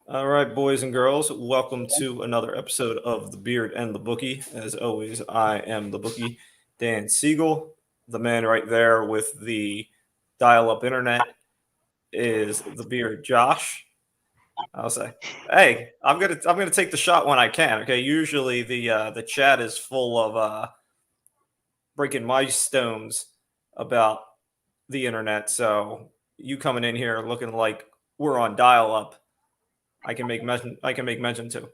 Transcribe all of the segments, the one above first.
All right, boys and girls, welcome to another episode of The Beard and the Bookie. As always, I am the Bookie, Dan Siegel. The man right there with the dial-up internet is the Beard, Josh. I'll say, hey, I'm gonna take the shot when I can. Okay, usually the chat is full of breaking my stones about the internet. So you coming in here looking like we're on dial-up, I can make mention. I can make mention too.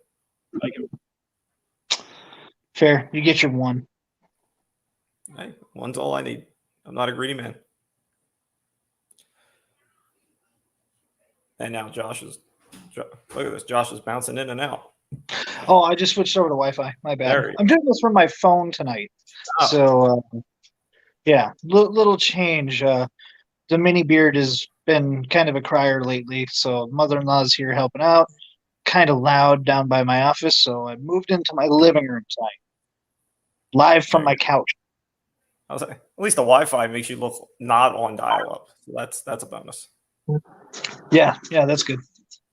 Fair. You get your one. Hey, one's all I need. I'm not a greedy man. And now look at this. Josh is bouncing in and out. Oh, I just switched over to Wi-Fi. My bad. There he I'm doing this from my phone tonight. oh, So, yeah, little change. The mini beard has been kind of a crier lately. So, mother-in-law's here helping out. Kind of loud down by my office. So, I moved into my living room tonight. Live from there you my go. couch. I was like, at least the Wi-Fi makes you look not on dial-up. So that's a bonus. Yeah, that's good.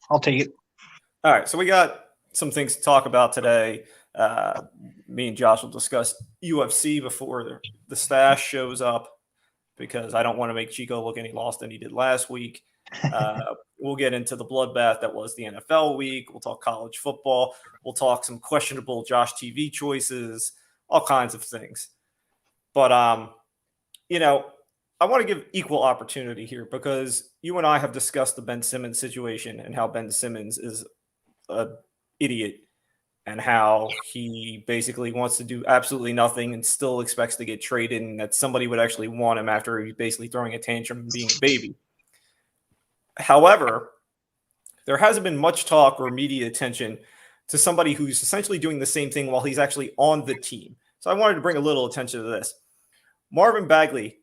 I'll take it. All right, so we got some things to talk about today. Me and Josh will discuss UFC before the stash shows up because I don't want to make Chico look any lost than he did last week. We'll get into the bloodbath that was the NFL week. We'll talk college football. We'll talk some questionable Josh TV choices, all kinds of things. But I want to give equal opportunity here because you and I have discussed the Ben Simmons situation and how Ben Simmons is an idiot and how he basically wants to do absolutely nothing and still expects to get traded and that somebody would actually want him after he's basically throwing a tantrum and being a baby. However, there hasn't been much talk or media attention to somebody who's essentially doing the same thing while he's actually on the team. So I wanted to bring a little attention to this. Marvin Bagley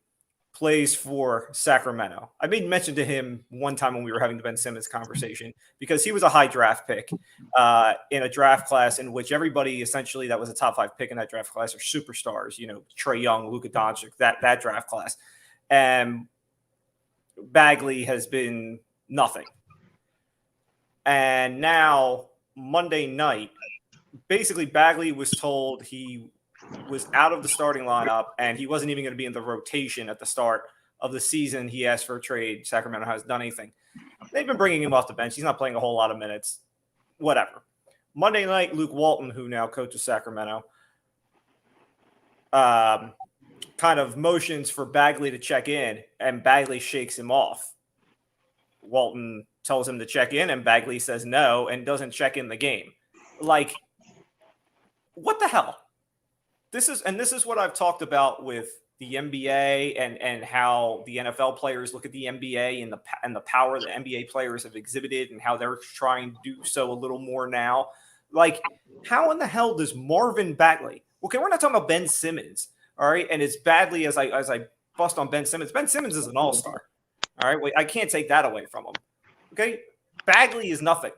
plays for Sacramento. I made mention to him one time when we were having the Ben Simmons conversation because he was a high draft pick in a draft class in which everybody essentially that was a top 5 pick in that draft class are superstars, Trae Young, Luka Doncic, that draft class. And Bagley has been nothing. And now Monday night, basically Bagley was told he was out of the starting lineup and he wasn't even going to be in the rotation at the start of the season. He asked for a trade. Sacramento hasn't done anything. They've been bringing him off the bench. He's not playing a whole lot of minutes. Whatever. Monday night, Luke Walton, who now coaches Sacramento, kind of motions for Bagley to check in, and Bagley shakes him off. Walton tells him to check in, and Bagley says no and doesn't check in the game. Like, what the hell? This is what I've talked about with the NBA and how the NFL players look at the NBA and the power the NBA players have exhibited and how they're trying to do so a little more now. Like, how in the hell does Marvin Bagley? Okay, we're not talking about Ben Simmons, all right? And as badly as I bust on Ben Simmons is an all-star. All right, wait, I can't take that away from him. Okay, Bagley is nothing.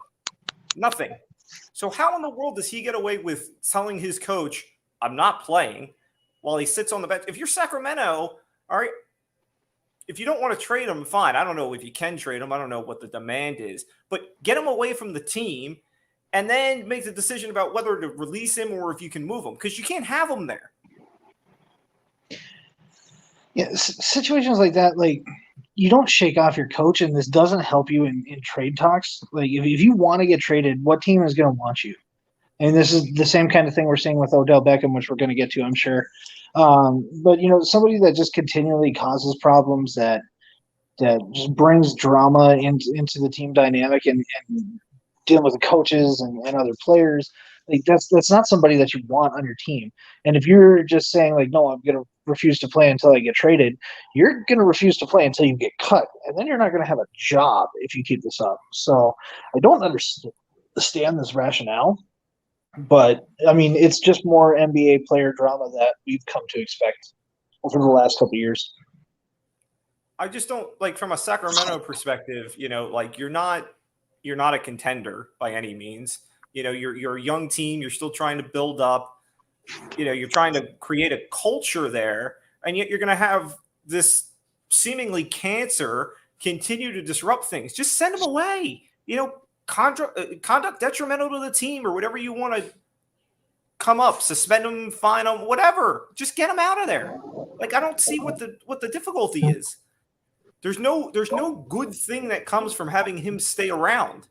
So how in the world does he get away with telling his coach, I'm not playing, while he sits on the bench? If you're Sacramento, all right, if you don't want to trade him, fine. I don't know if you can trade him. I don't know what the demand is. But get him away from the team and then make the decision about whether to release him or if you can move him, because you can't have him there. Yeah, situations like that, like, you don't shake off your coach, and this doesn't help you in trade talks. Like, if you want to get traded, what team is going to want you? And this is the same kind of thing we're seeing with Odell Beckham, which we're going to get to, I'm sure. But, somebody that just continually causes problems, that just brings drama into the team dynamic and dealing with the coaches and other players, like, that's not somebody that you want on your team. And if you're just saying, like, no, I'm going to refuse to play until I get traded, you're going to refuse to play until you get cut. And then you're not going to have a job if you keep this up. So I don't understand this rationale. But, I mean, it's just more NBA player drama that we've come to expect over the last couple of years. I just don't, like, from a Sacramento perspective, like, you're not a contender by any means. You're a young team. You're still trying to build up. You're trying to create a culture there, and yet you're going to have this seemingly cancer continue to disrupt things. Just send him away. conduct detrimental to the team or whatever you want to come up, suspend him, fine him, whatever. Just get him out of there. Like, I don't see what the difficulty is. There's no good thing that comes from having him stay around.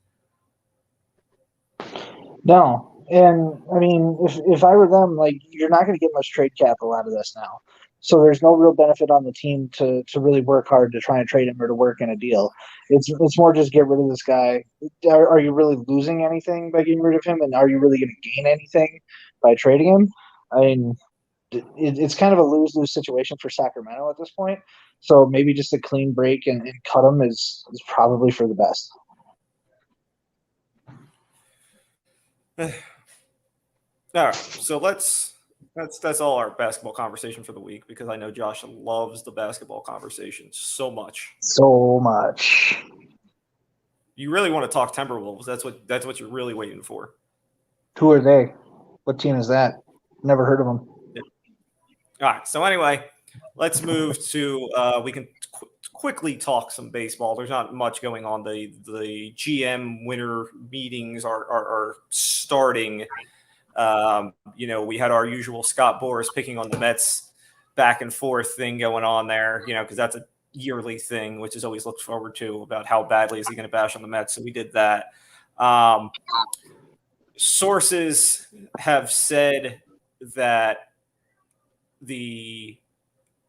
No. And, I mean, if I were them, like, you're not going to get much trade capital out of this now. So there's no real benefit on the team to really work hard to try and trade him or to work in a deal. It's more just get rid of this guy. Are you really losing anything by getting rid of him? And are you really going to gain anything by trading him? I mean, it's kind of a lose-lose situation for Sacramento at this point. So maybe just a clean break and cut him is probably for the best. All right, so that's all our basketball conversation for the week, because I know Josh loves the basketball conversation so much. So much. You really want to talk Timberwolves? That's what you're really waiting for. Who are they? What team is that? Never heard of them. Yeah. All right. So anyway, let's move to we can quickly talk some baseball. There's not much going on. The GM winter meetings are starting. We had our usual Scott Boras picking on the Mets back and forth thing going on there, because that's a yearly thing, which is always looked forward to, about how badly is he going to bash on the Mets. So we did that. Sources have said that the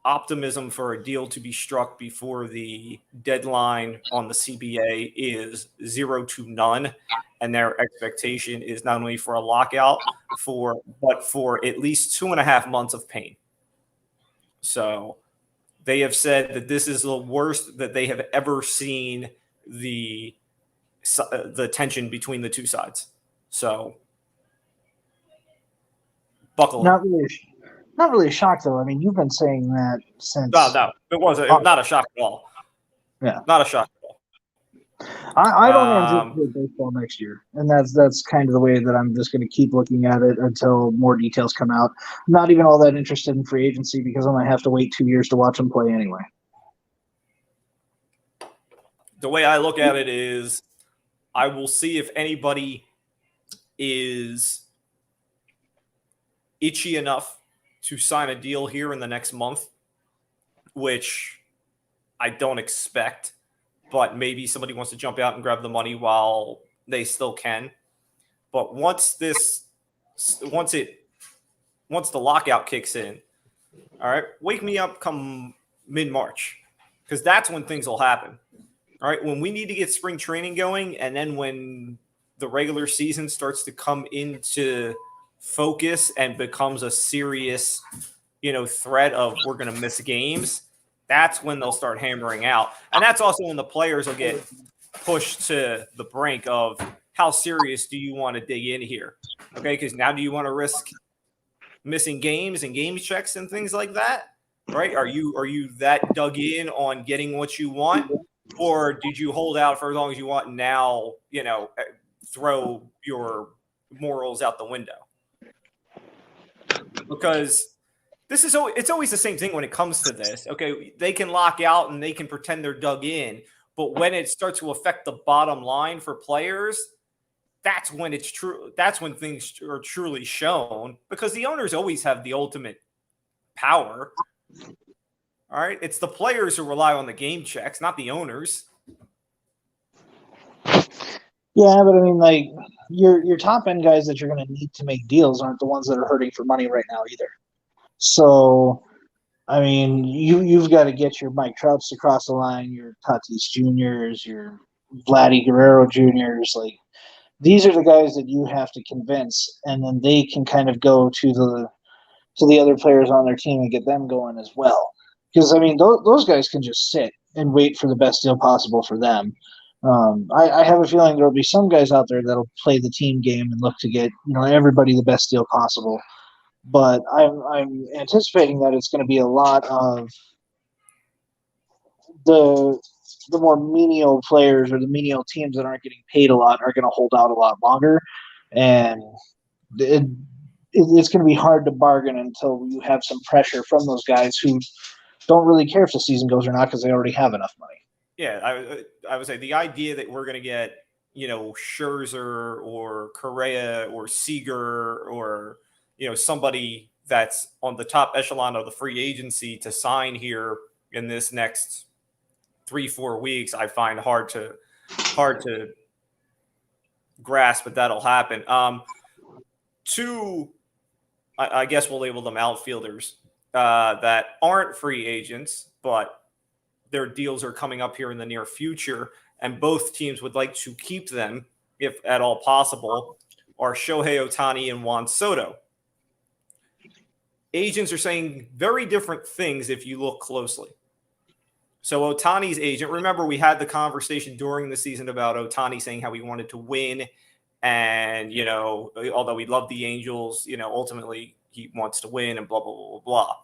optimism for a deal to be struck before the deadline on the CBA is 0 to none. And their expectation is not only for a lockout, but for at least 2.5 months of pain. So they have said that this is the worst that they have ever seen the tension between the two sides. So buckle in. Not really a shock, though. I mean, you've been saying that since. No, it wasn't. Not a shock at all. Yeah, not a shock at all. I don't anticipate baseball next year, and that's kind of the way that I'm just going to keep looking at it until more details come out. I'm not even all that interested in free agency because I might have to wait 2 years to watch them play anyway. The way I look at it is, I will see if anybody is itchy enough to sign a deal here in the next month, which I don't expect, but maybe somebody wants to jump out and grab the money while they still can. But once the lockout kicks in, all right, wake me up come mid-March, because that's when things will happen. All right, when we need to get spring training going, and then when the regular season starts to come into focus and becomes a serious, threat of we're going to miss games, that's when they'll start hammering out. And that's also when the players will get pushed to the brink of, how serious do you want to dig in here? Okay, because now do you want to risk missing games and game checks and things like that? Right? Are you that dug in on getting what you want? Or did you hold out for as long as you want and now, throw your morals out the window? Because it's always the same thing when it comes to this. Okay, they can lock out and they can pretend they're dug in, but when it starts to affect the bottom line for players, that's when it's true. That's when things are truly shown, because the owners always have the ultimate power. All right, it's the players who rely on the game checks, not the owners. Yeah, but I mean, like, your top end guys that you're going to need to make deals aren't the ones that are hurting for money right now either. So, I mean, you've got to get your Mike Trouts across the line, your Tatis Juniors, your Vladdy Guerrero Juniors. Like, these are the guys that you have to convince, and then they can kind of go to the other players on their team and get them going as well. Because, I mean, those guys can just sit and wait for the best deal possible for them. I have a feeling there will be some guys out there that'll play the team game and look to get everybody the best deal possible. But I'm anticipating that it's going to be a lot of the more menial players or the menial teams that aren't getting paid a lot are going to hold out a lot longer, and it's going to be hard to bargain until you have some pressure from those guys who don't really care if the season goes or not because they already have enough money. Yeah, I would say the idea that we're going to get Scherzer or Correa or Seager or, somebody that's on the top echelon of the free agency to sign here in this next 3-4 weeks, I find hard to grasp that that'll happen. Two, I guess we'll label them outfielders that aren't free agents, but their deals are coming up here in the near future, and both teams would like to keep them, if at all possible, are Shohei Ohtani and Juan Soto. Agents are saying very different things if you look closely. So Ohtani's agent, remember we had the conversation during the season about Ohtani saying how he wanted to win, and, although we love the Angels, ultimately he wants to win and blah, blah, blah, blah, blah.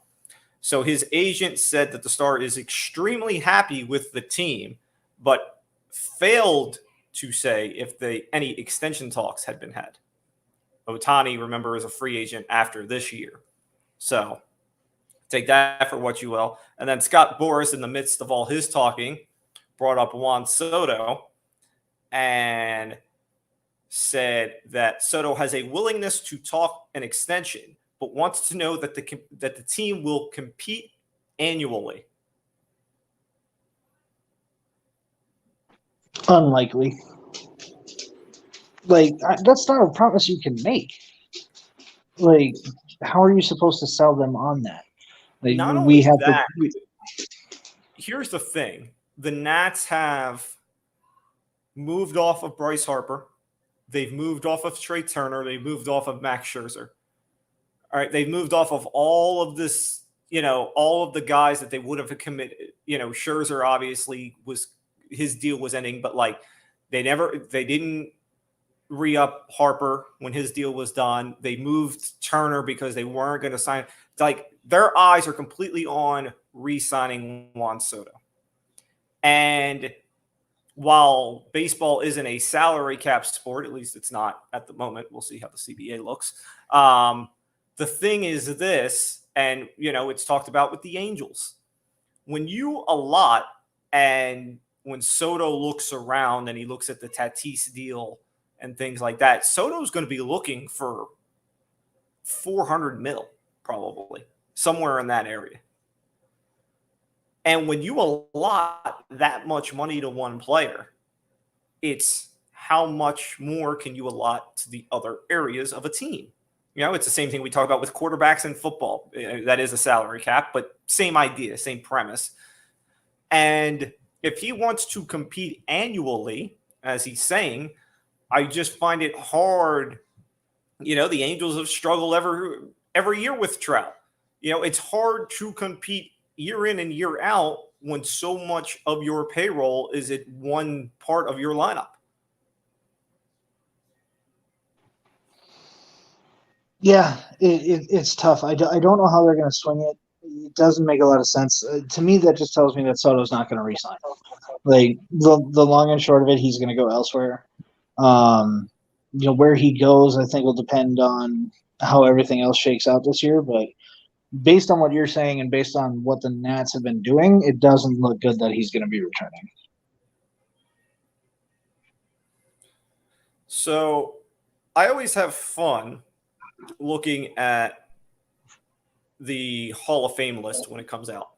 So his agent said that the star is extremely happy with the team, but failed to say if any extension talks had been had. Ohtani, remember, is a free agent after this year. So take that for what you will. And then Scott Boras, in the midst of all his talking, brought up Juan Soto and said that Soto has a willingness to talk an extension, but wants to know that the team will compete annually. Unlikely. That's not a promise you can make. How are you supposed to sell them on that? Not only that, here's the thing. The Nats have moved off of Bryce Harper. They've moved off of Trey Turner. They've moved off of Max Scherzer. All right, they've moved off of all of this, all of the guys that they would have committed. Scherzer obviously his deal was ending, but they didn't re-up Harper when his deal was done. They moved Turner because they weren't going to sign. Their eyes are completely on re-signing Juan Soto. And while baseball isn't a salary cap sport, at least it's not at the moment. We'll see how the CBA looks. The thing is this, and, it's talked about with the Angels. When you allot, and when Soto looks around and he looks at the Tatis deal and things like that, Soto's going to be looking for $400 million, probably, somewhere in that area. And when you allot that much money to one player, it's how much more can you allot to the other areas of a team? It's the same thing we talk about with quarterbacks in football. That is a salary cap, but same idea, same premise. And if he wants to compete annually, as he's saying, I just find it hard. The Angels have struggled every year with Trout. It's hard to compete year in and year out when so much of your payroll is at one part of your lineup. Yeah, it's tough. I don't know how they're going to swing it. It doesn't make a lot of sense. To me, that just tells me that Soto's not going to re-sign. The long and short of it, he's going to go elsewhere. Where he goes, I think, will depend on how everything else shakes out this year. But based on what you're saying and based on what the Nats have been doing, it doesn't look good that he's going to be returning. So I always have fun looking at the Hall of Fame list when it comes out.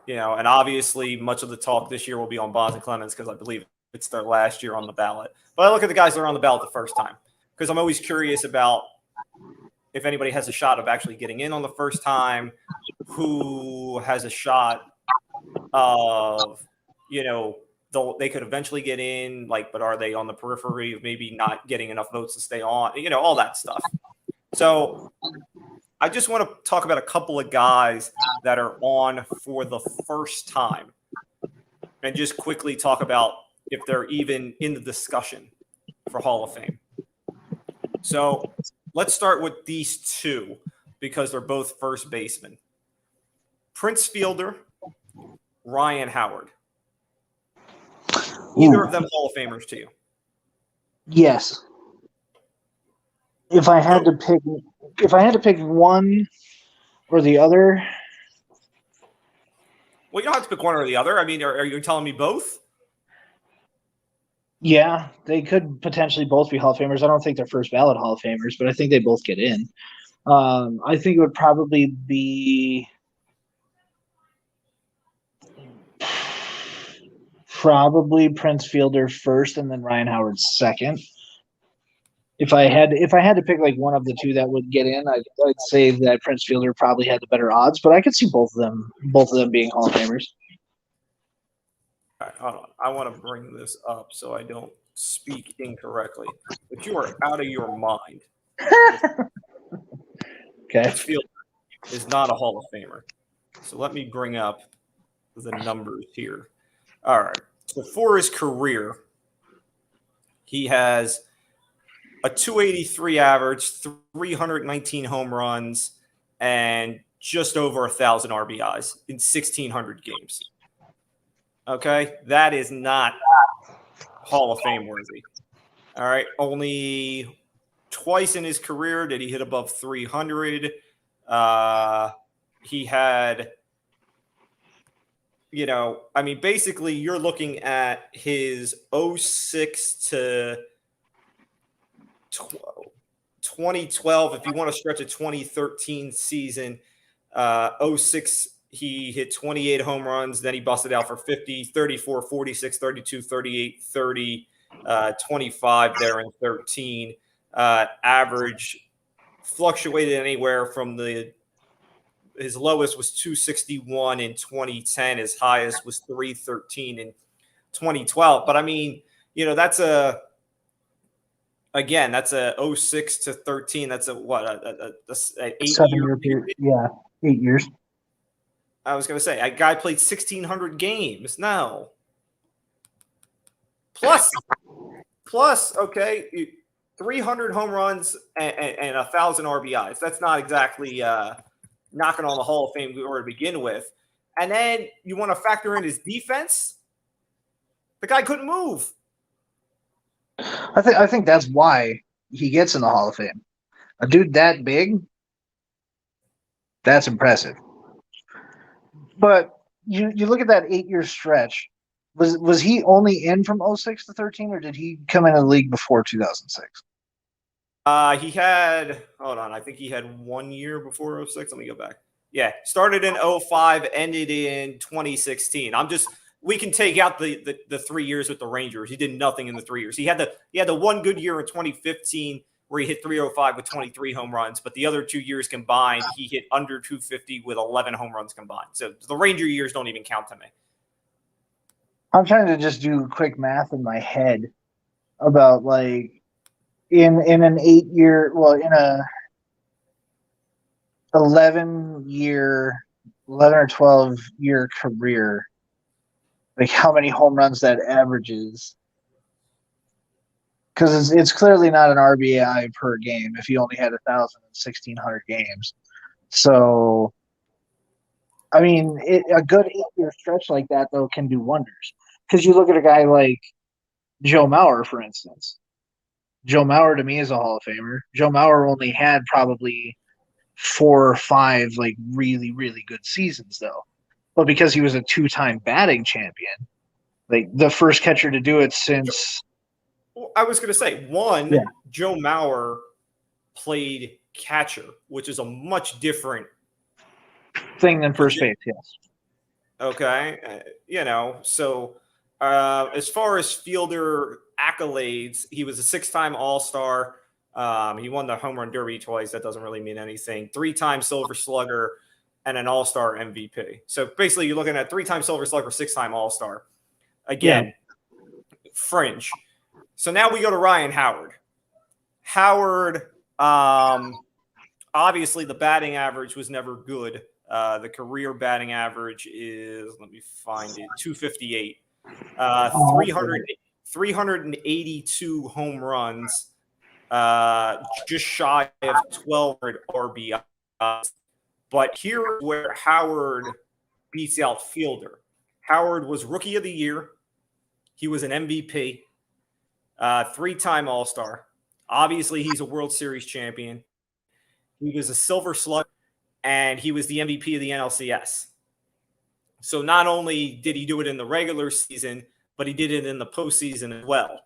And obviously much of the talk this year will be on Bonds and Clemens because I believe it's their last year on the ballot. But I look at the guys that are on the ballot the first time because I'm always curious about if anybody has a shot of actually getting in on the first time, who has a shot of, they could eventually get in, but are they on the periphery of maybe not getting enough votes to stay on, all that stuff. So I just want to talk about a couple of guys that are on for the first time and just quickly talk about if they're even in the discussion for Hall of Fame. So let's start with these two because they're both first basemen. Prince Fielder, Ryan Howard. Either of them Hall of Famers to you? Yes. If I had to pick one or the other. Well, you don't have to pick one or the other. I mean, are you telling me both? Yeah, they could potentially both be Hall of Famers. I don't think they're first ballot Hall of Famers, but I think they both get in. I think it would probably be Prince Fielder first, and then Ryan Howard second. If I had to pick like one of the two that would get in, I'd say that Prince Fielder probably had the better odds, but I could see both of them being Hall of Famers. All right, hold on. I want to bring this up so I don't speak incorrectly. But you are out of your mind. Okay. Prince Fielder is not a Hall of Famer. So let me bring up the numbers here. All right. So for his career, he has a 283 average, 319 home runs, and just over 1,000 RBIs in 1,600 games. Okay, that is not Hall of Fame worthy. All right, only twice in his career did he hit above 300. He had, basically you're looking at his 06 to 2012. If you want to stretch a 2013 season, 06, he hit 28 home runs. Then he busted out for 50, 34, 46, 32, 38, 30, 25 there in 13. Average fluctuated anywhere from his lowest was 261 in 2010. His highest was 313 in 2012. But I mean, that's a 06 to 13. That's a 8-year period. Yeah, 8 years. I was going to say, a guy played 1,600 games. No. Plus, okay, 300 home runs and 1,000 RBIs. That's not exactly knocking on the Hall of Fame we were to begin with. And then you want to factor in his defense? The guy couldn't move. I think that's why he gets in the Hall of Fame. A dude that big, that's impressive. But you look at that 8-year stretch. Was he only in from 06 to 13, or did he come into the league before 2006? He had, hold on, I think he had 1 year before 06. Let me go back. Yeah, started in 05, ended in 2016. We can take out the 3 years with the Rangers. He did nothing in the 3 years. He had the one good year in 2015 where he hit 305 with 23 home runs, but the other 2 years combined, he hit under 250 with 11 home runs combined. So the Ranger years don't even count to me. I'm trying to just do quick math in my head about like in an 8-year, in a 11 or 12-year career, like how many home runs that averages. Because it's clearly not an RBI per game if he only had 1,000 in 1,600 games. So, I mean, a good 8-year stretch like that, though, can do wonders. Because you look at a guy like Joe Mauer, for instance. Joe Mauer, to me, is a Hall of Famer. Joe Mauer only had probably 4 or 5, like, really, really good seasons, though. But because he was a 2-time batting champion, like, the first catcher to do it since... I was going to say, Joe Mauer played catcher, which is a much different thing than first base, yes. Okay. So as far as Fielder accolades, he was a 6-time All-Star. He won the Home Run Derby twice. That doesn't really mean anything. 3-time Silver Slugger and an All-Star MVP. So basically you're looking at 3-time Silver Slugger, 6-time All-Star. Again, fringe. So now we go to Ryan Howard. Howard, obviously the batting average was never good. The career batting average is, let me find it, 258. 382 home runs, just shy of 1,200 RBI. But here's where Howard beats out Fielder. Howard was Rookie of the Year. He was an MVP, 3-time All-Star. Obviously, he's a World Series champion. He was a Silver Slugger, and he was the MVP of the NLCS. So not only did he do it in the regular season, but he did it in the postseason as well.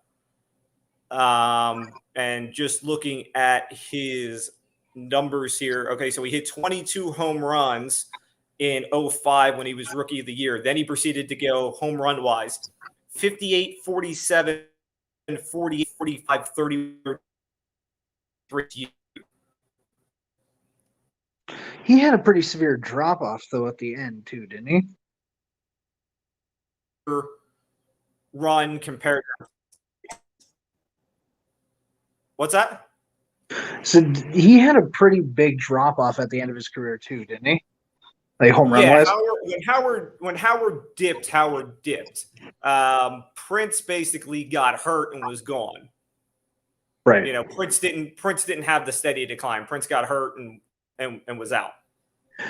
And just looking at his numbers here. Okay, so he hit 22 home runs in 05 when he was rookie of the year. Then he proceeded to go home run wise 58, 47, 48, 45, 30. He had a pretty severe drop off though at the end too, didn't he? Run compared to what's that? So he had a pretty big drop off at the end of his career too, didn't he? Like home run Yeah, wise. when Howard dipped. Prince basically got hurt and was gone. Right. You know, Prince didn't have the steady decline. Prince got hurt and was out.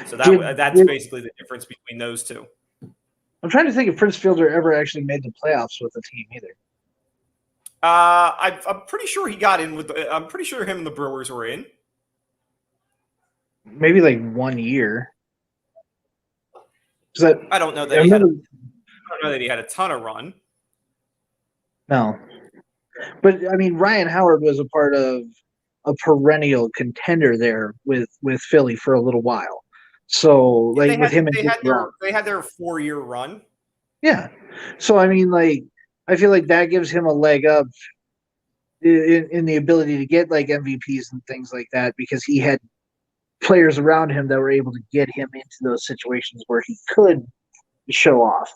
So that's basically the difference between those two. I'm trying to think if Prince Fielder ever actually made the playoffs with the team either. I'm pretty sure he got in with. I'm pretty sure him and the Brewers were in. Maybe like 1 year. I don't know that he had a ton of run. No, but I mean Ryan Howard was a part of a perennial contender there with Philly for a little while. So like with him, they had their 4-year run. Yeah. So I mean, like I feel like that gives him a leg up in the ability to get like MVPs and things like that because he had players around him that were able to get him into those situations where he could show off.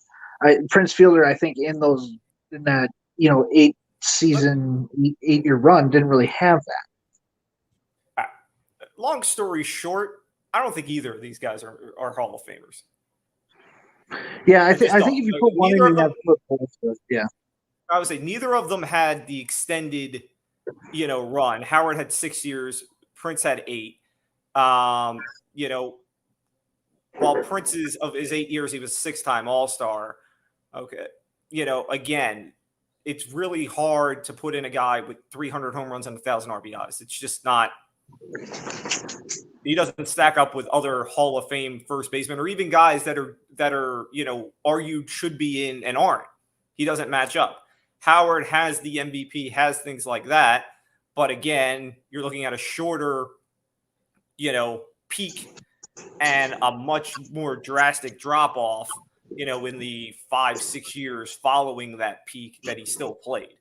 Prince Fielder, I think, in that 8-year run, didn't really have that. Long story short, I don't think either of these guys are Hall of Famers. Yeah, I think if you put one in, you have to put both. Yeah, I would say neither of them had the extended, run. Howard had 6 years. Prince had 8. While Prince's of his 8 years, he was 6-time All-Star. Okay. Again, it's really hard to put in a guy with 300 home runs and 1,000 RBIs. It's just not. He doesn't stack up with other Hall of Fame first basemen or even guys that are argued should be in and aren't. He doesn't match up. Howard has the MVP, has things like that, but again, you're looking at a shorter, peak and a much more drastic drop off, in the 5-6 years following that peak that he still played.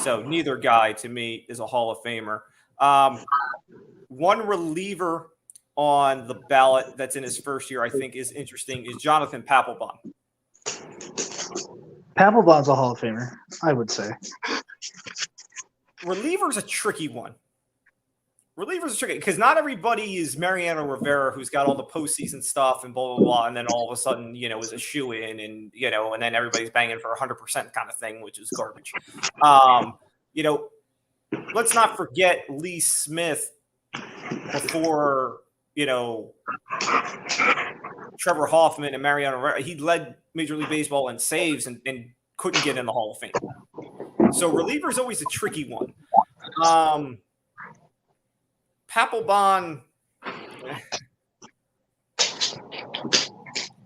So neither guy to me is a Hall of Famer. One reliever on the ballot that's in his first year, I think, is interesting, is Jonathan Papelbon. Papelbon's a Hall of Famer, I would say. Reliever's a tricky one. Relievers are tricky because not everybody is Mariano Rivera, who's got all the postseason stuff and blah, blah, blah. And then all of a sudden, is a shoe-in and, and then everybody's banging for 100% kind of thing, which is garbage. Let's not forget Lee Smith before, Trevor Hoffman and Mariano Rivera. He led Major League Baseball in saves and couldn't get in the Hall of Fame. So reliever is always a tricky one. Papelbon,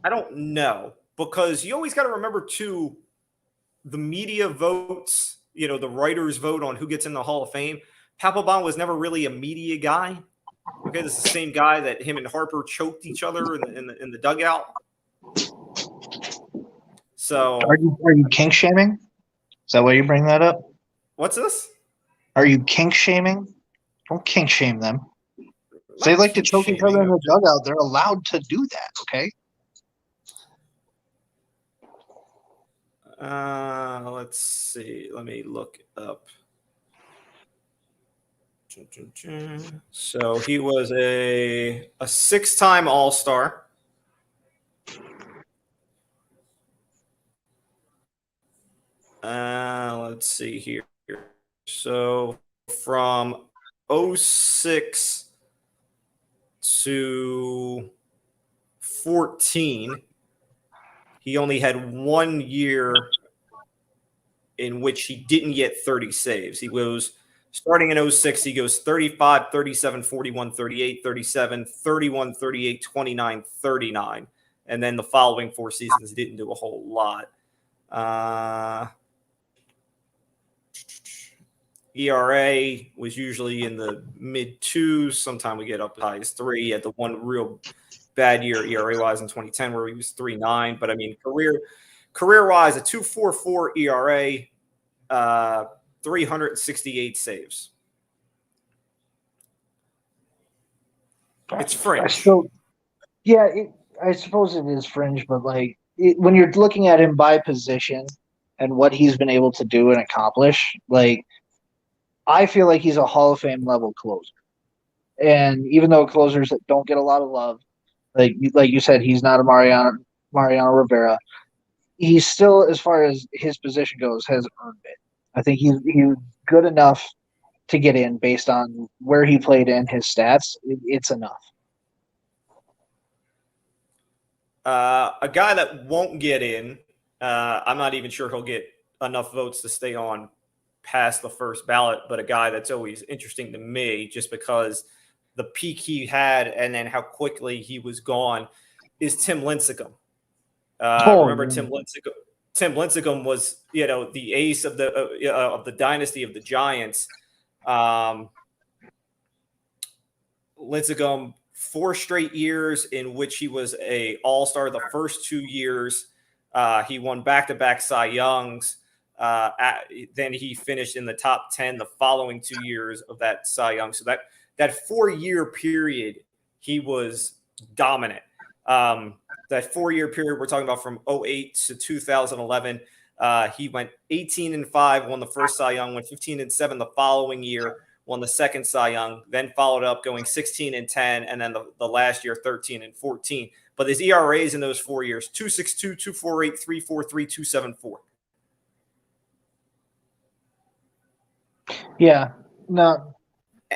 I don't know, because you always got to remember, too, the media votes, the writers vote on who gets in the Hall of Fame. Papelbon was never really a media guy. Okay, this is the same guy that him and Harper choked each other in the dugout. So, are you kink shaming? Is that why you bring that up? What's this? Are you kink shaming? Don't kink shame them. If they like to choke each other in the dugout, they're allowed to do that, okay? Let's see. Let me look up. So he was a 6-time All-Star. Let's see here. So from 06 to 14, he only had 1 year in which he didn't get 30 saves. He goes, starting in 06, he goes 35, 37, 41, 38, 37, 31, 38, 29, 39. And then the following 4 seasons, he didn't do a whole lot. ERA was usually in the mid twos. Sometimes we get up as high as 3. At the one real bad year ERA-wise in 2010 where he was 3.9. But, I mean, career-wise, a 2.44 ERA, 368 saves. It's fringe. I suppose it is fringe, but like when you're looking at him by position and what he's been able to do and accomplish, like I feel like he's a Hall of Fame level closer. And even though closers that don't get a lot of love, like you said, he's not a Mariano Rivera. He's still, as far as his position goes, has earned it. I think he's good enough to get in based on where he played and his stats. It's enough. A guy that won't get in, I'm not even sure he'll get enough votes to stay on past the first ballot, but a guy that's always interesting to me just because the peak he had and then how quickly he was gone is Tim Lincecum. Remember man. Tim Lincecum was, the ace of the dynasty of the Giants. Lincecum, 4 straight years in which he was a all-star. The first 2 years, he won back-to-back Cy Youngs. Then he finished in the top 10 the following 2 years of that Cy Young. So that 4-year period, he was dominant. That 4-year period we're talking about from 2008 to 2011, he went 18-5, won the first Cy Young, went 15-7 the following year, won the second Cy Young, then followed up going 16-10, and then the last year 13-14. But his ERAs in those 4 years, 2.62, 2.48, 3.43, 2.74. Yeah, no.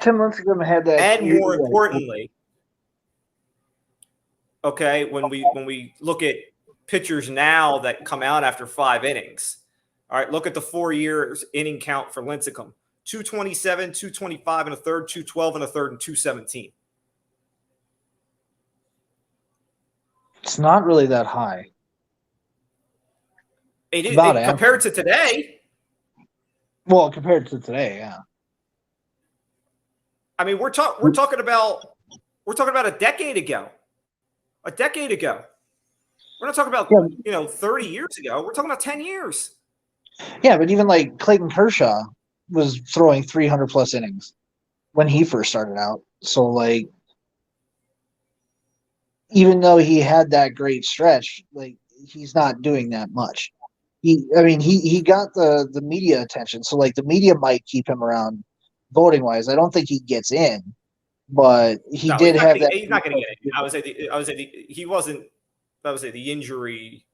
Tim Lincecum had that. And more importantly, okay, when we look at pitchers now that come out after 5 innings, all right, look at the 4 years inning count for Lincecum: 227, 225 and a third, 212 and a third, and 217. It's not really that high. It is compared to today. Well, compared to today, yeah. I mean, we're talking about a decade ago. A decade ago. We're not talking about 30 years ago. We're talking about 10 years. Yeah, but even like Clayton Kershaw was throwing 300 plus innings when he first started out. So like, even though he had that great stretch, like he's not doing that much. He got the media attention, so like the media might keep him around voting wise. I don't think he gets in, but he did have that. He's not going to get in. I would say he wasn't. I would say the injury,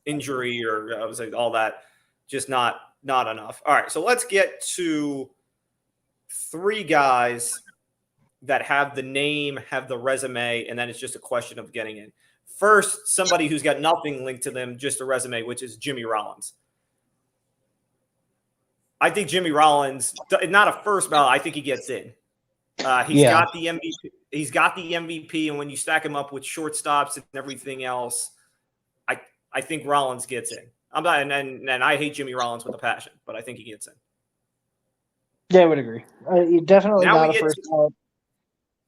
injury, or I would say all that, just not enough. All right, so let's get to 3 guys that have the name, have the resume, and then it's just a question of getting in. First, somebody who's got nothing linked to them, just a resume, which is Jimmy Rollins. I think Jimmy Rollins, not a first ballot, I think he gets in. He's got the MVP. He's got the MVP, and when you stack him up with shortstops and everything else, I think Rollins gets in. I'm not, and I hate Jimmy Rollins with a passion, but I think he gets in. Yeah, I would agree. Definitely now not a first ballot.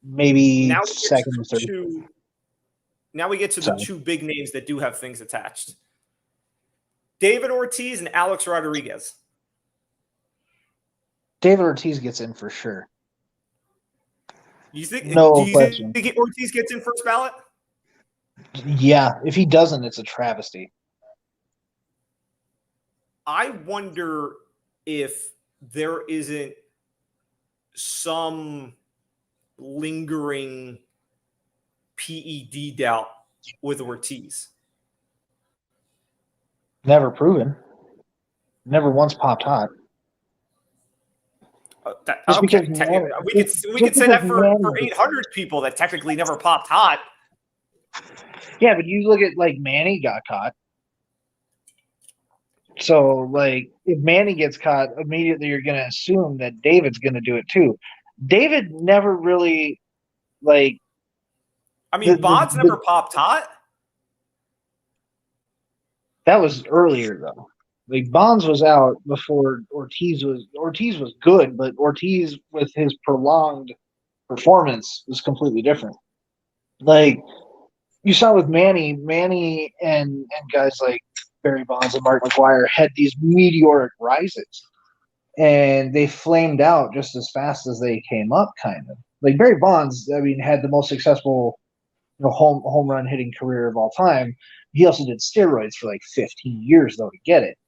Maybe second or third. Now we get to the 2 big names that do have things attached. David Ortiz and Alex Rodriguez. David Ortiz gets in for sure. Do you think Ortiz gets in first ballot? Yeah. If he doesn't, it's a travesty. I wonder if there isn't some lingering PED doubt with Ortiz. Never proven. Never once popped hot. We could say that for 800 people that technically never popped hot. Yeah, but you look at like Manny got caught. So like if Manny gets caught, immediately you're going to assume that David's going to do it too. David never really like. I mean, Bonds never popped hot. That was earlier though. Like Bonds was out before Ortiz was good, but Ortiz with his prolonged performance was completely different. Like you saw with Manny and guys like Barry Bonds and Mark McGwire had these meteoric rises, and they flamed out just as fast as they came up. Kind of like Barry Bonds, I mean, had the most successful home run hitting career of all time. He also did steroids for like 15 years though to get it.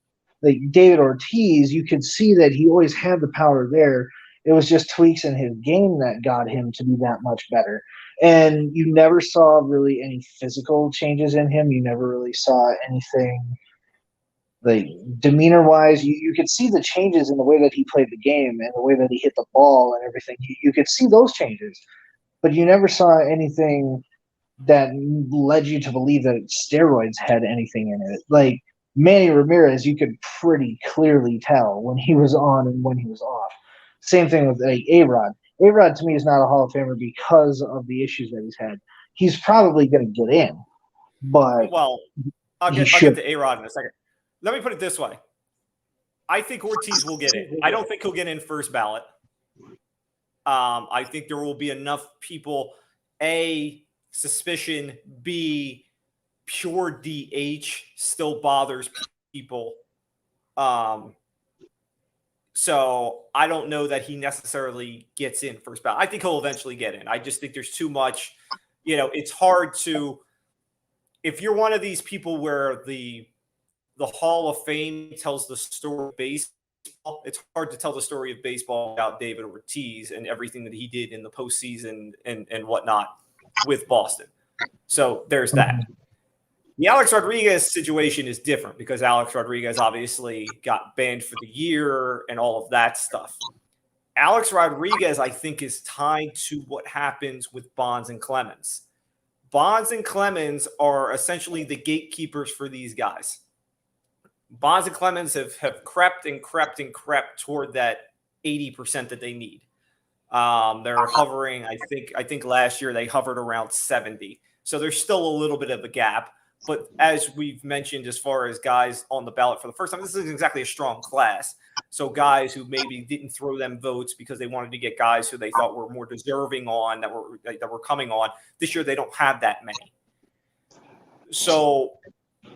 Like David Ortiz, you could see that he always had the power there. It was just tweaks in his game that got him to be that much better. And you never saw really any physical changes in him. You never really saw anything like demeanor wise. You could see the changes in the way that he played the game and the way that he hit the ball and everything. You could see those changes, but you never saw anything that led you to believe that steroids had anything in it. Like Manny Ramirez, you could pretty clearly tell when he was on and when he was off. Same thing with like A-Rod. A-Rod to me is not a Hall of Famer because of the issues that he's had. He's probably going to get in, but well, I'll get to A-Rod in a second. Let me put it this way. I think Ortiz will get in. I don't think he'll get in first ballot. I think there will be enough people, A, suspicion, B, pure DH still bothers people. So I don't know that he necessarily gets in first ballot. I think he'll eventually get in. I just think there's too much, it's hard to, if you're one of these people where the Hall of Fame tells the story of baseball, it's hard to tell the story of baseball without David Ortiz and everything that he did in the postseason and whatnot with Boston. So there's that. The Alex Rodriguez situation is different because Alex Rodriguez obviously got banned for the year and all of that stuff. Alex Rodriguez, I think, is tied to what happens with Bonds and Clemens. Bonds and Clemens are essentially the gatekeepers for these guys. Bonds and Clemens have crept and crept and crept toward that 80% that they need. They're hovering, I think last year they hovered around 70. So there's still a little bit of a gap. But as we've mentioned, as far as guys on the ballot for the first time, this isn't exactly a strong class. So guys who maybe didn't throw them votes because they wanted to get guys who they thought were more deserving on that were coming on. This year they don't have that many. So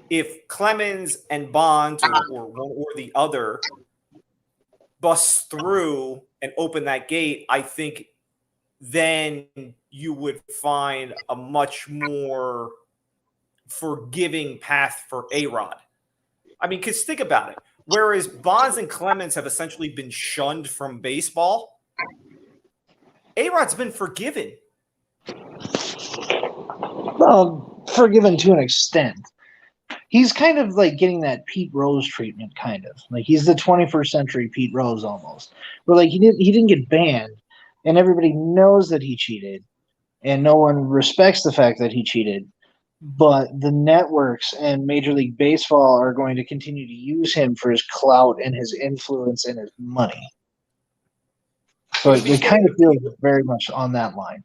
if Clemens and Bonds or one or the other bust through and open that gate, I think then you would find a much more forgiving path for A-Rod. I mean, because think about it. Whereas Bonds and Clemens have essentially been shunned from baseball, A-Rod's been forgiven. Well, forgiven to an extent. He's kind of like getting that Pete Rose treatment, kind of. Like he's the 21st century Pete Rose almost. Where like he didn't get banned, and everybody knows that he cheated, and no one respects the fact that he cheated. But the networks and Major League Baseball are going to continue to use him for his clout and his influence and his money. So it kind of feels very much on that line.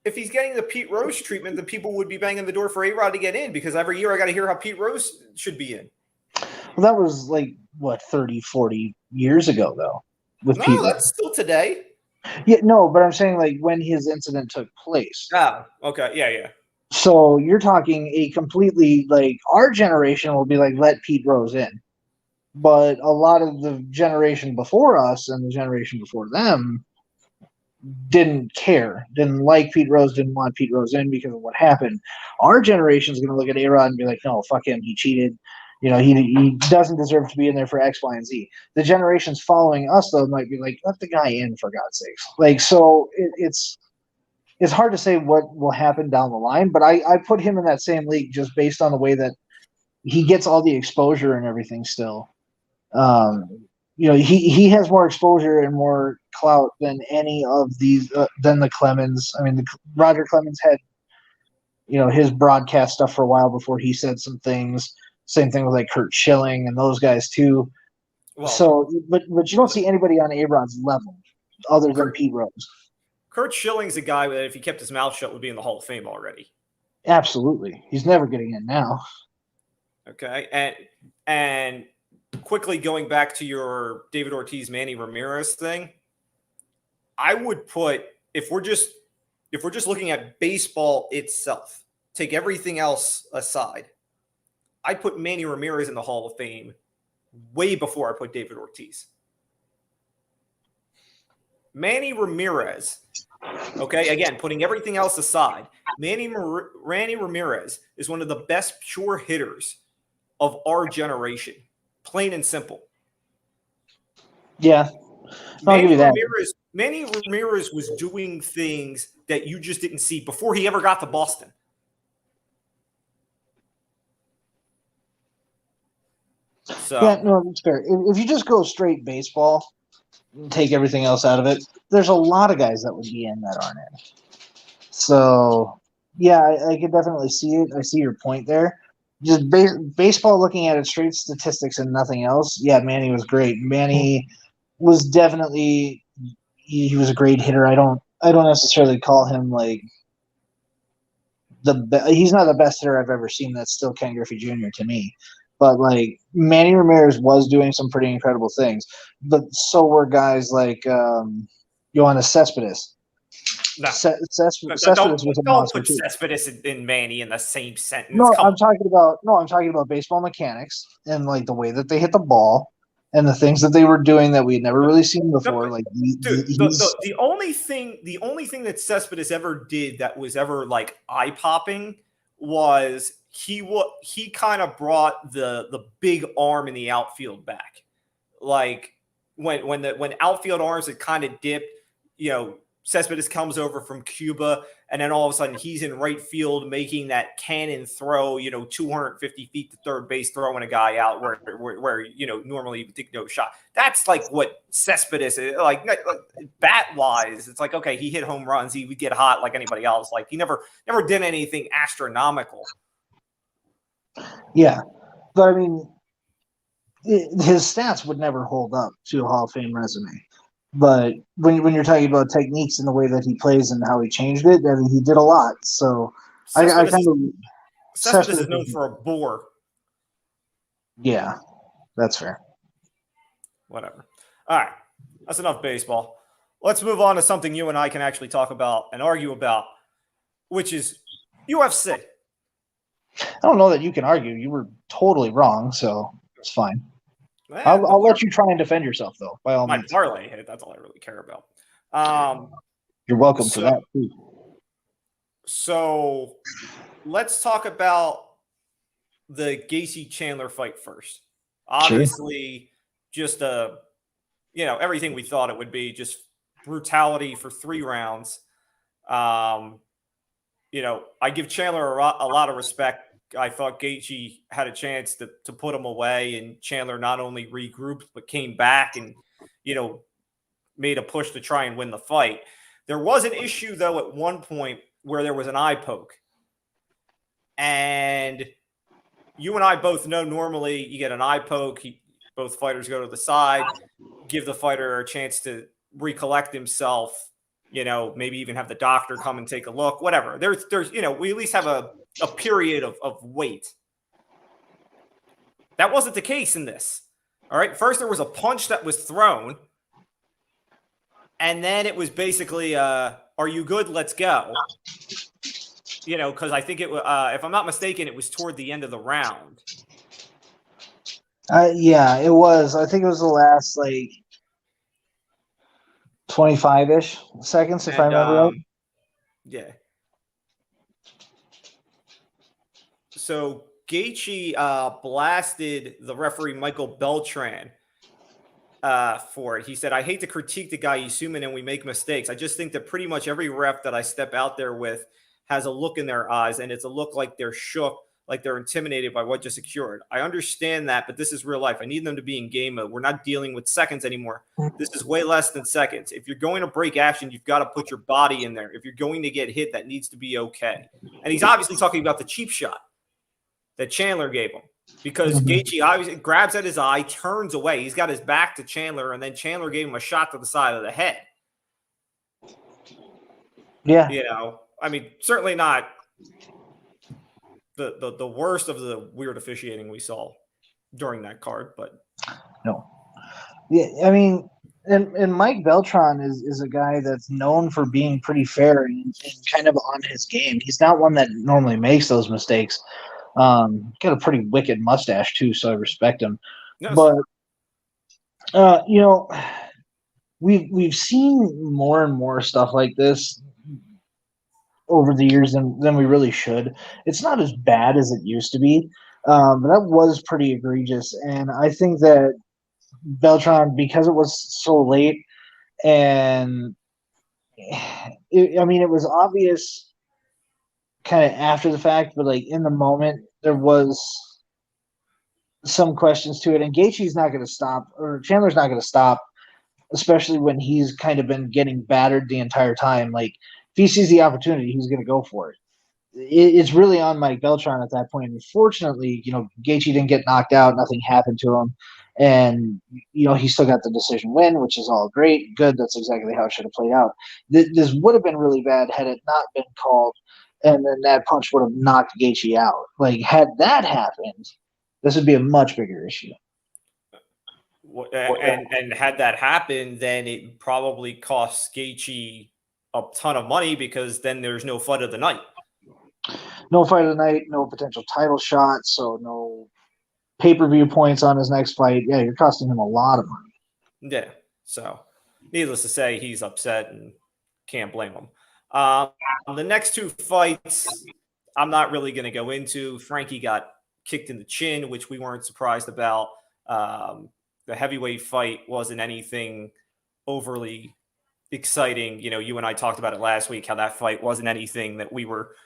If he's getting the Pete Rose treatment, then people would be banging the door for A-Rod to get in because every year I got to hear how Pete Rose should be in. Well, that was like, 30, 40 years ago, though. No, that's still today. Yeah, no, but I'm saying like when his incident took place. Ah, okay. Yeah. So you're talking a completely like our generation will be like, let Pete Rose in. But a lot of the generation before us and the generation before them didn't care, didn't like Pete Rose, didn't want Pete Rose in because of what happened. Our generation is going to look at A-Rod and be like, no, fuck him, he cheated. He doesn't deserve to be in there for X, Y, and Z. The generations following us, though, might be like, let the guy in, for God's sakes. Like, so it's hard to say what will happen down the line, but I put him in that same league just based on the way that he gets all the exposure and everything still. He has more exposure and more clout than any of these, than the Clemens. I mean, Roger Clemens had, his broadcast stuff for a while before he said some things. Same thing with like Curt Schilling and those guys too. Well, so, but you don't see anybody on A-Rod's level other than Pete Rose. Curt Schilling's a guy that if he kept his mouth shut would be in the Hall of Fame already. Absolutely. He's never getting in now. Okay. And quickly going back to your David Ortiz, Manny Ramirez thing, I would put, if we're just looking at baseball itself, take everything else aside, I'd put Manny Ramirez in the Hall of Fame way before I put David Ortiz. Manny Ramirez, okay, again, putting everything else aside, Manny Ramirez is one of the best pure hitters of our generation, plain and simple. Yeah, I'll give you that. Manny Ramirez was doing things that you just didn't see before he ever got to Boston. So Yeah, no, that's fair. If you just go straight baseball, take everything else out of it, there's a lot of guys that would be in that aren't in. So, yeah, I could definitely see it. I see your point there. Just baseball, looking at it straight statistics and nothing else. Yeah, Manny was great. Manny was definitely he was a great hitter. I don't necessarily call him like he's not the best hitter I've ever seen. That's still Ken Griffey Jr. to me. But like Manny Ramirez was doing some pretty incredible things. But so were guys like Yoenis Cespedes. no. Cespedes was a Don't monster put too. Cespedes and Manny in the same sentence. No, I'm talking about baseball mechanics and like the way that they hit the ball and the things that they were doing that we had never really seen before. Like, the only thing that Cespedes ever did that was ever like eye popping was he kind of brought the big arm in the outfield back. Like when outfield arms had kind of dipped, Cespedes comes over from Cuba, and then all of a sudden he's in right field making that cannon throw, 250 feet to third base, throwing a guy out where normally you would think no shot. That's like what Cespedes is like bat wise. It's like, okay, he hit home runs, he would get hot like anybody else. Like he never did anything astronomical. Yeah, but I mean, his stats would never hold up to a Hall of Fame resume. But when you're talking about techniques and the way that he plays and how he changed it, I mean, he did a lot. So Cespedes is known for a bore. Yeah, that's fair. Whatever. All right, that's enough baseball. Let's move on to something you and I can actually talk about and argue about, which is UFC. I don't know that you can argue. You were totally wrong, so it's fine. I'll let you try and defend yourself, though, by all means. My parlay hit. That's all I really care about. You're welcome for that, too. So let's talk about the Gaethje-Chandler fight first. Obviously, just everything we thought it would be, just brutality for 3 rounds. I give Chandler a lot of respect. I thought Gaethje had a chance to put him away, and Chandler not only regrouped but came back and made a push to try and win the fight. There was an issue though at one point where there was an eye poke, and you and I both know normally you get an eye poke, both fighters go to the side, give the fighter a chance to recollect himself. Maybe even have the doctor come and take a look, whatever. There's we at least have a period of wait. That wasn't the case in this. All right. First, there was a punch that was thrown. And then it was basically, are you good? Let's go. Because I think if I'm not mistaken, it was toward the end of the round. Yeah, it was. I think it was the last, 25-ish seconds, if I remember right. Yeah. So Gaethje blasted the referee Michael Beltran for it. He said, "I hate to critique the guy. He's human and we make mistakes. I just think that pretty much every ref that I step out there with has a look in their eyes, and it's a look like they're shook, like they're intimidated by what just occurred. I understand that, but this is real life. I need them to be in game mode. We're not dealing with seconds anymore. This is way less than seconds. If you're going to break action, you've got to put your body in there. If you're going to get hit, that needs to be okay." And he's obviously talking about the cheap shot that Chandler gave him, because Gaethje obviously grabs at his eye, turns away. He's got his back to Chandler, and then Chandler gave him a shot to the side of the head. Yeah. I mean, certainly not the worst of the weird officiating we saw. during that card, but No. Yeah, I mean, and Mike Beltran is a guy that's known for being pretty fair and kind of on his game. He's not one that normally makes those mistakes. Got a pretty wicked mustache too, so I respect him. yes. But we've seen more and more stuff like this over the years than we really should. It's not as bad as it used to be, but that was pretty egregious. And I think that Beltran, because it was so late, and it was obvious kind of after the fact, but like in the moment, there was some questions to it. And Gaethje's not going to stop, or Chandler's not going to stop, especially when he's kind of been getting battered the entire time. Like if he sees the opportunity, he's going to go for it. It's really on Mike Beltran at that point. Unfortunately, Gaethje didn't get knocked out. Nothing happened to him. And, he still got the decision win, which is all great. Good. That's exactly how it should have played out. This would have been really bad had it not been called. And then that punch would have knocked Gaethje out. Like, had that happened, this would be a much bigger issue. And had that happened, then it probably costs Gaethje a ton of money because then there's no fight of the night. No fight of the night, no potential title shot, so no pay-per-view points on his next fight. Yeah, you're costing him a lot of money. Yeah, so needless to say, he's upset and can't blame him. The next two fights, I'm not really going to go into. Frankie got kicked in the chin, which we weren't surprised about. The heavyweight fight wasn't anything overly exciting. You and I talked about it last week, how that fight wasn't anything that we were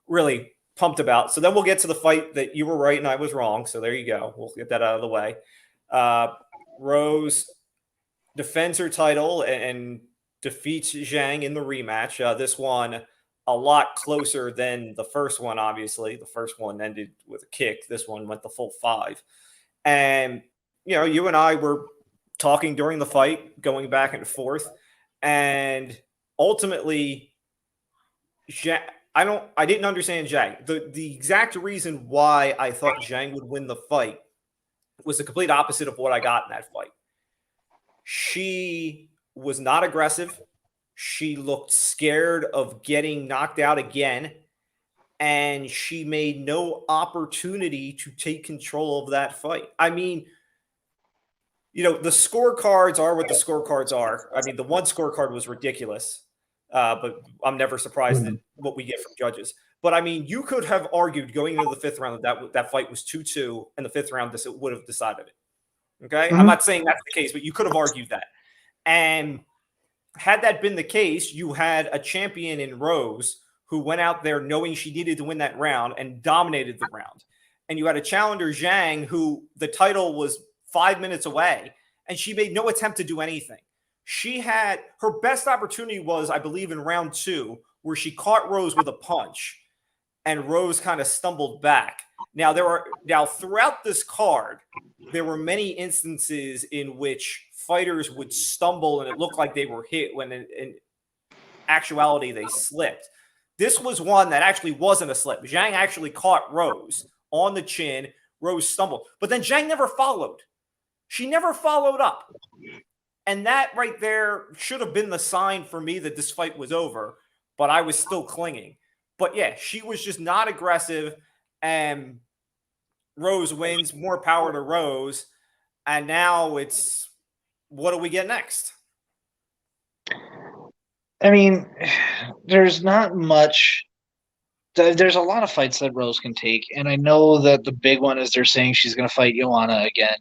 really pumped about. So then we'll get to the fight that you were right and I was wrong. So there you go. We'll get that out of the way. Rose defends her title and defeats Zhang in the rematch. This one a lot closer than the first one, obviously. The first one ended with a kick. This one went the full 5. And, you and I were talking during the fight, going back and forth. And ultimately, I didn't understand Zhang. The exact reason why I thought Zhang would win the fight was the complete opposite of what I got in that fight. She was not aggressive. She looked scared of getting knocked out again. And she made no opportunity to take control of that fight. I mean, the scorecards are what the scorecards are. I mean, the one scorecard was ridiculous. But I'm never surprised at what we get from judges. But, I mean, you could have argued going into the 5th round that fight was 2-2, and the 5th round would have decided it. Okay? Mm-hmm. I'm not saying that's the case, but you could have argued that. And had that been the case, you had a champion in Rose who went out there knowing she needed to win that round and dominated the round. And you had a challenger, Zhang, who the title was 5 minutes away, and she made no attempt to do anything. She had her best opportunity was, I believe, in round 2, where she caught Rose with a punch, and Rose kind of stumbled back. Now throughout this card, there were many instances in which fighters would stumble and it looked like they were hit when in actuality they slipped. This was one that actually wasn't a slip. Zhang actually caught Rose on the chin. Rose stumbled, but then Zhang never followed. She never followed up. And that right there should have been the sign for me that this fight was over, but I was still clinging. But yeah, she was just not aggressive, and Rose wins. More power to Rose. And now it's, what do we get next? I mean, there's not much. There's a lot of fights that Rose can take, and I know that the big one is they're saying she's going to fight Joanna again.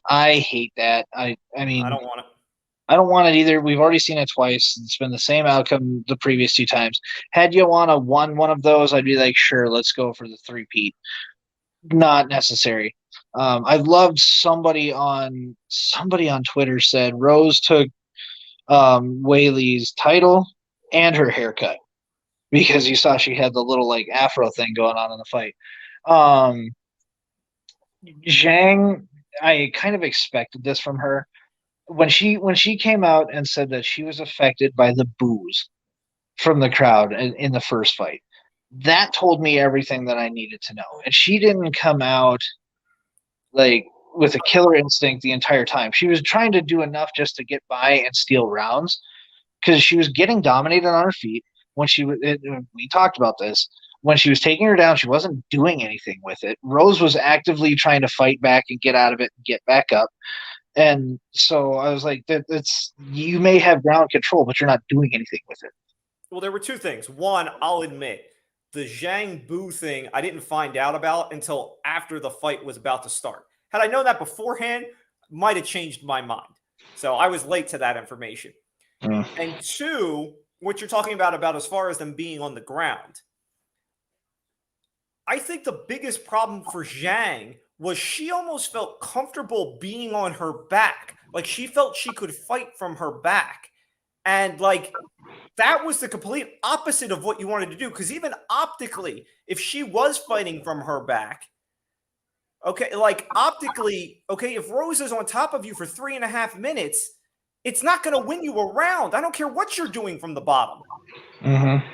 I hate that. I mean, I don't want it. I don't want it either. We've already seen it twice. It's been the same outcome the previous 2 times. Had Joanna won one of those, I'd be like, sure, let's go for the 3-peat. Not necessary. I loved somebody on Twitter said Rose took Weili's title and her haircut because you saw she had the little like afro thing going on in the fight. Zhang, I kind of expected this from her. When she came out and said that she was affected by the boos from the crowd in the first fight, that told me everything that I needed to know. And she didn't come out like with a killer instinct the entire time. She was trying to do enough just to get by and steal rounds because she was getting dominated on her feet when we talked about this. When she was taking her down, she wasn't doing anything with it. Rose was actively trying to fight back and get out of it and get back up. And so I was like, that's you may have ground control, but you're not doing anything with it. Well, there were two things. One, I'll admit, the Zhang Bu thing I didn't find out about until after the fight was about to start. Had I known that beforehand, might have changed my mind. So I was late to that information. And two, what you're talking about as far as them being on the ground. I think the biggest problem for Zhang was she almost felt comfortable being on her back. Like she felt she could fight from her back. And like that was the complete opposite of what you wanted to do. Because even optically, if she was fighting from her back, okay, like optically, okay, if Rose is on top of you for 3.5 minutes, it's not going to win you a round. I don't care what you're doing from the bottom. Mm-hmm.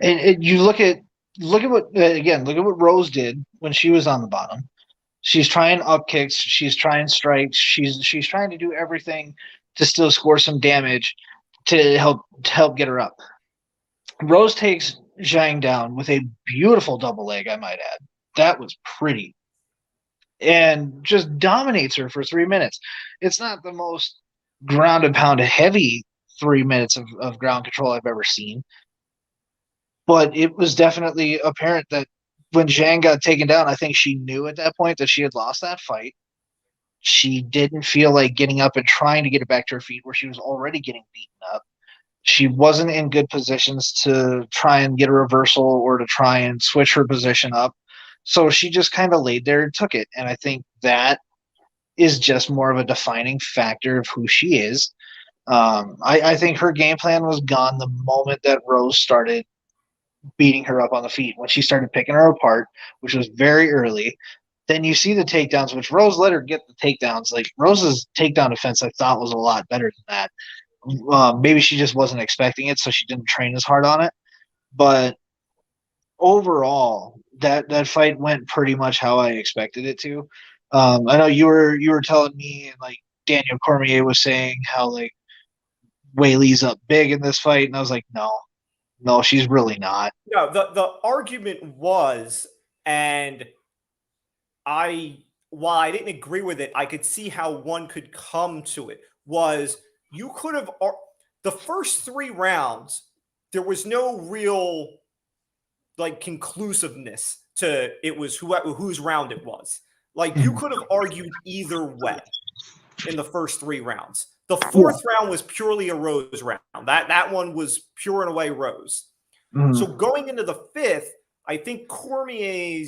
And you look at what Rose did when she was on the bottom. She's trying up kicks. She's trying strikes. She's trying to do everything to still score some damage to help get her up. Rose takes Zhang down with a beautiful double leg, I might add. That was pretty. And just dominates her for 3 minutes. It's not the most ground and pound heavy 3 minutes of ground control I've ever seen. But it was definitely apparent that when Zhang got taken down, I think she knew at that point that she had lost that fight. She didn't feel like getting up and trying to get it back to her feet where she was already getting beaten up. She wasn't in good positions to try and get a reversal or to try and switch her position up. So she just kind of laid there and took it. And I think that is just more of a defining factor of who she is. I think her game plan was gone the moment that Rose started beating her up on the feet. When she started picking her apart, which was very early, then you see the takedowns, which Rose let her get the takedowns. Like Rose's takedown defense, I thought was a lot better than that. Maybe she just wasn't expecting it, so she didn't train as hard on it. But overall, that fight went pretty much how I expected it to. I know you were telling me, and like Daniel Cormier was saying how like Weili's up big in this fight, and I was like, no, she's really not. No, the argument was, and while I didn't agree with it, I could see how one could come to it. Was you could have the first 3 rounds, there was no real like conclusiveness to it was whose round it was. Like you could have argued either way in the first 3 rounds. The 4th round was purely a Rose round. That one was pure and away Rose. So going into the 5th, I think Cormier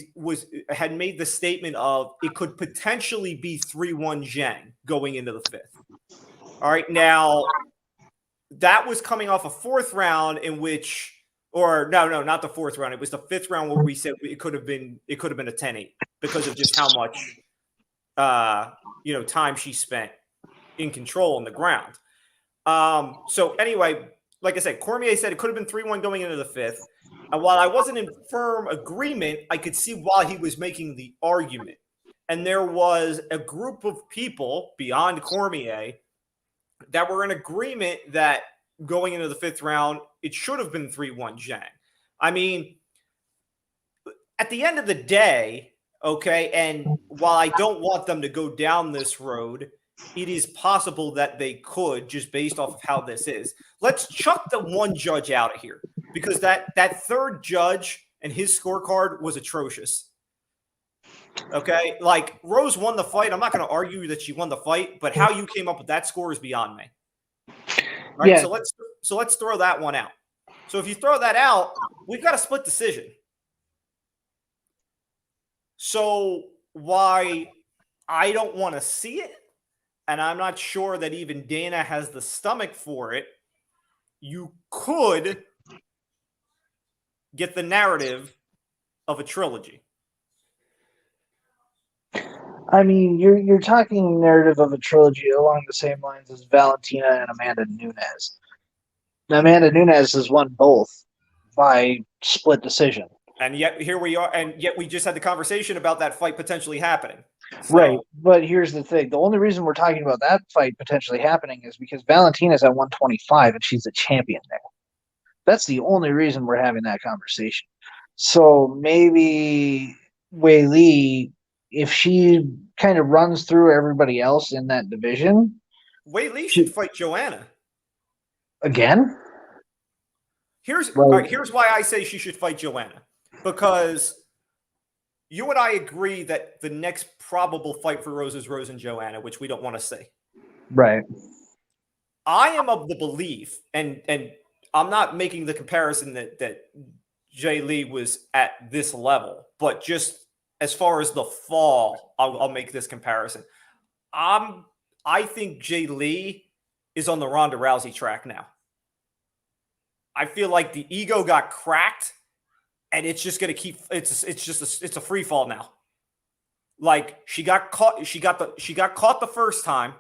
had made the statement of it could potentially be 3-1 Zhang going into the 5th. All right, now that was coming off a 4th round in which, or no, not the 4th round. It was the 5th round where we said it could have been a 10-8 because of just how much time she spent in control on the ground. So anyway, like I said, Cormier said it could have been 3-1 going into the 5th. And while I wasn't in firm agreement, I could see why he was making the argument. And there was a group of people beyond Cormier that were in agreement that going into the 5th round, it should have been 3-1 Zhang. I mean, at the end of the day, okay, and while I don't want them to go down this road, it is possible that they could just based off of how this is. Let's chuck the one judge out of here because that 3rd judge and his scorecard was atrocious. Okay, like Rose won the fight. I'm not going to argue that she won the fight, but how you came up with that score is beyond me. All right, so let's throw that one out. So if you throw that out, we've got a split decision. So why I don't want to see it, and I'm not sure that even Dana has the stomach for it, you could get the narrative of a trilogy. I mean, you're talking narrative of a trilogy along the same lines as Valentina and Amanda Nunes. Amanda Nunes has won both by split decision. And yet here we are, and yet we just had the conversation about that fight potentially happening. Right. So But here's the thing. The only reason we're talking about that fight potentially happening is because Valentina's at 125 and she's a champion there. That's the only reason we're having that conversation. So maybe Wei Li, if she kind of runs through everybody else in that division, Wei Li should she, fight Joanna. again, All right, like, here's why I say she should fight Joanna. Because you and I agree that the next probable fight for Rose is Rose and Joanna, which we don't want to say. right. I am of the belief, and I'm not making the comparison that Jay Lee was at this level, but just as far as the fall, I'll make this comparison. I think Jay Lee is on the Ronda Rousey track now. I feel like the ego got cracked, and it's just going to keep. It's a free fall now. Like she got caught. She got caught the first time.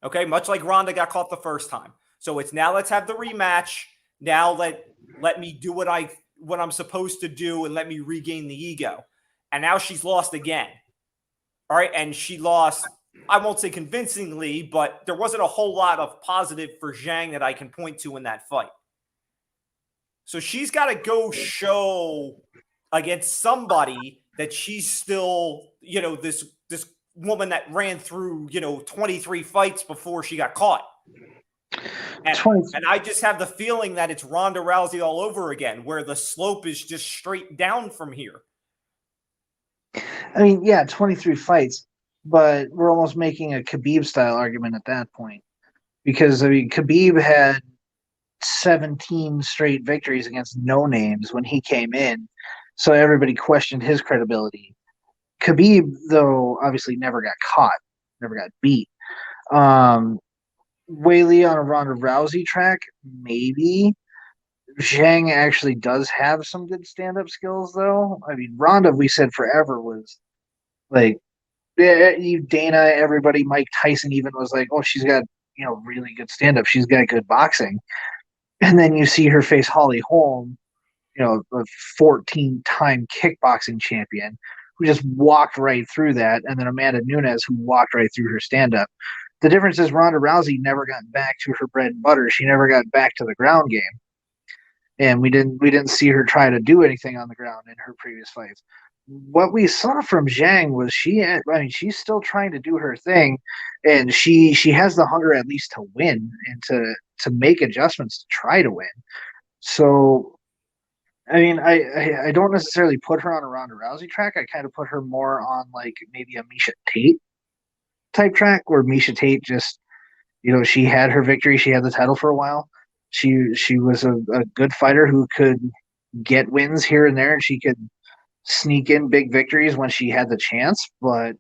Okay, much like Ronda got caught the first time. So it's now let's have the rematch. Now let me do what I'm supposed to do and let me regain the ego. And now she's lost again. All right, and she lost, I won't say convincingly, but there wasn't a whole lot of positive for Zhang that I can point to in that fight. So she's got to go show against somebody that she's still, this woman that ran through, 23 fights before she got caught. And I just have the feeling that it's Ronda Rousey all over again, where the slope is just straight down from here. I mean, yeah, 23 fights, but we're almost making a Khabib style argument at that point. Because, I mean, Khabib had 17 straight victories against no names when he came in. So everybody questioned his credibility. Khabib, though, obviously never got caught, never got beat. Wei Li on a Ronda Rousey track, maybe. Zhang actually does have some good stand-up skills, though. I mean, Ronda, we said forever, was like, Dana, everybody, Mike Tyson even was like, oh, she's got, really good stand-up. She's got good boxing. And then you see her face Holly Holm, a 14-time kickboxing champion who just walked right through that, and then Amanda Nunes who walked right through her stand-up. The difference is Ronda Rousey never got back to her bread and butter. She never got back to the ground game, and we didn't see her try to do anything on the ground in her previous fights. What we saw from Zhang was she's still trying to do her thing, and she has the hunger at least to win and to make adjustments to try to win. So, I mean, I don't necessarily put her on a Ronda Rousey track. I kind of put her more on like maybe a Miesha Tate type track, where Miesha Tate just, she had her victory. She had the title for a while. She was a good fighter who could get wins here and there, and she could sneak in big victories when she had the chance, but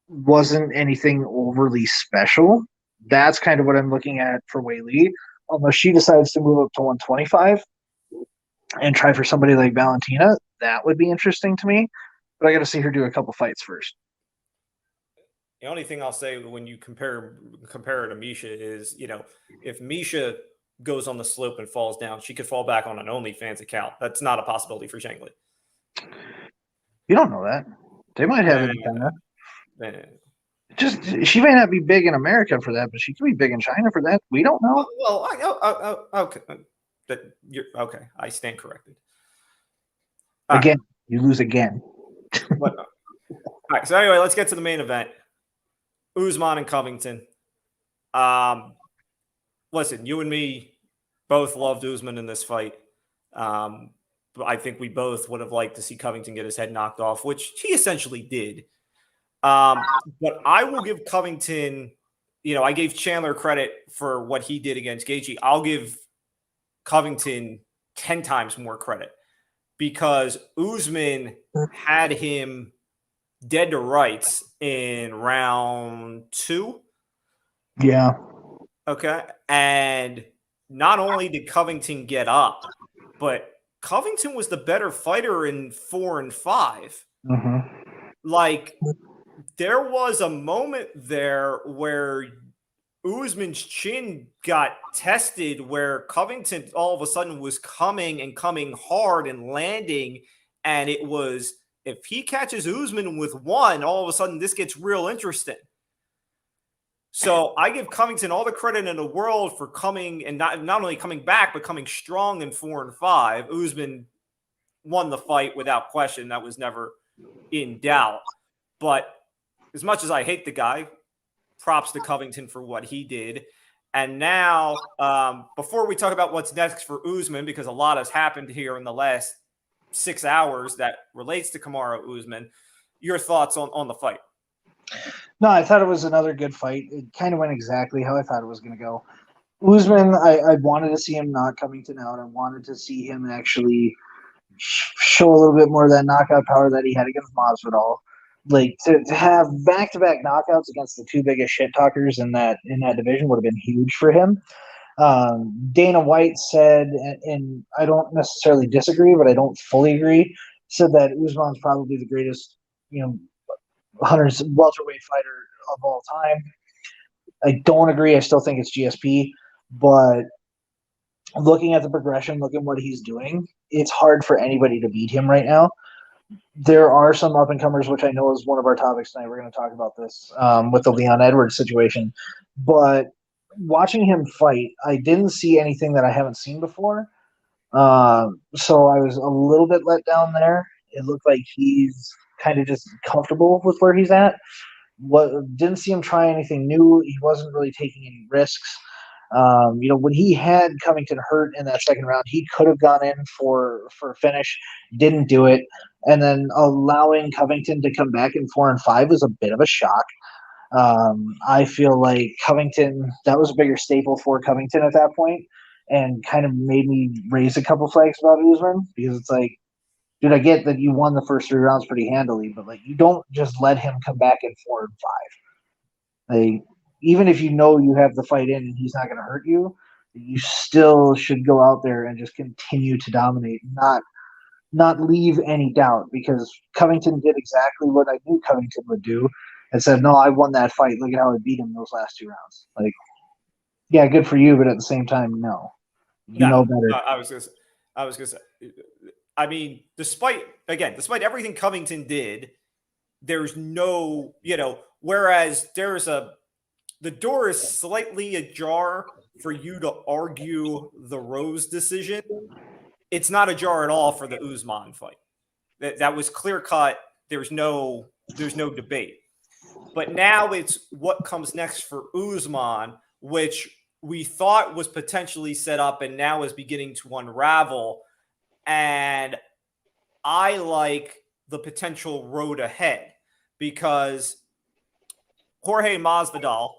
wasn't anything overly special. That's kind of what I'm looking at for Wei Li, unless she decides to move up to 125 and try for somebody like Valentina. That would be interesting to me, but I got to see her do a couple fights first. The only thing I'll say when you compare her to Miesha is, if Miesha goes on the slope and falls down, she could fall back on an OnlyFans account. That's not a possibility for Zhang Li. You don't know that. They might have it in China. Just she may not be big in America for that, but she could be big in China for that. We don't know. Okay. Okay. I stand corrected. Again, you lose again. All right. So anyway, let's get to the main event. Usman and Covington. Listen, you and me both loved Usman in this fight. But I think we both would have liked to see Covington get his head knocked off, which he essentially did. But I will give Covington, I gave Chandler credit for what he did against Gaethje. I'll give Covington 10 times more credit, because Usman had him dead to rights in round 2. Yeah. Okay. And not only did Covington get up, but Covington was the better fighter in 4 and 5. Mm-hmm. Like, there was a moment there where Usman's chin got tested, where Covington all of a sudden was coming hard and landing, and it was If he catches Usman with one, all of a sudden this gets real interesting. So I give Covington all the credit in the world for coming and not only coming back, but coming strong in 4 and 5. Usman won the fight without question. That was never in doubt. But as much as I hate the guy, props to Covington for what he did. And now, before we talk about what's next for Usman, because a lot has happened here in the last 6 hours that relates to Kamara Usman, your thoughts on the fight? No, I thought it was another good fight. It kind of went exactly how I thought it was going to go. Usman, I wanted to see him knock Covington out. I wanted to see him actually show a little bit more of that knockout power that he had against Masvidal. Like to have back-to-back knockouts against the two biggest shit talkers in that division would have been huge for him. Dana White said, and I don't necessarily disagree, but I don't fully agree, said that Usman's probably the greatest, welterweight fighter of all time. I don't agree. I still think it's GSP, but looking at the progression, looking at what he's doing, it's hard for anybody to beat him right now. There are some up-and-comers, which I know is one of our topics tonight. We're going to talk about this with the Leon Edwards situation. But watching him fight, I didn't see anything that I haven't seen before. So I was a little bit let down there. It looked like he's kind of just comfortable with where he's at. Didn't see him try anything new. He wasn't really taking any risks. When he had Covington hurt in that second round, he could have gone in for a finish, didn't do it, and then allowing Covington to come back in 4 and 5 was a bit of a shock. I feel like Covington, that was a bigger staple for Covington at that point, and kind of made me raise a couple flags about Usman, because it's like, dude, I get that you won the first 3 rounds pretty handily, but like, you don't just let him come back in 4 and 5. Like, even if you know you have the fight in and he's not going to hurt you, you still should go out there and just continue to dominate, not leave any doubt, because Covington did exactly what I knew Covington would do and said, no, I won that fight. Look at how I beat him those last 2 rounds. Like, yeah, good for you, but at the same time, no. You know better. I was gonna say, I mean, despite everything Covington did, there's no, whereas the door is slightly ajar for you to argue the Rose decision. It's not ajar at all for the Usman fight. That was clear cut. There's no debate. But now it's what comes next for Usman, which we thought was potentially set up and now is beginning to unravel. And I like the potential road ahead, because Jorge Masvidal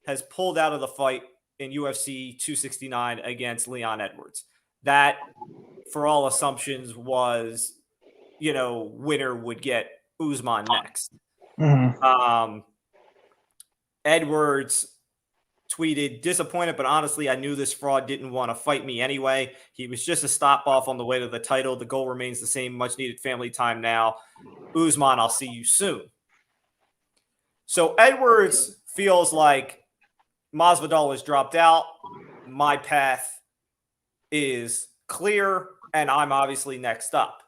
has pulled out of the fight in UFC 269 against Leon Edwards. That, for all assumptions, was, winner would get Usman next. Mm-hmm. Edwards tweeted, disappointed, but honestly, I knew this fraud didn't want to fight me anyway. He was just a stop off on the way to the title. The goal remains the same. Much needed family time now. Usman, I'll see you soon. So Edwards feels like Masvidal has dropped out. My path is clear, and I'm obviously next up.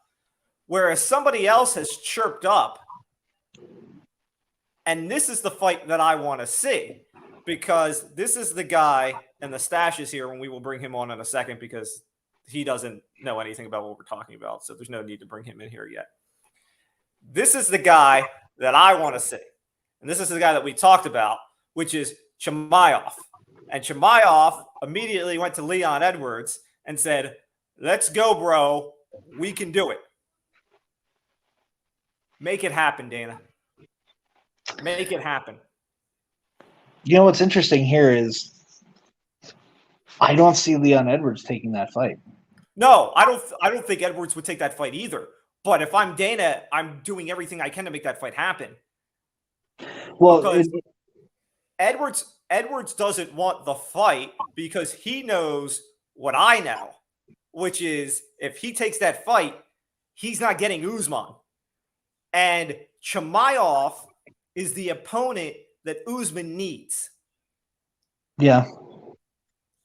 Whereas somebody else has chirped up, and this is the fight that I want to see, because this is the guy, and the stash is here, and we will bring him on in a second because he doesn't know anything about what we're talking about, so there's no need to bring him in here yet. This is the guy that I want to see, and this is the guy that we talked about, which is Chimaev. And Chimaev immediately went to Leon Edwards and said, let's go, bro. We can do it. Make it happen, Dana. Make it happen. What's interesting here is I don't see Leon Edwards taking that fight. No, I don't think Edwards would take that fight either. But if I'm Dana, I'm doing everything I can to make that fight happen. Well, Edwards doesn't want the fight because he knows what I know, which is if he takes that fight, he's not getting Usman. And Chimaev is the opponent that Usman needs. Yeah.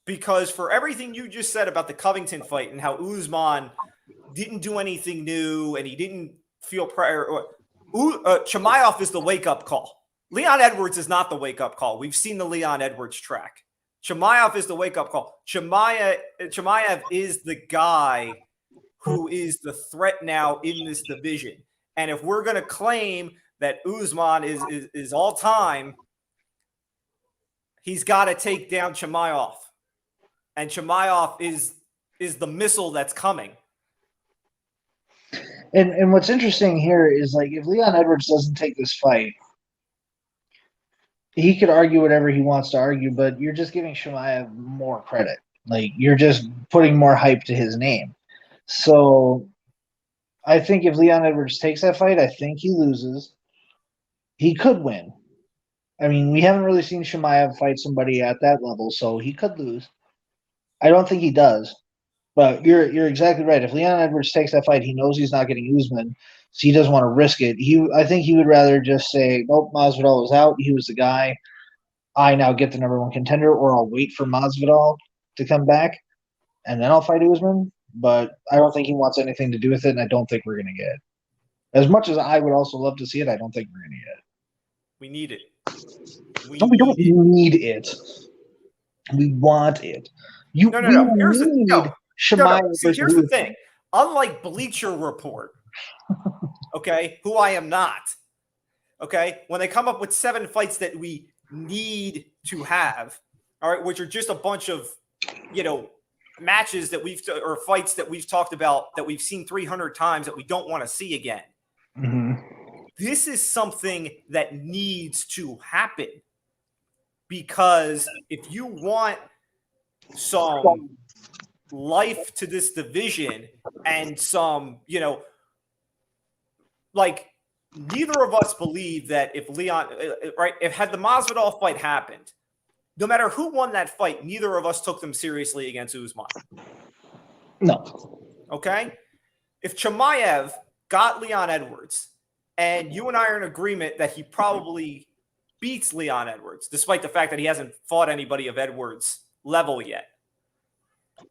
Because for everything you just said about the Covington fight and how Usman didn't do anything new and he didn't feel prayer. Chimaev is the wake-up call. Leon Edwards is not the wake-up call. We've seen the Leon Edwards track. Chimaev is the wake-up call. Chimaev is the guy who is the threat now in this division. And if we're going to claim that Usman is all-time, he's got to take down Chimaev. And Chimaev is the missile that's coming. And what's interesting here is, like, if Leon Edwards doesn't take this fight, he could argue whatever he wants to argue, but you're just giving Chimaev more credit. Like, you're just putting more hype to his name. So I think if Leon Edwards takes that fight, I think he loses. He could win. I mean, we haven't really seen Chimaev fight somebody at that level, so he could lose. I don't think he does. But you're exactly right. If Leon Edwards takes that fight, he knows he's not getting Usman, so he doesn't want to risk it. I think he would rather just say, nope, Masvidal was out. He was the guy. I now get the number one contender, or I'll wait for Masvidal to come back, and then I'll fight Usman. But I don't think he wants anything to do with it, and I don't think we're going to get it. As much as I would also love to see it, I don't think we're going to get it. We need it. We don't need it. We want it. No. Here's the thing. Unlike Bleacher Report, okay, who I am not, okay, when they come up with 7 fights that we need to have, all right, which are just a bunch of, matches that or fights that we've talked about that we've seen 300 times that we don't want to see again. Mm-hmm. This is something that needs to happen, because if you want some life to this division and some, like, neither of us believe that if had the Masvidal fight happened, no matter who won that fight, neither of us took them seriously against Usman. No. Okay? If Chimaev got Leon Edwards, and you and I are in agreement that he probably beats Leon Edwards, despite the fact that he hasn't fought anybody of Edwards' level yet.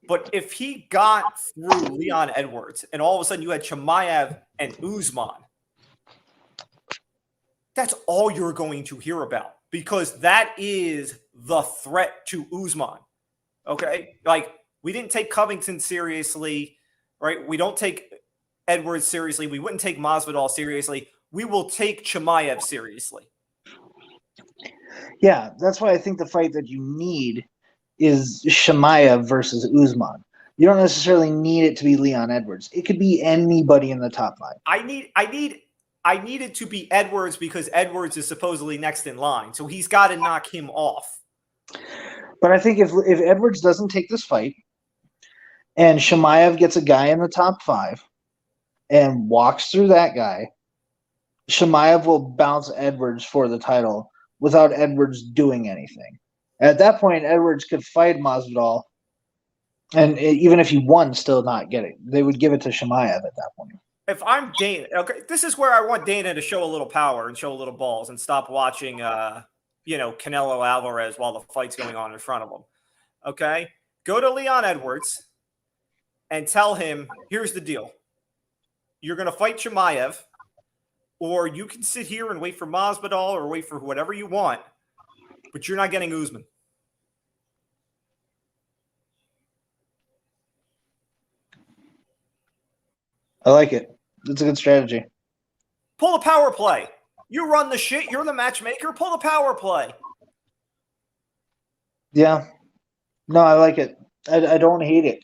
But if he got through Leon Edwards, and all of a sudden you had Chimaev and Usman, that's all you're going to hear about, because that is the threat to Usman. Okay? Like, we didn't take Covington seriously, right? We don't take Edwards seriously. We wouldn't take Masvidal seriously. We will take Chimaev seriously. Yeah, that's why I think the fight that you need is Chimaev versus Usman. You don't necessarily need it to be Leon Edwards. It could be anybody in the top 5. I need it to be Edwards, because Edwards is supposedly next in line, so he's got to knock him off. But I think if Edwards doesn't take this fight, and Chimaev gets a guy in the top 5 and walks through that guy, Chimaev will bounce Edwards for the title without Edwards doing anything. At that point, Edwards could fight Masvidal, and even if he won, still not get it. They would give it to Chimaev at that point. If I'm Dana, okay, this is where I want Dana to show a little power and show a little balls and stop watching, Canelo Alvarez while the fight's going on in front of him. Okay? Go to Leon Edwards and tell him, here's the deal. You're going to fight Chimaev, or you can sit here and wait for Masvidal or wait for whatever you want, but you're not getting Usman. I like it. That's a good strategy. Pull the power play. You run the shit. You're the matchmaker. Pull the power play. Yeah. No, I like it. I don't hate it.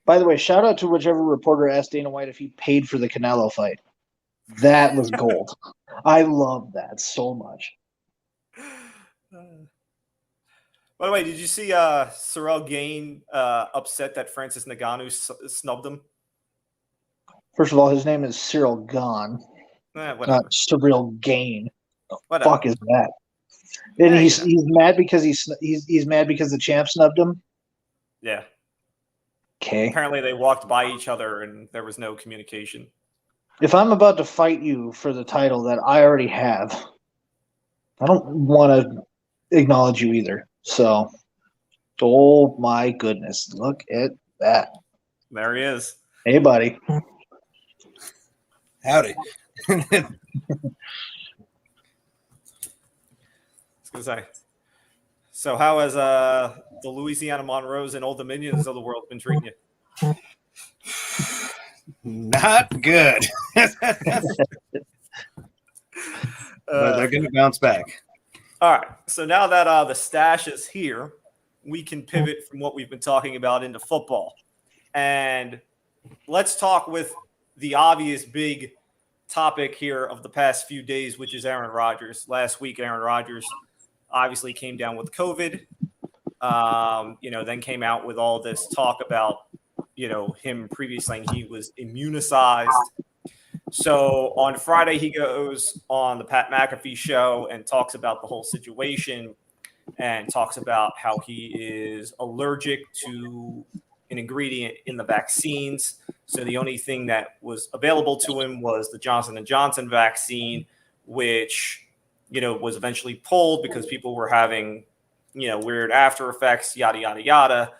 By the way, shout out to whichever reporter asked Dana White if he paid for the Canelo fight. That was gold. I love that so much. By the way, did you see Cyril Gane upset that Francis Ngannou snubbed him? First of all, his name is Cyril Gane, not Cyril Gane. The fuck is that? And he's mad because he's mad because the champ snubbed him. Yeah. Okay. Apparently, they walked by each other and there was no communication. If I'm about to fight you for the title that I already have, I don't want to acknowledge you either. So, oh my goodness, look at that. There he is. Hey, buddy. Howdy. I was gonna say. So how has the Louisiana Monroes and Old Dominions of the world been treating you? Not good. But they're going to bounce back. All right. So now that the stash is here, we can pivot from what we've been talking about into football. And let's talk with the obvious big topic here of the past few days, which is Aaron Rodgers. Last week, Aaron Rodgers obviously came down with COVID. Then came out with all this talk about, him previously saying he was immunized. So on Friday, he goes on the Pat McAfee show and talks about the whole situation and talks about how he is allergic to an ingredient in the vaccines. So the only thing that was available to him was the Johnson & Johnson vaccine, which, was eventually pulled because people were having, weird after effects, yada, yada, yada.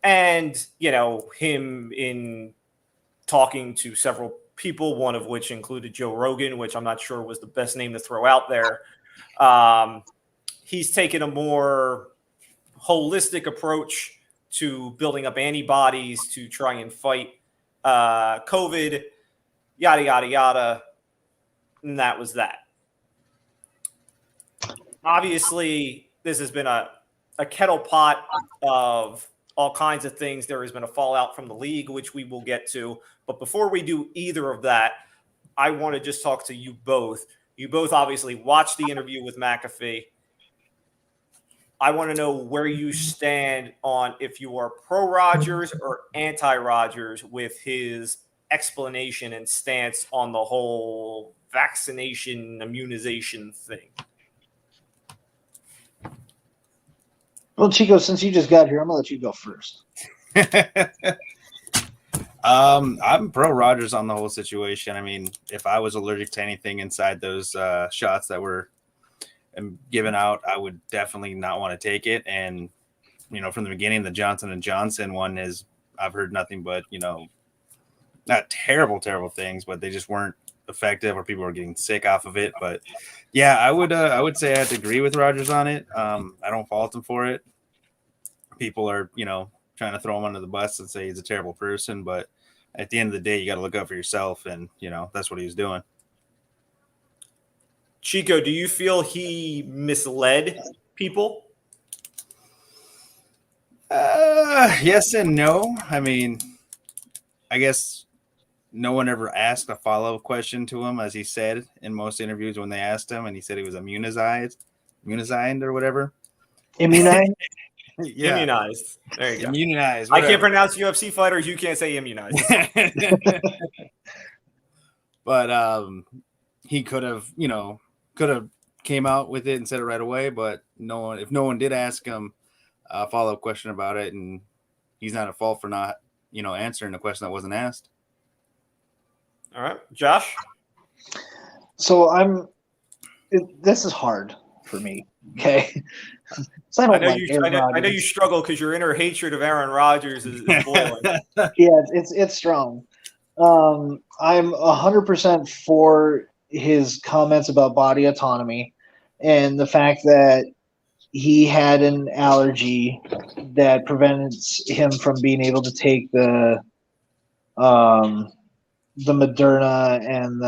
And, him in talking to several people, one of which included Joe Rogan, which I'm not sure was the best name to throw out there. He's taken a more holistic approach to building up antibodies to try and fight COVID, yada, yada, yada. And that was that. Obviously, this has been a kettle pot of all kinds of things. There has been a fallout from the league, which we will get to. But before we do either of that, I want to just talk to you both. You both obviously watched the interview with McAfee. I want to know where you stand on if you are pro Rodgers or anti Rodgers with his explanation and stance on the whole vaccination immunization thing. Well, Chico, since you just got here, I'm gonna let you go first. I'm pro Rodgers on the whole situation. I mean, if I was allergic to anything inside those shots that were given out, I would definitely not want to take it. And from the beginning, the Johnson & Johnson one is, I've heard nothing but not terrible things, but they just weren't effective, or people were getting sick off of it. But yeah, I would say I have to agree with Rodgers on it. I don't fault him for it. People are trying to throw him under the bus and say he's a terrible person, but at the end of the day, you got to look out for yourself, and that's what he was doing. Chico, do you feel he misled people? Yes and no. I mean, I guess no one ever asked a follow-up question to him, as he said in most interviews when they asked him, and he said he was immunized or whatever. Immunized? Yeah. Immunized. There you go. Immunized. Whatever. I can't pronounce UFC fighters. You can't say immunized. But he could have came out with it and said it right away. But if no one did ask him a follow-up question about it, and he's not at fault for not answering the question that wasn't asked. All right, Josh. So this is hard for me. Okay. So I know you struggle because your inner hatred of Aaron Rodgers is boiling. Yeah, it's strong. I'm 100% for his comments about body autonomy and the fact that he had an allergy that prevents him from being able to take the Moderna and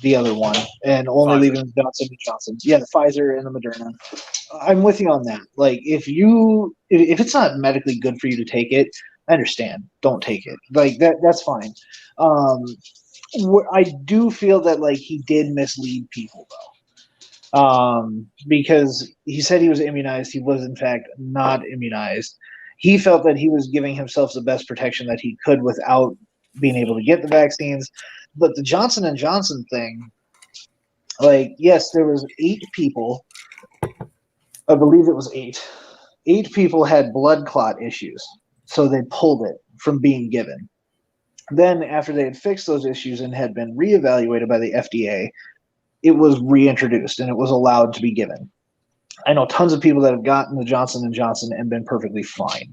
the other one, and only Pfizer. leaving Johnson & Johnson. Yeah, the Pfizer and the Moderna. I'm with you on that. Like, if it's not medically good for you to take it, I understand. Don't take it. Like that's fine. I do feel that he did mislead people though, because he said he was immunized. He was in fact not immunized. He felt that he was giving himself the best protection that he could without being able to get the vaccines. But the Johnson & Johnson thing, yes, there was 8 people. I believe it was 8. 8 people had blood clot issues, so they pulled it from being given. Then, after they had fixed those issues and had been reevaluated by the FDA, it was reintroduced and it was allowed to be given. I know tons of people that have gotten the Johnson & Johnson and been perfectly fine.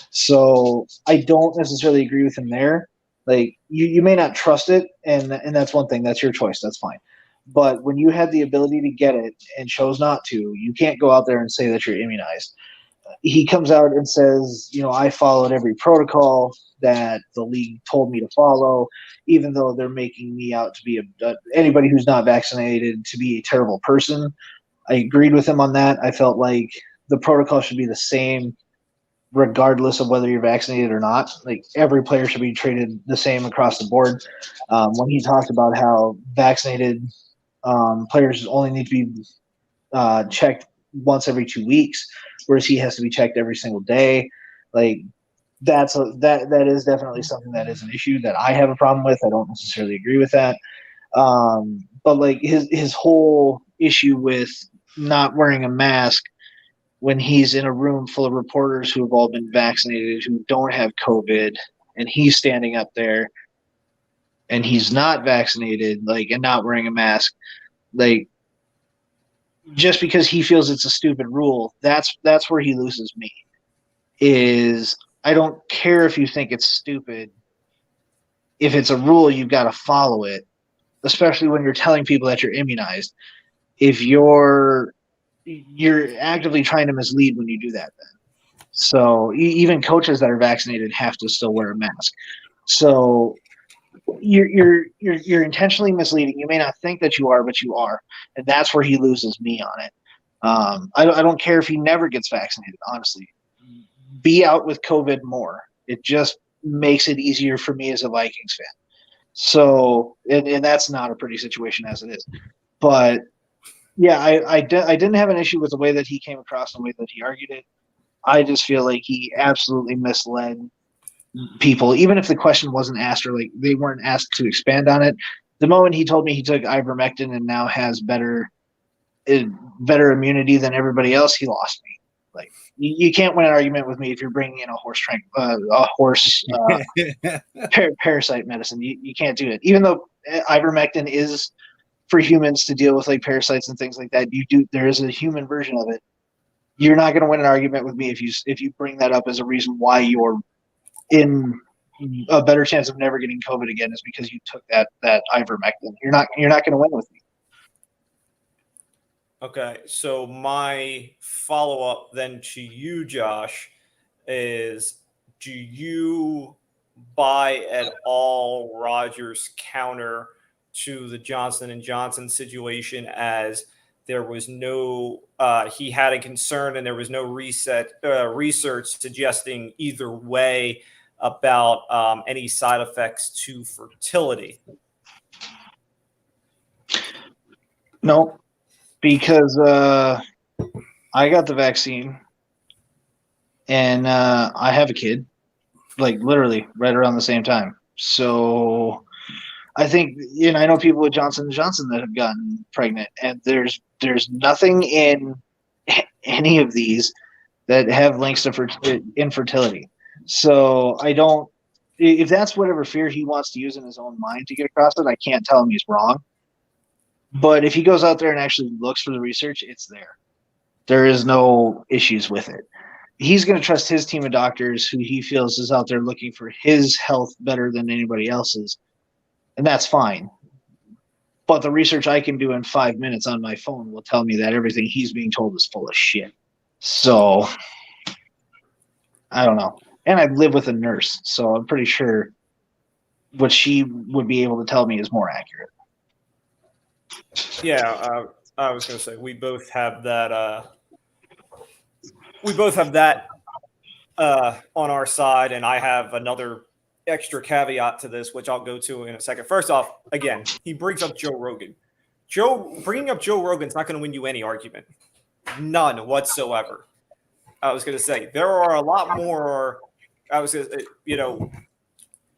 So I don't necessarily agree with him there. Like you may not trust it, and that's one thing. That's your choice. That's fine. But when you had the ability to get it and chose not to, you can't go out there and say that you're immunized. He comes out and says, I followed every protocol that the league told me to follow, even though they're making me out to be anybody who's not vaccinated to be a terrible person. I agreed with him on that. I felt like the protocol should be the same regardless of whether you're vaccinated or not. Like every player should be treated the same across the board. When he talked about how vaccinated players only need to be checked once every 2 weeks, whereas he has to be checked every single day. Like that is definitely something that is an issue that I have a problem with. I don't necessarily agree with that. But like his whole issue with not wearing a mask when he's in a room full of reporters who have all been vaccinated, who don't have COVID, and he's standing up there and he's not vaccinated, like, and not wearing a mask, like, just because he feels it's a stupid rule, that's where he loses me. Is I don't care if you think it's stupid. If it's a rule, you've got to follow it, especially when you're telling people that you're immunized. If you're actively trying to mislead when you do that, then. So even coaches that are vaccinated have to still wear a mask. So you're intentionally misleading. You may not think that you are, but you are, and that's where he loses me on it. I don't care if he never gets vaccinated. Honestly, be out with COVID more. It just makes it easier for me as a Vikings fan. So, and that's not a pretty situation as it is. But yeah, I didn't have an issue with the way that he came across, the way that he argued it. I just feel like he absolutely misled people, even if the question wasn't asked or like they weren't asked to expand on it. The moment he told me he took ivermectin and now has better immunity than everybody else, he lost me. Like you can't win an argument with me if you're bringing in a horse parasite medicine. You can't do it, even though ivermectin is for humans to deal with like parasites and things like that. There is a human version of it. You're not going to win an argument with me if you bring that up as a reason why you're in a better chance of never getting COVID again is because you took that ivermectin. You're not going to win with me. Okay, so my follow-up then to you, Josh, is do you buy at all Rodgers' counter to the Johnson & Johnson situation as there was no he had a concern and there was no research suggesting either way about any side effects to fertility? No, because I got the vaccine and I have a kid, like literally right around the same time. So I think, I know people with Johnson & Johnson that have gotten pregnant, and there's nothing in any of these that have links to infertility. So I don't, if that's whatever fear he wants to use in his own mind to get across it, I can't tell him he's wrong. But if he goes out there and actually looks for the research, it's there. There is no issues with it. He's going to trust his team of doctors who he feels is out there looking for his health better than anybody else's. And that's fine. But the research I can do in 5 minutes on my phone will tell me that everything he's being told is full of shit. So I don't know. And I live with a nurse, so I'm pretty sure what she would be able to tell me is more accurate. Yeah, I was going to say we both have that. We both have that on our side, and I have another extra caveat to this, which I'll go to in a second. First off, again, he brings up Joe Rogan. Bringing up Joe Rogan's not going to win you any argument, none whatsoever. I was going to say there are a lot more. I was going to,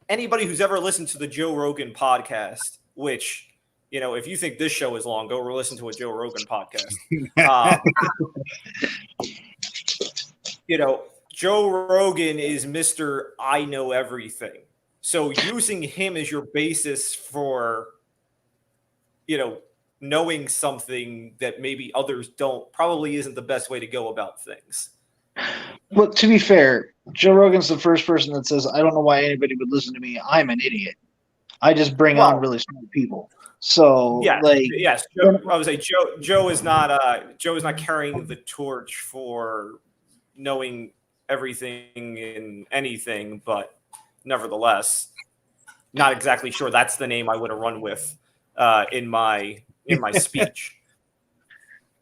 anybody who's ever listened to the Joe Rogan podcast, which, if you think this show is long, go listen to a Joe Rogan podcast. Joe Rogan is Mr. I know everything. So using him as your basis for, knowing something that maybe others don't probably isn't the best way to go about things. Well, to be fair, Joe Rogan's the first person that says, I don't know why anybody would listen to me. I'm an idiot. I just bring on Well, really smart people. So, yes, like, yes. I would say Joe is not carrying the torch for knowing everything and anything, but nevertheless, not exactly sure that's the name I would have run with in my speech.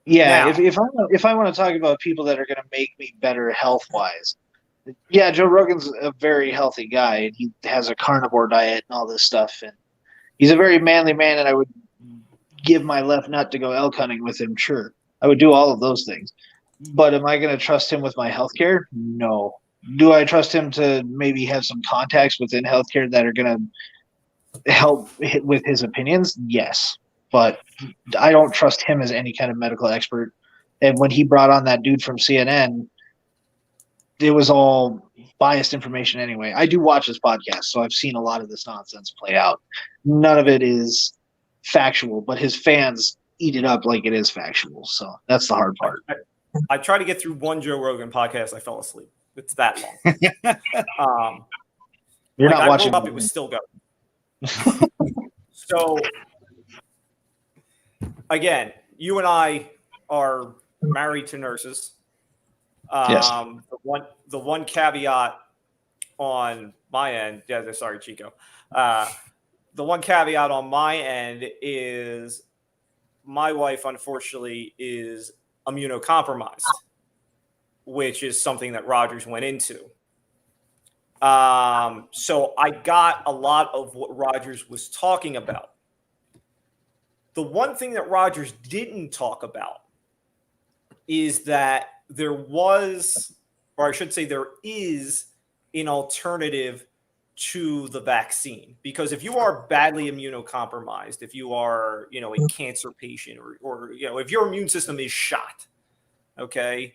yeah, Now, if I want to talk about people that are going to make me better health wise, yeah, Joe Rogan's a very healthy guy, and he has a carnivore diet and all this stuff, and he's a very manly man, and I would give my left nut to go elk hunting with him. Sure, I would do all of those things, but am I going to trust him with my healthcare? No. Do I trust him to maybe have some contacts within healthcare that are going to help with his opinions? Yes, but I don't trust him as any kind of medical expert. And when he brought on that dude from CNN, it was all biased information anyway. I do watch this podcast, so I've seen a lot of this nonsense play out. None of it is factual, but his fans eat it up like it is factual. So that's the hard part. I tried to get through one Joe Rogan podcast. I fell asleep. It's that long. You're like not I watching. woke up, it was still going. So again, you and I are married to nurses. Yes. The one caveat on my end, sorry, Chico. The one caveat on my end is my wife, unfortunately, is immunocompromised, which is something that Rogers went into. So I got a lot of what Rogers was talking about. The one thing that Rogers didn't talk about is that there was, or I should say there is, an alternative to the vaccine. Because if you are badly immunocompromised, if you are, a cancer patient or if your immune system is shot, okay,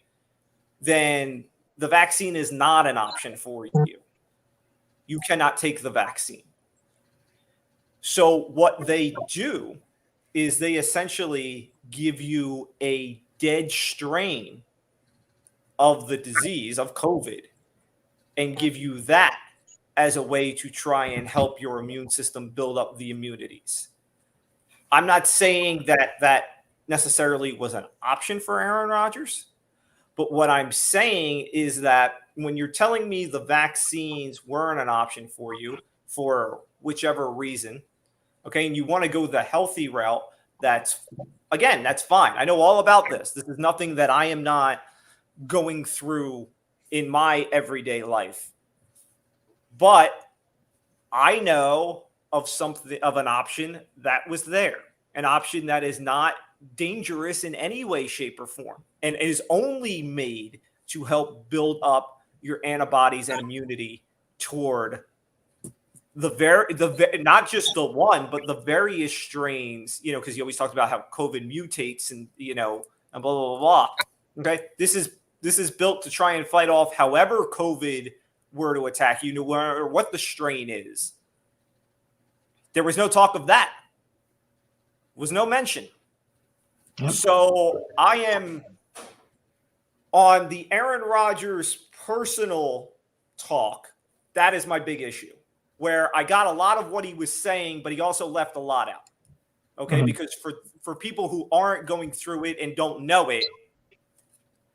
then the vaccine is not an option for you. You cannot take the vaccine. So what they do is they essentially give you a dead strain of the disease of COVID and give you that as a way to try and help your immune system build up the immunities. I'm not saying that necessarily was an option for Aaron Rodgers, but what I'm saying is that when you're telling me the vaccines weren't an option for you for whichever reason, okay, and you want to go the healthy route, that's fine. I know all about this. This is nothing that I am not going through in my everyday life. But I know of an option that was there, an option that is not dangerous in any way, shape, or form, and is only made to help build up your antibodies and immunity toward not just the one, but the various strains, because you always talked about how COVID mutates and blah, blah, blah, blah. Okay. This is built to try and fight off however COVID were to attack you, or what the strain is. There was no talk of that. Was no mention. Yep. So I am on the Aaron Rodgers personal talk. That is my big issue, where I got a lot of what he was saying, but he also left a lot out. Okay. Mm-hmm. Because for people who aren't going through it and don't know it,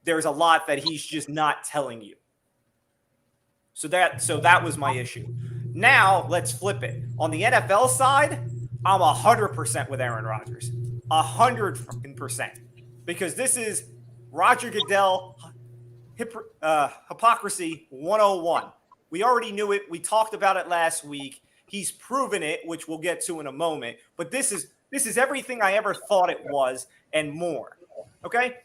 there's a lot that he's just not telling you. So that was my issue. Now let's flip it. On the NFL side, I'm 100% with Aaron Rodgers. 100%. Because this is Roger Goodell hypocrisy 101. We already knew it. We talked about it last week. He's proven it, which we'll get to in a moment. But this is everything I ever thought it was and more. Okay?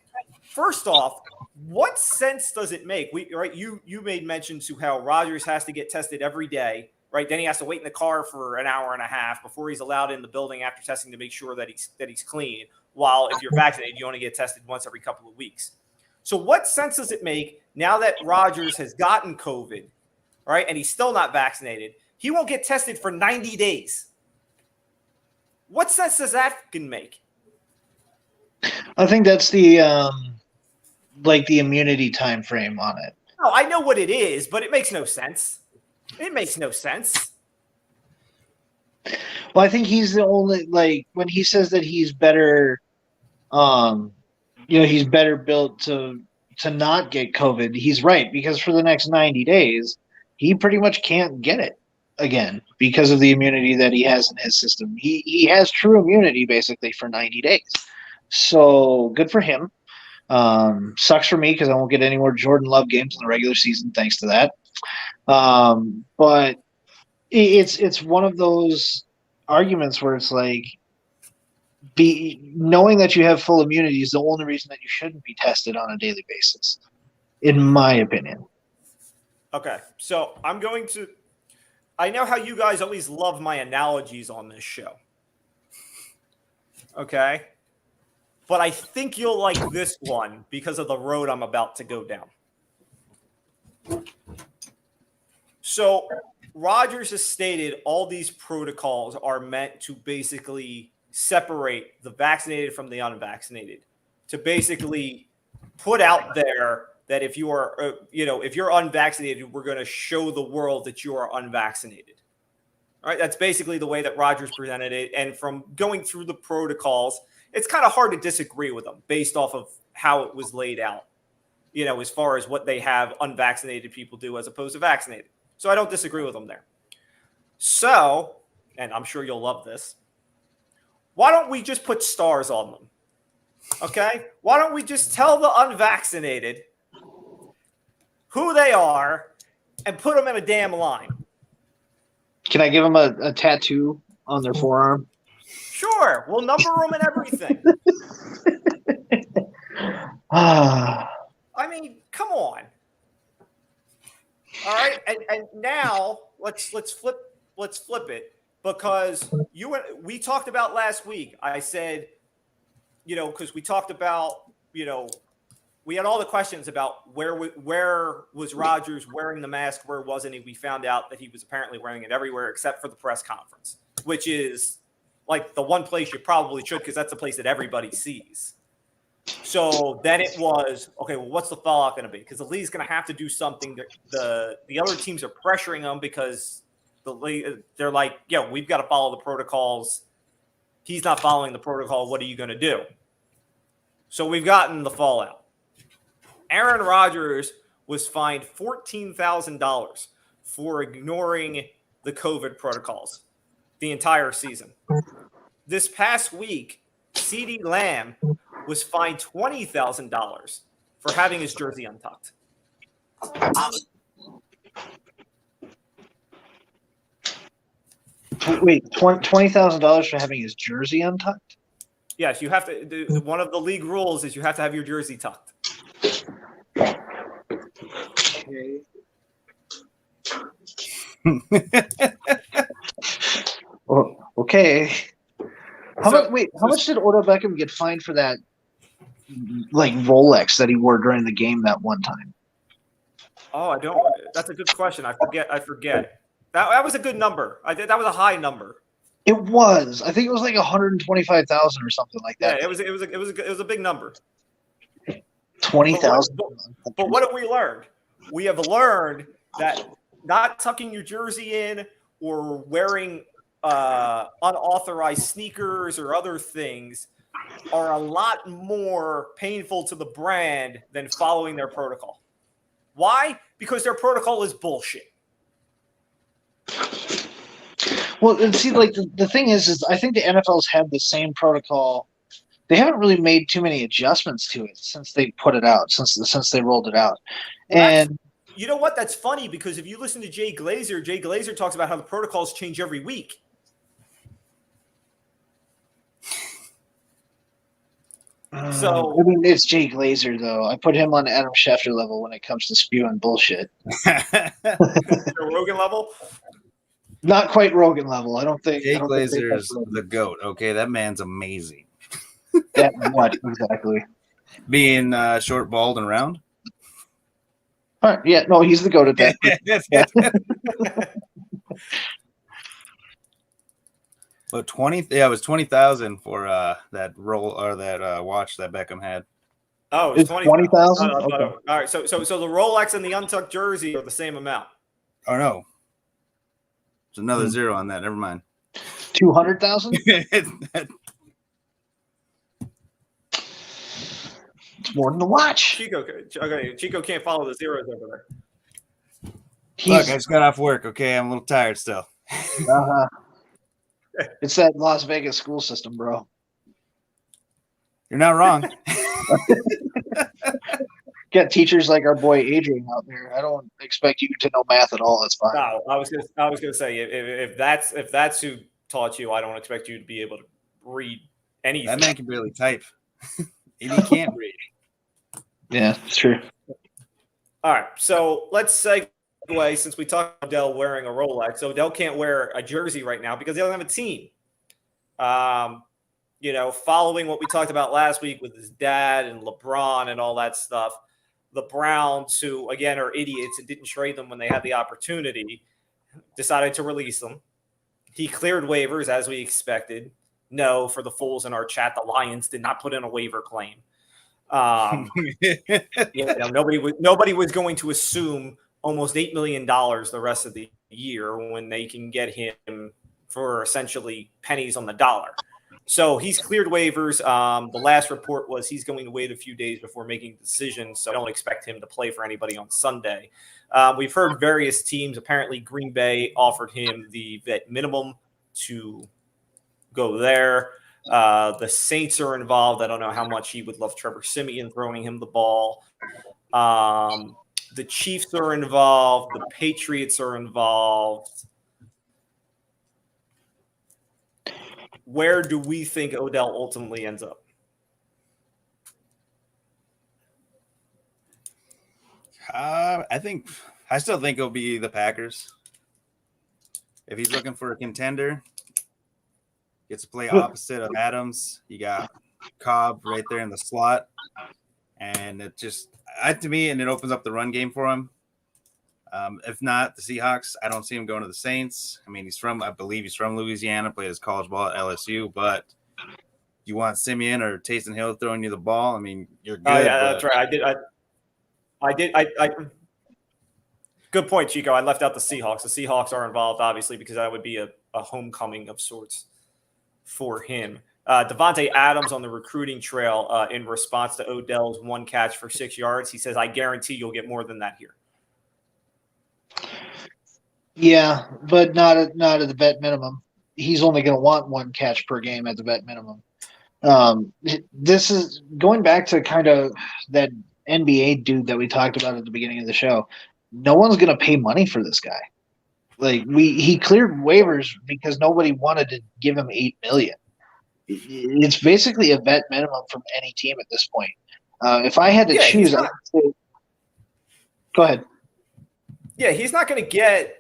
First off, what sense does it make? You made mention to how Rodgers has to get tested every day, right? Then he has to wait in the car for an hour and a half before he's allowed in the building after testing to make sure that he's clean. While if you're vaccinated, you only get tested once every couple of weeks. So what sense does it make now that Rodgers has gotten COVID, right, and he's still not vaccinated? He won't get tested for 90 days. What sense does that can make? I think that's the like the immunity time frame on it. No, I know what it is, but it makes no sense. It makes no sense. Well, I think he's the only, like, when he says that he's better, he's better built to not get COVID. He's right, because for the next 90 days, he pretty much can't get it again because of the immunity that he has in his system. He has true immunity basically for 90 days. So good for him. Sucks for me because I won't get any more Jordan Love games in the regular season thanks to that. But it's one of those arguments where it's like, knowing that you have full immunity is the only reason that you shouldn't be tested on a daily basis, in my opinion. Okay, so I'm going to. I know how you guys always love my analogies on this show. Okay, but I think you'll like this one because of the road I'm about to go down. So Rodgers has stated all these protocols are meant to basically separate the vaccinated from the unvaccinated, to basically put out there that if you are, if you're unvaccinated, we're going to show the world that you are unvaccinated. All right, that's basically the way that Rodgers presented it. And from going through the protocols, it's kind of hard to disagree with them based off of how it was laid out, as far as what they have unvaccinated people do as opposed to vaccinated. So I don't disagree with them there. So, and I'm sure you'll love this, why don't we just put stars on them? Okay? Why don't we just tell the unvaccinated who they are and put them in a damn line? Can I give them a tattoo on their forearm? Sure. We'll number them and everything. I mean, come on. All right, and now let's flip it, because we talked about last week. I said, because we talked about, we had all the questions about where was Rodgers wearing the mask, where wasn't he? We found out that he was apparently wearing it everywhere except for the press conference, which is like the one place you probably should, because that's the place that everybody sees. So then it was, okay, well, what's the fallout going to be? Because the league's going to have to do something. The other teams are pressuring them because they're like, yeah, we've got to follow the protocols. He's not following the protocol. What are you going to do? So we've gotten the fallout. Aaron Rodgers was fined $14,000 for ignoring the COVID protocols the entire season. This past week, CeeDee Lamb was fined $20,000 for having his jersey untucked. Wait, $20,000 for having his jersey untucked? Yes, you have to. One of the league rules is you have to have your jersey tucked. Okay. Okay. How much did Odell Beckham get fined for that, like, Rolex that he wore during the game that one time? Oh, I don't. That's a good question. I forget. That was a good number. That was a high number. It was. I think it was like 125,000 or something like that. Yeah, it was a big number. 20,000. But what have we learned? We have learned that not tucking your jersey in or wearing unauthorized sneakers or other things are a lot more painful to the brand than following their protocol. Why? Because their protocol is bullshit. Well, and see, like, the thing is I think the NFL's had the same protocol. They haven't really made too many adjustments to it since they put it out, since they rolled it out. And you know what? That's funny, because if you listen to Jay Glazer talks about how the protocols change every week. So I mean, it's Jay Glazer, though. I put him on Adam Schefter level when it comes to spewing bullshit. Rogan level? Not quite Rogan level. I don't think. Jay Glazer is the GOAT. Okay, that man's amazing. That what exactly? Being short, bald, and round. All right, yeah, no, he's the GOAT at that. But it was 20,000 for that roll or that watch that Beckham had. Oh, It's 20,000. No, Okay. no. All right. So the Rolex and the untucked jersey are the same amount. Oh no, there's another Hmm. zero on that. Never mind. 200,000. It's more than the watch. Chico can't follow the zeros over there. Look, I just got off work. Okay, I'm a little tired still. It's that Las Vegas school system, bro. You're not wrong. Got teachers like our boy Adrian out there. I don't expect you to know math at all. That's fine. No, I was gonna say if that's who taught you, I don't expect you to be able to read anything. That man can barely type. And he can't read. Yeah, it's true. All right, so let's segue since we talked about Odell wearing a Rolex. Odell can't wear a jersey right now because he doesn't have a team. Following what we talked about last week with his dad and LeBron and all that stuff, the Browns, who again are idiots and didn't trade them when they had the opportunity, decided to release them. He cleared waivers as we expected. No, for the fools in our chat, the Lions did not put in a waiver claim. Nobody was going to assume almost $8 million the rest of the year when they can get him for essentially pennies on the dollar. So he's cleared waivers. The last report was he's going to wait a few days before making decisions. So I don't expect him to play for anybody on Sunday. We've heard various teams. Apparently, Green Bay offered him the vet minimum to go there. The Saints are involved. I don't know how much he would love Trevor Siemian throwing him the ball. The Chiefs are involved. The Patriots are involved. Where do we think Odell ultimately ends up? I still think it'll be the Packers. If he's looking for a contender, gets to play opposite of Adams. You got Cobb right there in the slot, and it just to me, and it opens up the run game for him. If not the Seahawks, I don't see him going to the Saints. I mean, I believe he's from Louisiana, played his college ball at LSU, but you want Simeon or Taysom Hill throwing you the ball? I mean, you're good. Oh, yeah, that's right. I good point, Chico. I left out the Seahawks. The Seahawks are involved, obviously, because that would be a homecoming of sorts for him. Devontae Adams on the recruiting trail in response to Odell's one catch for 6 yards. He says, I guarantee you'll get more than that here. Yeah, but not at the vet minimum. He's only going to want one catch per game at the vet minimum. This is going back to kind of that NBA dude that we talked about at the beginning of the show. No one's going to pay money for this guy. Like he cleared waivers because nobody wanted to give him $8 million. It's basically a vet minimum from any team at this point. If I had to choose, I would say, go ahead. Yeah, he's not going to get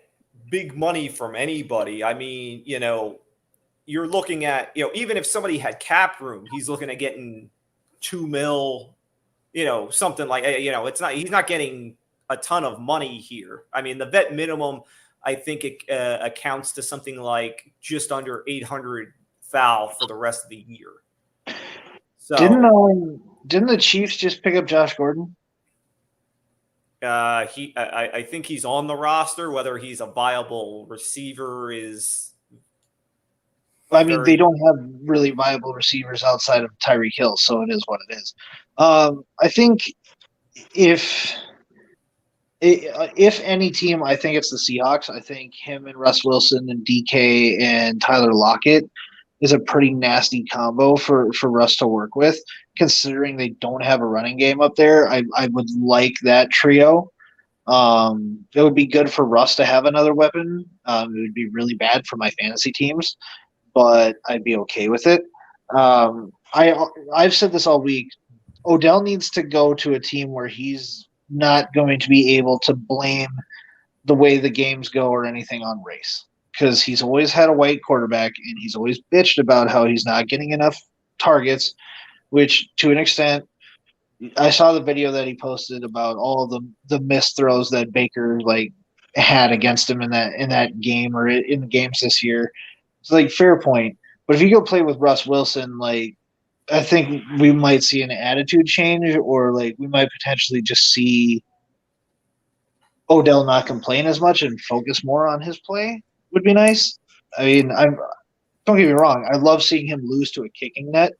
big money from anybody. I mean, you're looking at, even if somebody had cap room, he's looking at getting $2 million, something like, he's not getting a ton of money here. I mean, the vet minimum, I think it accounts to something like just under 800,000 for the rest of the year. So didn't the Chiefs just pick up Josh Gordon? I think he's on the roster. Whether he's a viable receiver is. They don't have really viable receivers outside of Tyreek Hill, so it is what it is. I think if any team, I think it's the Seahawks. I think him and Russ Wilson and DK and Tyler Lockett is a pretty nasty combo for Russ to work with, considering they don't have a running game up there. I would like that trio. It would be good for Russ to have another weapon. It would be really bad for my fantasy teams, but I'd be okay with it. I've said this all week. Odell needs to go to a team where he's not going to be able to blame the way the games go or anything on race, because he's always had a white quarterback and he's always bitched about how he's not getting enough targets, which to an extent, I saw the video that he posted about all the missed throws that Baker had against him in that game or in the games this year. It's fair point. But if you go play with Russ Wilson, I think we might see an attitude change, or like we might potentially just see Odell not complain as much and focus more on his play. Would be nice. I mean, don't get me wrong. I love seeing him lose to a kicking net.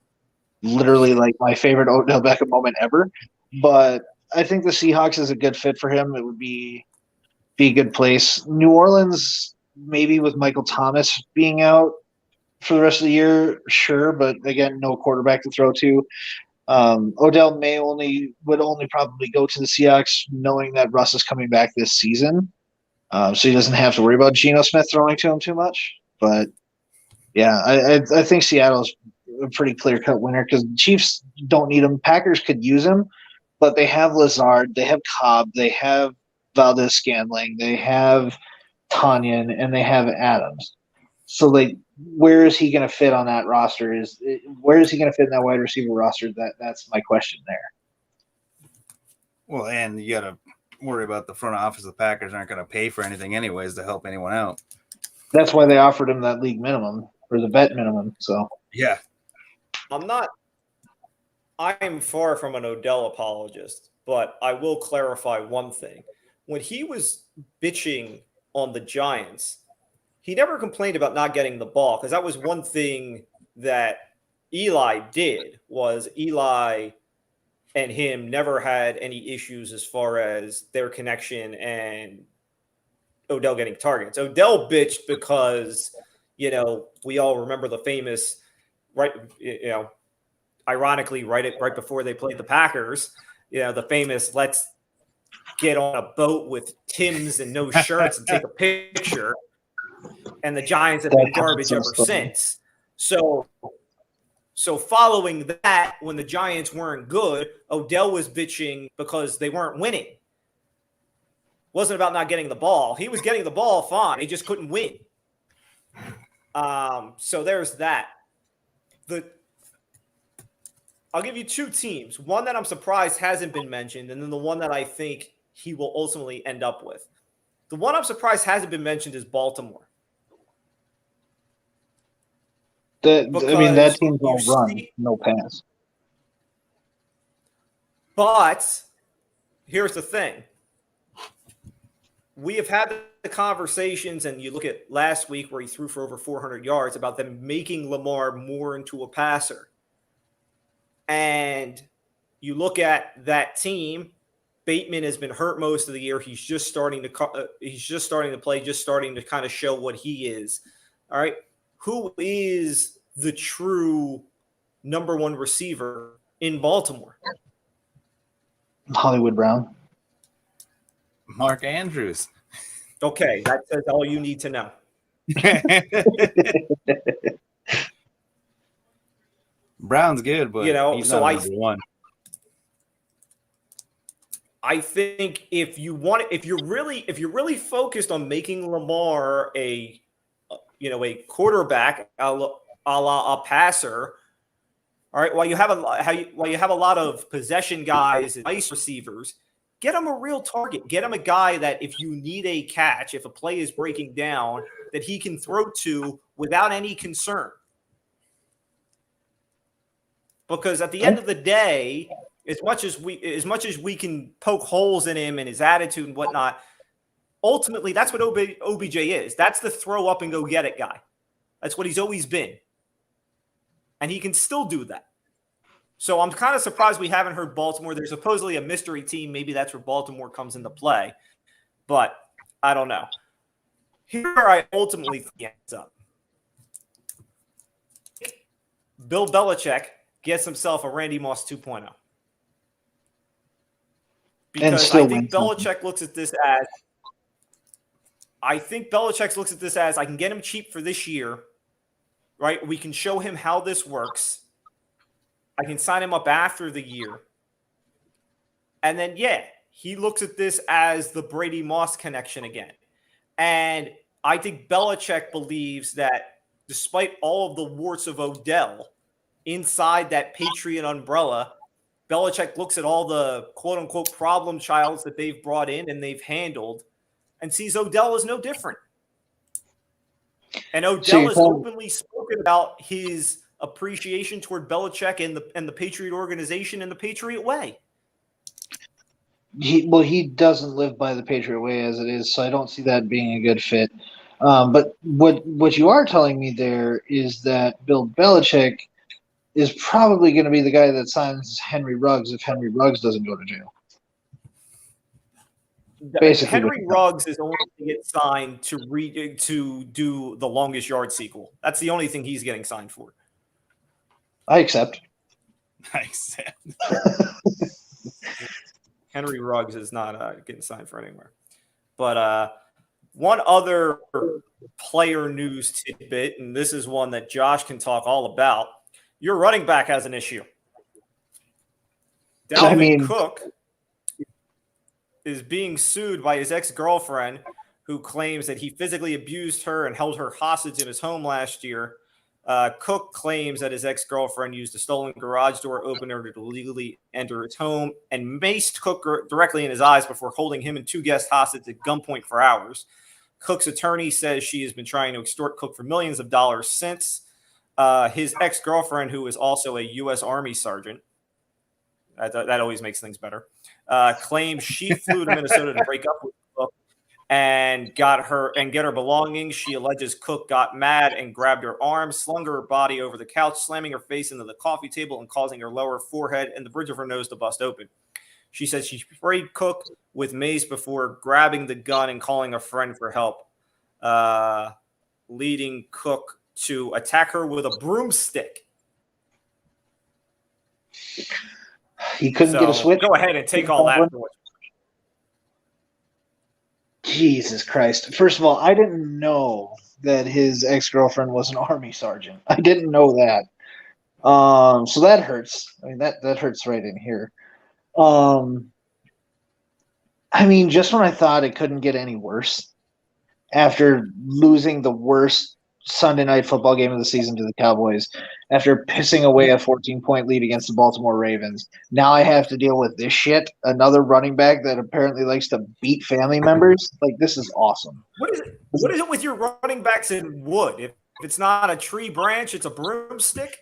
Literally, like my favorite Odell Beckham moment ever. But I think the Seahawks is a good fit for him. It would be a good place. New Orleans, maybe with Michael Thomas being out for the rest of the year, sure, but again, no quarterback to throw to. Odell would only probably go to the Seahawks knowing that Russ is coming back this season, so he doesn't have to worry about Geno Smith throwing to him too much. But yeah, I think Seattle's a pretty clear cut winner because the Chiefs don't need him. Packers could use him, but they have Lazard, they have Cobb, they have Valdez Scantling, they have Tanyan, and they have Adams. So, like, where is he going to fit on that roster? Where is he going to fit in that wide receiver roster? That's my question there. Well, and you got to worry about the front office. The Packers aren't going to pay for anything anyways to help anyone out. That's why they offered him that league minimum or the vet minimum. So yeah, I am far from an Odell apologist, but I will clarify one thing. When he was bitching on the Giants, he never complained about not getting the ball, because that was one thing that Eli did. Was Eli and him never had any issues as far as their connection and Odell getting targets. Odell bitched because, we all remember the famous, ironically, right before they played the Packers, the famous let's get on a boat with Timbs and no shirts and take a picture. And the Giants have been garbage ever since. So following that, when the Giants weren't good, Odell was bitching because they weren't winning. Wasn't about not getting the ball. He was getting the ball fine. He just couldn't win. So there's that. I'll give you two teams. One that I'm surprised hasn't been mentioned, and then the one that I think he will ultimately end up with. The one I'm surprised hasn't been mentioned is Baltimore. that team's all run, no pass. But here's the thing. We have had the conversations, and you look at last week where he threw for over 400 yards, about them making Lamar more into a passer. And you look at that team, Bateman has been hurt most of the year. He's just starting to play, just starting to kind of show what he is. All right. Who is the true number one receiver in Baltimore? Hollywood Brown. Mark Andrews. Okay, that says all you need to know. Brown's good, but he's not number one. I think if you're really focused on making Lamar a quarterback, a la a passer, all right. While you have a lot of possession guys and nice receivers, get him a real target. Get him a guy that if you need a catch, if a play is breaking down, that he can throw to without any concern. Because at the end of the day, as much as we can poke holes in him and his attitude and whatnot, ultimately that's what OBJ is. That's the throw up and go get it guy. That's what he's always been. And he can still do that. So I'm kind of surprised we haven't heard Baltimore. There's supposedly a mystery team. Maybe that's where Baltimore comes into play. But I don't know. Here I ultimately think it ends up. Bill Belichick gets himself a Randy Moss 2.0. Because I think Belichick looks at this as I can get him cheap for this year, right? We can show him how this works. I can sign him up after the year. And then, he looks at this as the Brady Moss connection again. And I think Belichick believes that despite all of the warts of Odell inside that Patriot umbrella, Belichick looks at all the quote-unquote problem childs that they've brought in and they've handled and sees Odell as no different. And Odell has openly spoken about his appreciation toward Belichick and the Patriot organization and the Patriot way. He doesn't live by the Patriot way as it is, so I don't see that being a good fit. But what you are telling me there is that Bill Belichick is probably going to be the guy that signs Henry Ruggs if Henry Ruggs doesn't go to jail. Basically, Henry Ruggs is only going to get signed to do the Longest Yard sequel. That's the only thing he's getting signed for. I accept. Henry Ruggs is not getting signed for anywhere. But one other player news tidbit, and this is one that Josh can talk all about. Your running back has an issue. Dalvin Cook is being sued by his ex-girlfriend, who claims that he physically abused her and held her hostage in his home last year. Cook claims that his ex-girlfriend used a stolen garage door opener to illegally enter his home and maced Cook directly in his eyes before holding him and two guests hostage at gunpoint for hours. Cook's attorney says she has been trying to extort Cook for millions of dollars since. His ex-girlfriend, who is also a U.S. Army sergeant, that always makes things better, claims she flew to Minnesota to break up with Cook and get her belongings. She alleges Cook got mad and grabbed her arm, slung her body over the couch, slamming her face into the coffee table and causing her lower forehead and the bridge of her nose to bust open. She says she sprayed Cook with mace before grabbing the gun and calling a friend for help, leading Cook to attack her with a broomstick. He couldn't get a switch. Go ahead and take all that. Jesus Christ. First of all, I didn't know that his ex-girlfriend was an Army sergeant. I didn't know that. So that hurts. I mean, that hurts right in here. I mean, just when I thought it couldn't get any worse, after losing the worst Sunday night football game of the season to the Cowboys, after pissing away a 14-point lead against the Baltimore Ravens, now I have to deal with this shit. Another running back that apparently likes to beat family members. Like, this is awesome. What is it with your running backs in wood? If it's not a tree branch, it's a broomstick?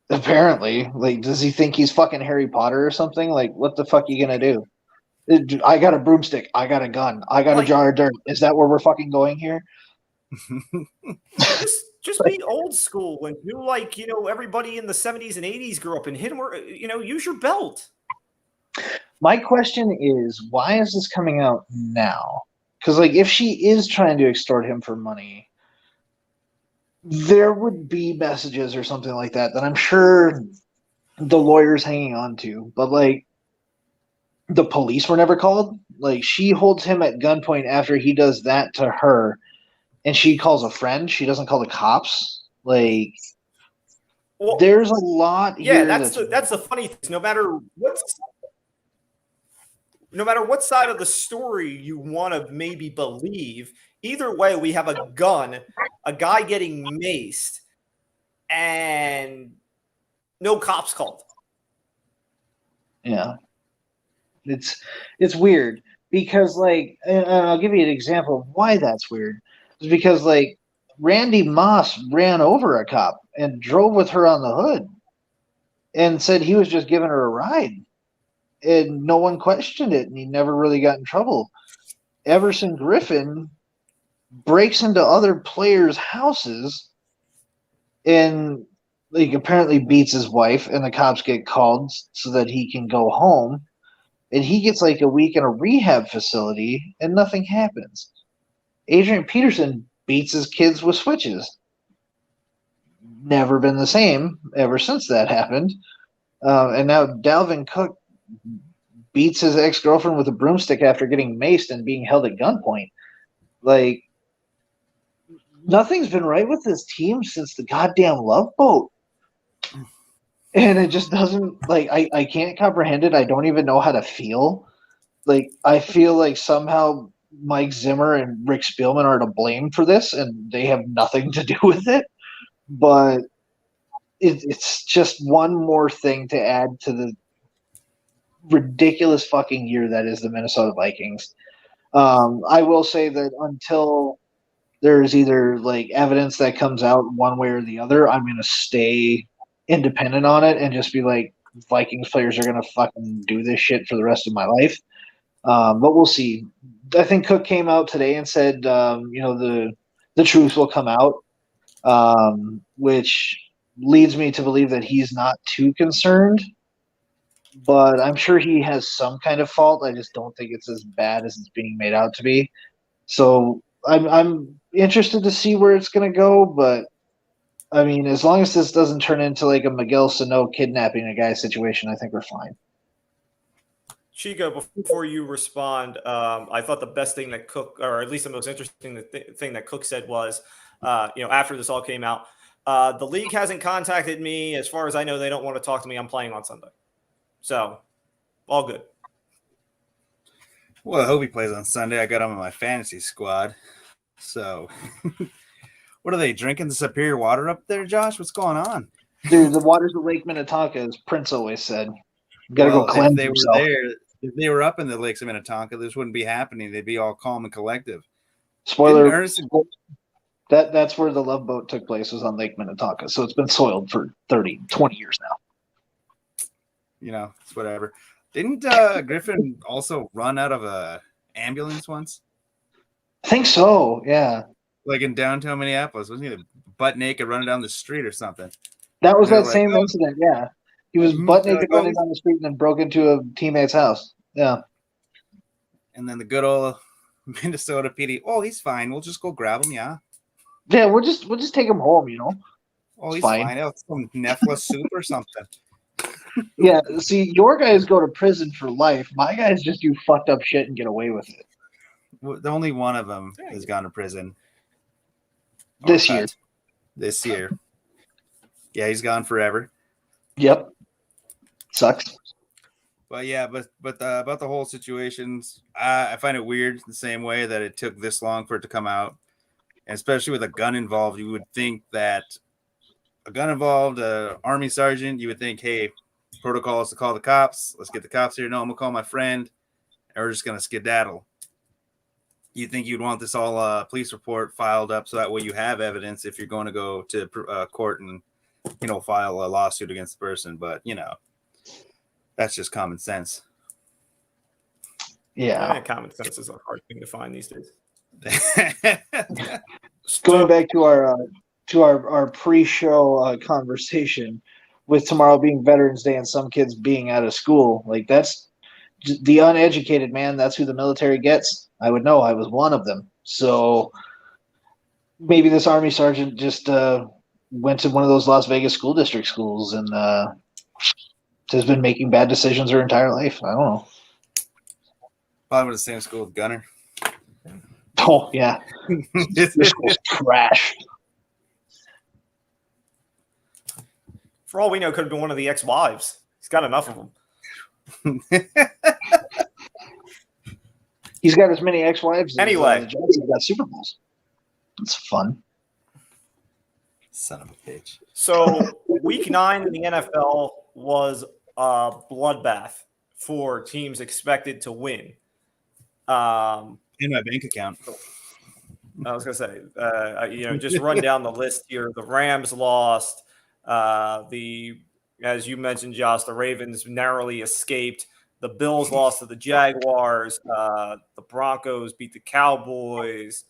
Apparently. Like, does he think he's fucking Harry Potter or something? Like, what the fuck are you gonna do? I got a broomstick. I got a gun. I got a jar of dirt. Is that where we're fucking going here? Just be old school and do like, everybody in the 70s and 80s grew up and hit them, use your belt. My question is, why is this coming out now? Because, like, if she is trying to extort him for money, there would be messages or something like that I'm sure the lawyer's hanging on to. But, like, the police were never called. Like, she holds him at gunpoint after he does that to her, and she calls a friend. She doesn't call the cops. Like, well, there's a lot here. Yeah, that's the funny thing. No matter what side of the story you want to maybe believe, either way, we have a gun, a guy getting maced, and no cops called. Yeah. It's weird because, like, and I'll give you an example of why that's weird. It's because, like, Randy Moss ran over a cop and drove with her on the hood and said he was just giving her a ride. And no one questioned it, and he never really got in trouble. Everson Griffin breaks into other players' houses and, like, apparently beats his wife, and the cops get called so that he can go home. And he gets like a week in a rehab facility, and nothing happens. Adrian Peterson beats his kids with switches. Never been the same ever since that happened. And now Dalvin Cook beats his ex-girlfriend with a broomstick after getting maced and being held at gunpoint. Like, nothing's been right with this team since the goddamn Love Boat. And it just doesn't, like, I can't comprehend it. I don't even know how to feel. Like, I feel like somehow Mike Zimmer and Rick Spielman are to blame for this, and they have nothing to do with it. But it's just one more thing to add to the ridiculous fucking year that is the Minnesota Vikings. I will say that until there's either, like, evidence that comes out one way or the other, I'm going to stay independent on it and just be like, Vikings players are going to fucking do this shit for the rest of my life. But we'll see. I think Cook came out today and said, the truth will come out, which leads me to believe that he's not too concerned. But I'm sure he has some kind of fault. I just don't think it's as bad as it's being made out to be. So I'm interested to see where it's going to go. But I mean, as long as this doesn't turn into like a Miguel Sano kidnapping a guy situation, I think we're fine. Chico, before you respond, I thought the best thing that Cook, or at least the most interesting thing that Cook said was, after this all came out, the league hasn't contacted me. As far as I know, they don't want to talk to me. I'm playing on Sunday. So, all good. Well, I hope he plays on Sunday. I got him in my fantasy squad. So, what are they drinking? The Superior water up there, Josh? What's going on? Dude, the waters of Lake Minnetonka, as Prince always said. You gotta go cleanse yourself. If they were up in the lakes of Minnetonka, this wouldn't be happening. They'd be all calm and collective. Spoiler, that's where the Love Boat took place, was on Lake Minnetonka. So it's been soiled for 20 years now. It's whatever. Didn't Griffin also run out of a ambulance once? I think so, yeah. Like in downtown Minneapolis. Wasn't he butt naked running down the street or something? That was that same incident, yeah. He was butt naked running down the street and then broke into a teammate's house. Yeah. And then the good old Minnesota PD, he's fine. We'll just go grab him, yeah. Yeah, we'll just take him home, Oh, he's fine. Some Nefla soup or something. Yeah, see, your guys go to prison for life. My guys just do fucked up shit and get away with it. Well, only one of them has gone to prison. This year. This year. Yeah, he's gone forever. Yep. Sucks. But yeah, but about the whole situations, I find it weird the same way that it took this long for it to come out. And especially with a gun involved, you would think that a gun involved, Army sergeant, you would think, hey, protocol is to call the cops. Let's get the cops here. No, I'm going to call my friend. And we're just going to skedaddle. You think you'd want this all police report filed up so that way you have evidence if you're going to go to court and, file a lawsuit against the person. But, that's just common sense. Yeah. Common sense is a hard thing to find these days. Going back to our pre-show conversation with tomorrow being Veterans Day and some kids being out of school, like that's the uneducated, man. That's who the military gets. I would know. I was one of them. So maybe this Army sergeant just went to one of those Las Vegas school district schools and has been making bad decisions her entire life. I don't know. Probably went to the same school with Gunner. Oh, yeah. This school's trash. For all we know, could have been one of the ex-wives. He's got enough of them. He's got as many ex-wives anyway. As Johnson's got Super Bowls. It's fun. Son of a bitch. So week 9 in the NFL was a bloodbath for teams expected to win. In my bank account. I was going to say, just run down the list here. The Rams lost. As you mentioned, Josh, the Ravens narrowly escaped. The Bills lost to the Jaguars. The Broncos beat the Cowboys.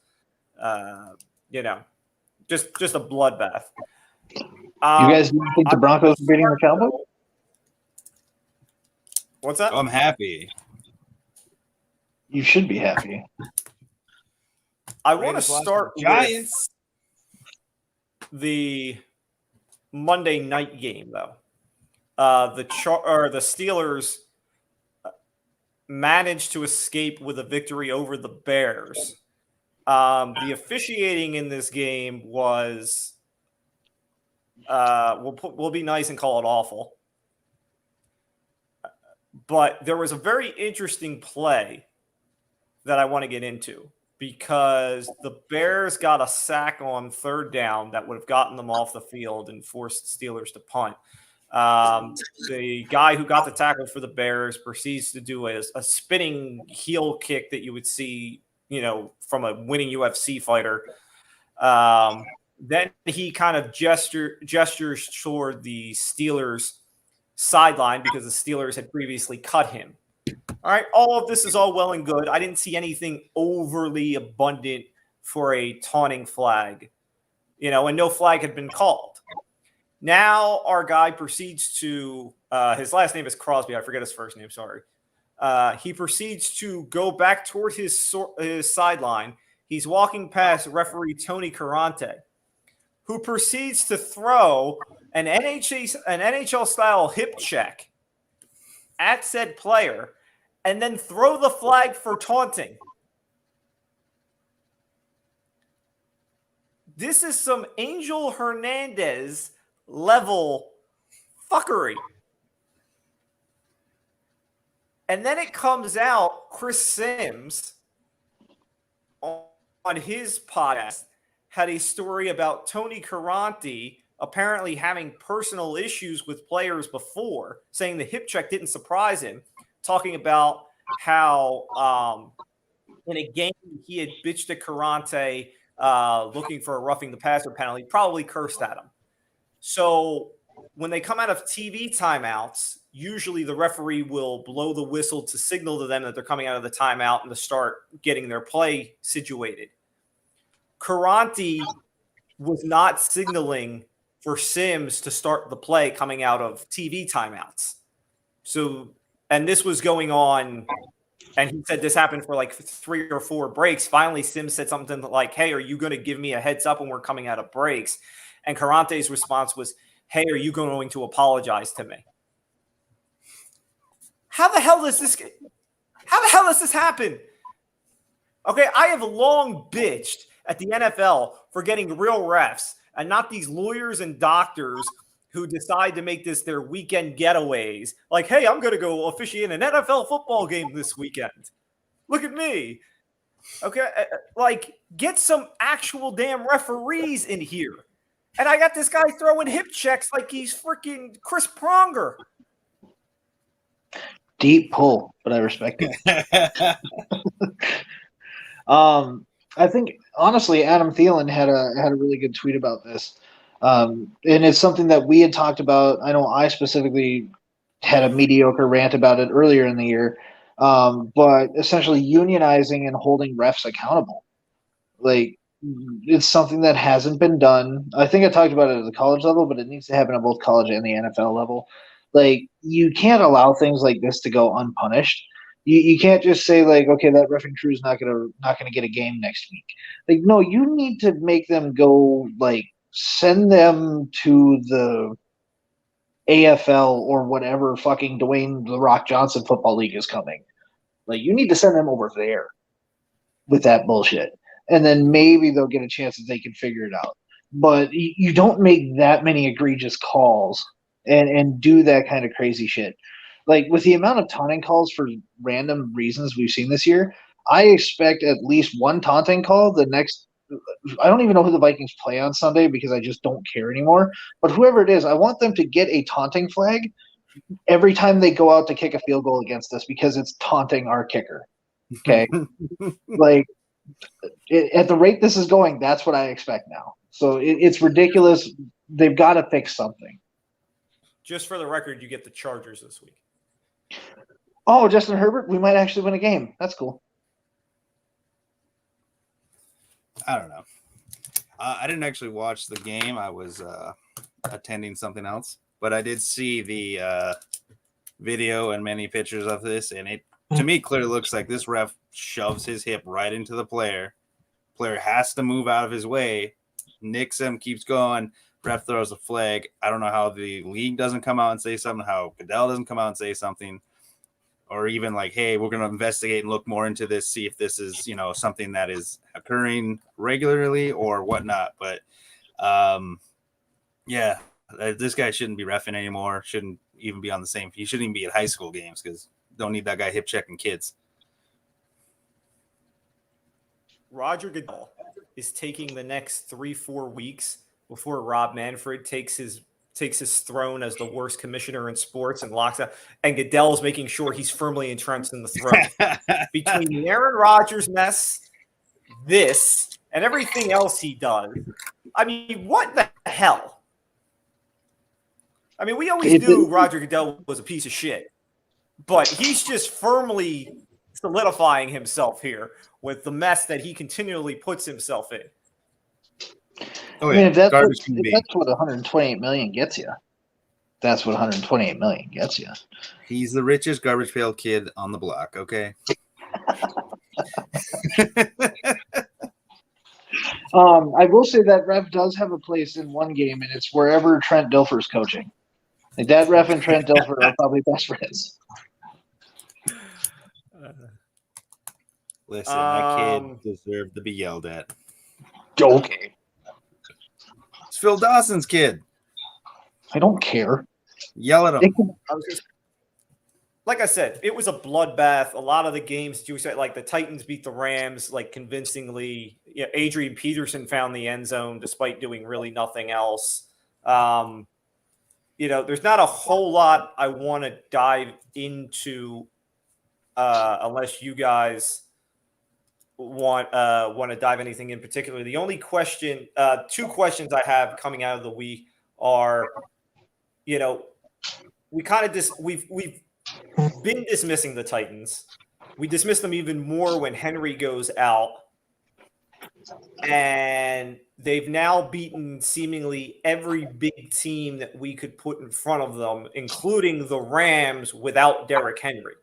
Just a bloodbath. You guys didn't think the Broncos were beating the Cowboys? What's that? I'm happy. You should be happy. I want to start with the Monday night game, though. The Steelers managed to escape with a victory over the Bears. The officiating in this game was, we'll be nice and call it awful. But there was a very interesting play that I want to get into because the Bears got a sack on third down that would have gotten them off the field and forced Steelers to punt. The guy who got the tackle for the Bears proceeds to do a spinning heel kick that you would see, from a winning UFC fighter. Then he kind of gestures toward the Steelers sideline because the Steelers had previously cut him. All right, all of this is all well and good. I didn't see anything overly abundant for a taunting flag, and no flag had been called. Now our guy proceeds to, his last name is Crosby. I forget his first name, sorry. He proceeds to go back toward his sideline. He's walking past referee Tony Carante, who proceeds to throw an NHL-style hip check at said player and then throw the flag for taunting. This is some Angel Hernandez level fuckery. And then it comes out, Chris Sims on his podcast had a story about Tony Carante apparently having personal issues with players before, saying the hip check didn't surprise him, talking about how in a game he had bitched at Carante looking for a roughing the passer penalty, probably cursed at him. So when they come out of TV timeouts, usually the referee will blow the whistle to signal to them that they're coming out of the timeout and to start getting their play situated. Carante was not signaling for Sims to start the play coming out of TV timeouts. So, and this was going on, and he said this happened for like 3 or 4 breaks. Finally, Sims said something like, "Hey, are you going to give me a heads up when we're coming out of breaks?" And Carante's response was, "Hey, are you going to apologize to me?" How the hell does this happen? Okay, I have long bitched at the NFL for getting real refs and not these lawyers and doctors who decide to make this their weekend getaways. Like, hey, I'm going to go officiate an NFL football game this weekend. Look at me. Okay, like, get some actual damn referees in here. And I got this guy throwing hip checks like he's freaking Chris Pronger. Deep pull, but I respect it. I think honestly, Adam Thielen had a really good tweet about this, and it's something that we had talked about. I know I specifically had a mediocre rant about it earlier in the year, but essentially unionizing and holding refs accountable, like it's something that hasn't been done. I think I talked about it at the college level, but it needs to happen at both college and the NFL level. Like, you can't allow things like this to go unpunished. You can't just say, like, okay, that reffing crew is not gonna get a game next week. Like, no, you need to make them go, like, send them to the AFL or whatever fucking Dwayne The Rock Johnson football league is coming. Like, you need to send them over there with that bullshit. And then maybe they'll get a chance that they can figure it out. But you don't make that many egregious calls and do that kind of crazy shit. Like, with the amount of taunting calls for random reasons we've seen this year, I expect at least one taunting call the next – I don't even know who the Vikings play on Sunday because I just don't care anymore. But whoever it is, I want them to get a taunting flag every time they go out to kick a field goal against us because it's taunting our kicker. Okay? Like, at the rate this is going, that's what I expect now. So it's ridiculous. They've got to fix something. Just for the record, you get the Chargers this week. Oh, Justin Herbert, we might actually win a game. That's cool. I don't know. I didn't actually watch the game. I was attending something else, but I did see the video and many pictures of this, and it to me clearly looks like this ref shoves his hip right into the player. Player has to move out of his way, nicks him, keeps going. Ref throws a flag. I don't know how the league doesn't come out and say something, how Goodell doesn't come out and say something, or even like, hey, we're going to investigate and look more into this, see if this is, something that is occurring regularly or whatnot. But yeah, this guy shouldn't be reffing anymore. Shouldn't even be on the same. He shouldn't even be at high school games because don't need that guy hip checking kids. Roger Goodell is taking the next 3-4 weeks before Rob Manfred takes his throne as the worst commissioner in sports and locks up. And Goodell's making sure he's firmly entrenched in the throne. Between the Aaron Rodgers mess, this, and everything else he does, I mean, what the hell? I mean, we always knew Roger Goodell was a piece of shit, but he's just firmly solidifying himself here with the mess that he continually puts himself in. I mean, if that's what 128 million gets you, that's what 128 million gets you. He's the richest garbage pail kid on the block. Okay. I will say that ref does have a place in one game, and it's wherever Trent Dilfer's coaching. Like that ref and Trent Dilfer are probably best friends. Listen, that kid deserved to be yelled at. Okay. It's Phil Dawson's kid. I don't care. Yell at him. Like I said, it was a bloodbath. A lot of the games, you said, like the Titans beat the Rams, like convincingly. You know, Adrian Peterson found the end zone despite doing really nothing else. You know, there's not a whole lot I want to dive into unless you guys want to dive anything in particular. The only question, two questions I have coming out of the week are, you know, we kind of we've been dismissing the Titans. We dismiss them even more when Henry goes out. And they've now beaten seemingly every big team that we could put in front of them, including the Rams without Derrick Henry.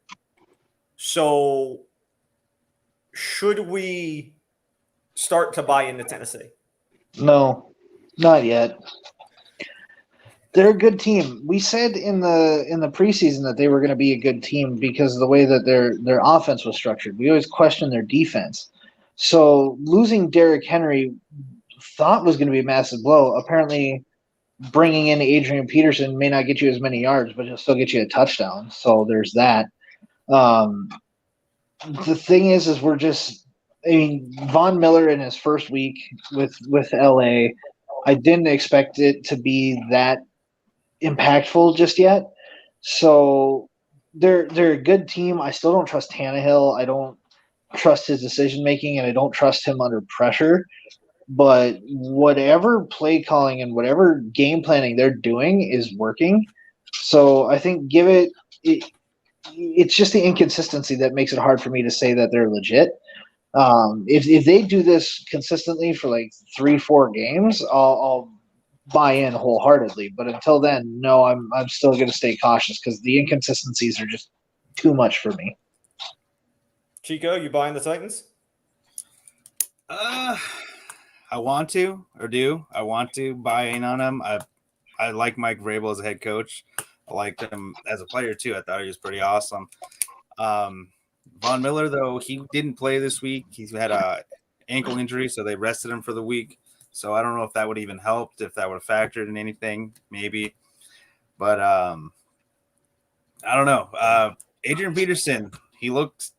So should we start to buy into Tennessee? No, not yet. They're a good team. We said in the preseason that they were going to be a good team because of the way that their offense was structured. We always questioned their defense. So losing Derrick Henry thought was going to be a massive blow. Apparently, bringing in Adrian Peterson may not get you as many yards, but it'll still get you a touchdown. So there's that. The thing is we're just – I mean, Von Miller in his first week with LA, I didn't expect it to be that impactful just yet. So they're a good team. I still don't trust Tannehill. I don't trust his decision making, and I don't trust him under pressure. But whatever play calling and whatever game planning they're doing is working. So I think it's just the inconsistency that makes it hard for me to say that they're legit. If they do this consistently for like 3-4 games, I'll buy in wholeheartedly. But until then, no, I'm still going to stay cautious because the inconsistencies are just too much for me. Chico, you buying the Titans? I want to buy in on him. I like Mike Vrabel as a head coach. I liked him as a player too. I thought he was pretty awesome. Von Miller, though, he didn't play this week. He's had a ankle injury, so they rested him for the week. So I don't know if that would even helped, if that would have factored in anything, maybe. But I don't know. Adrian Peterson, he looked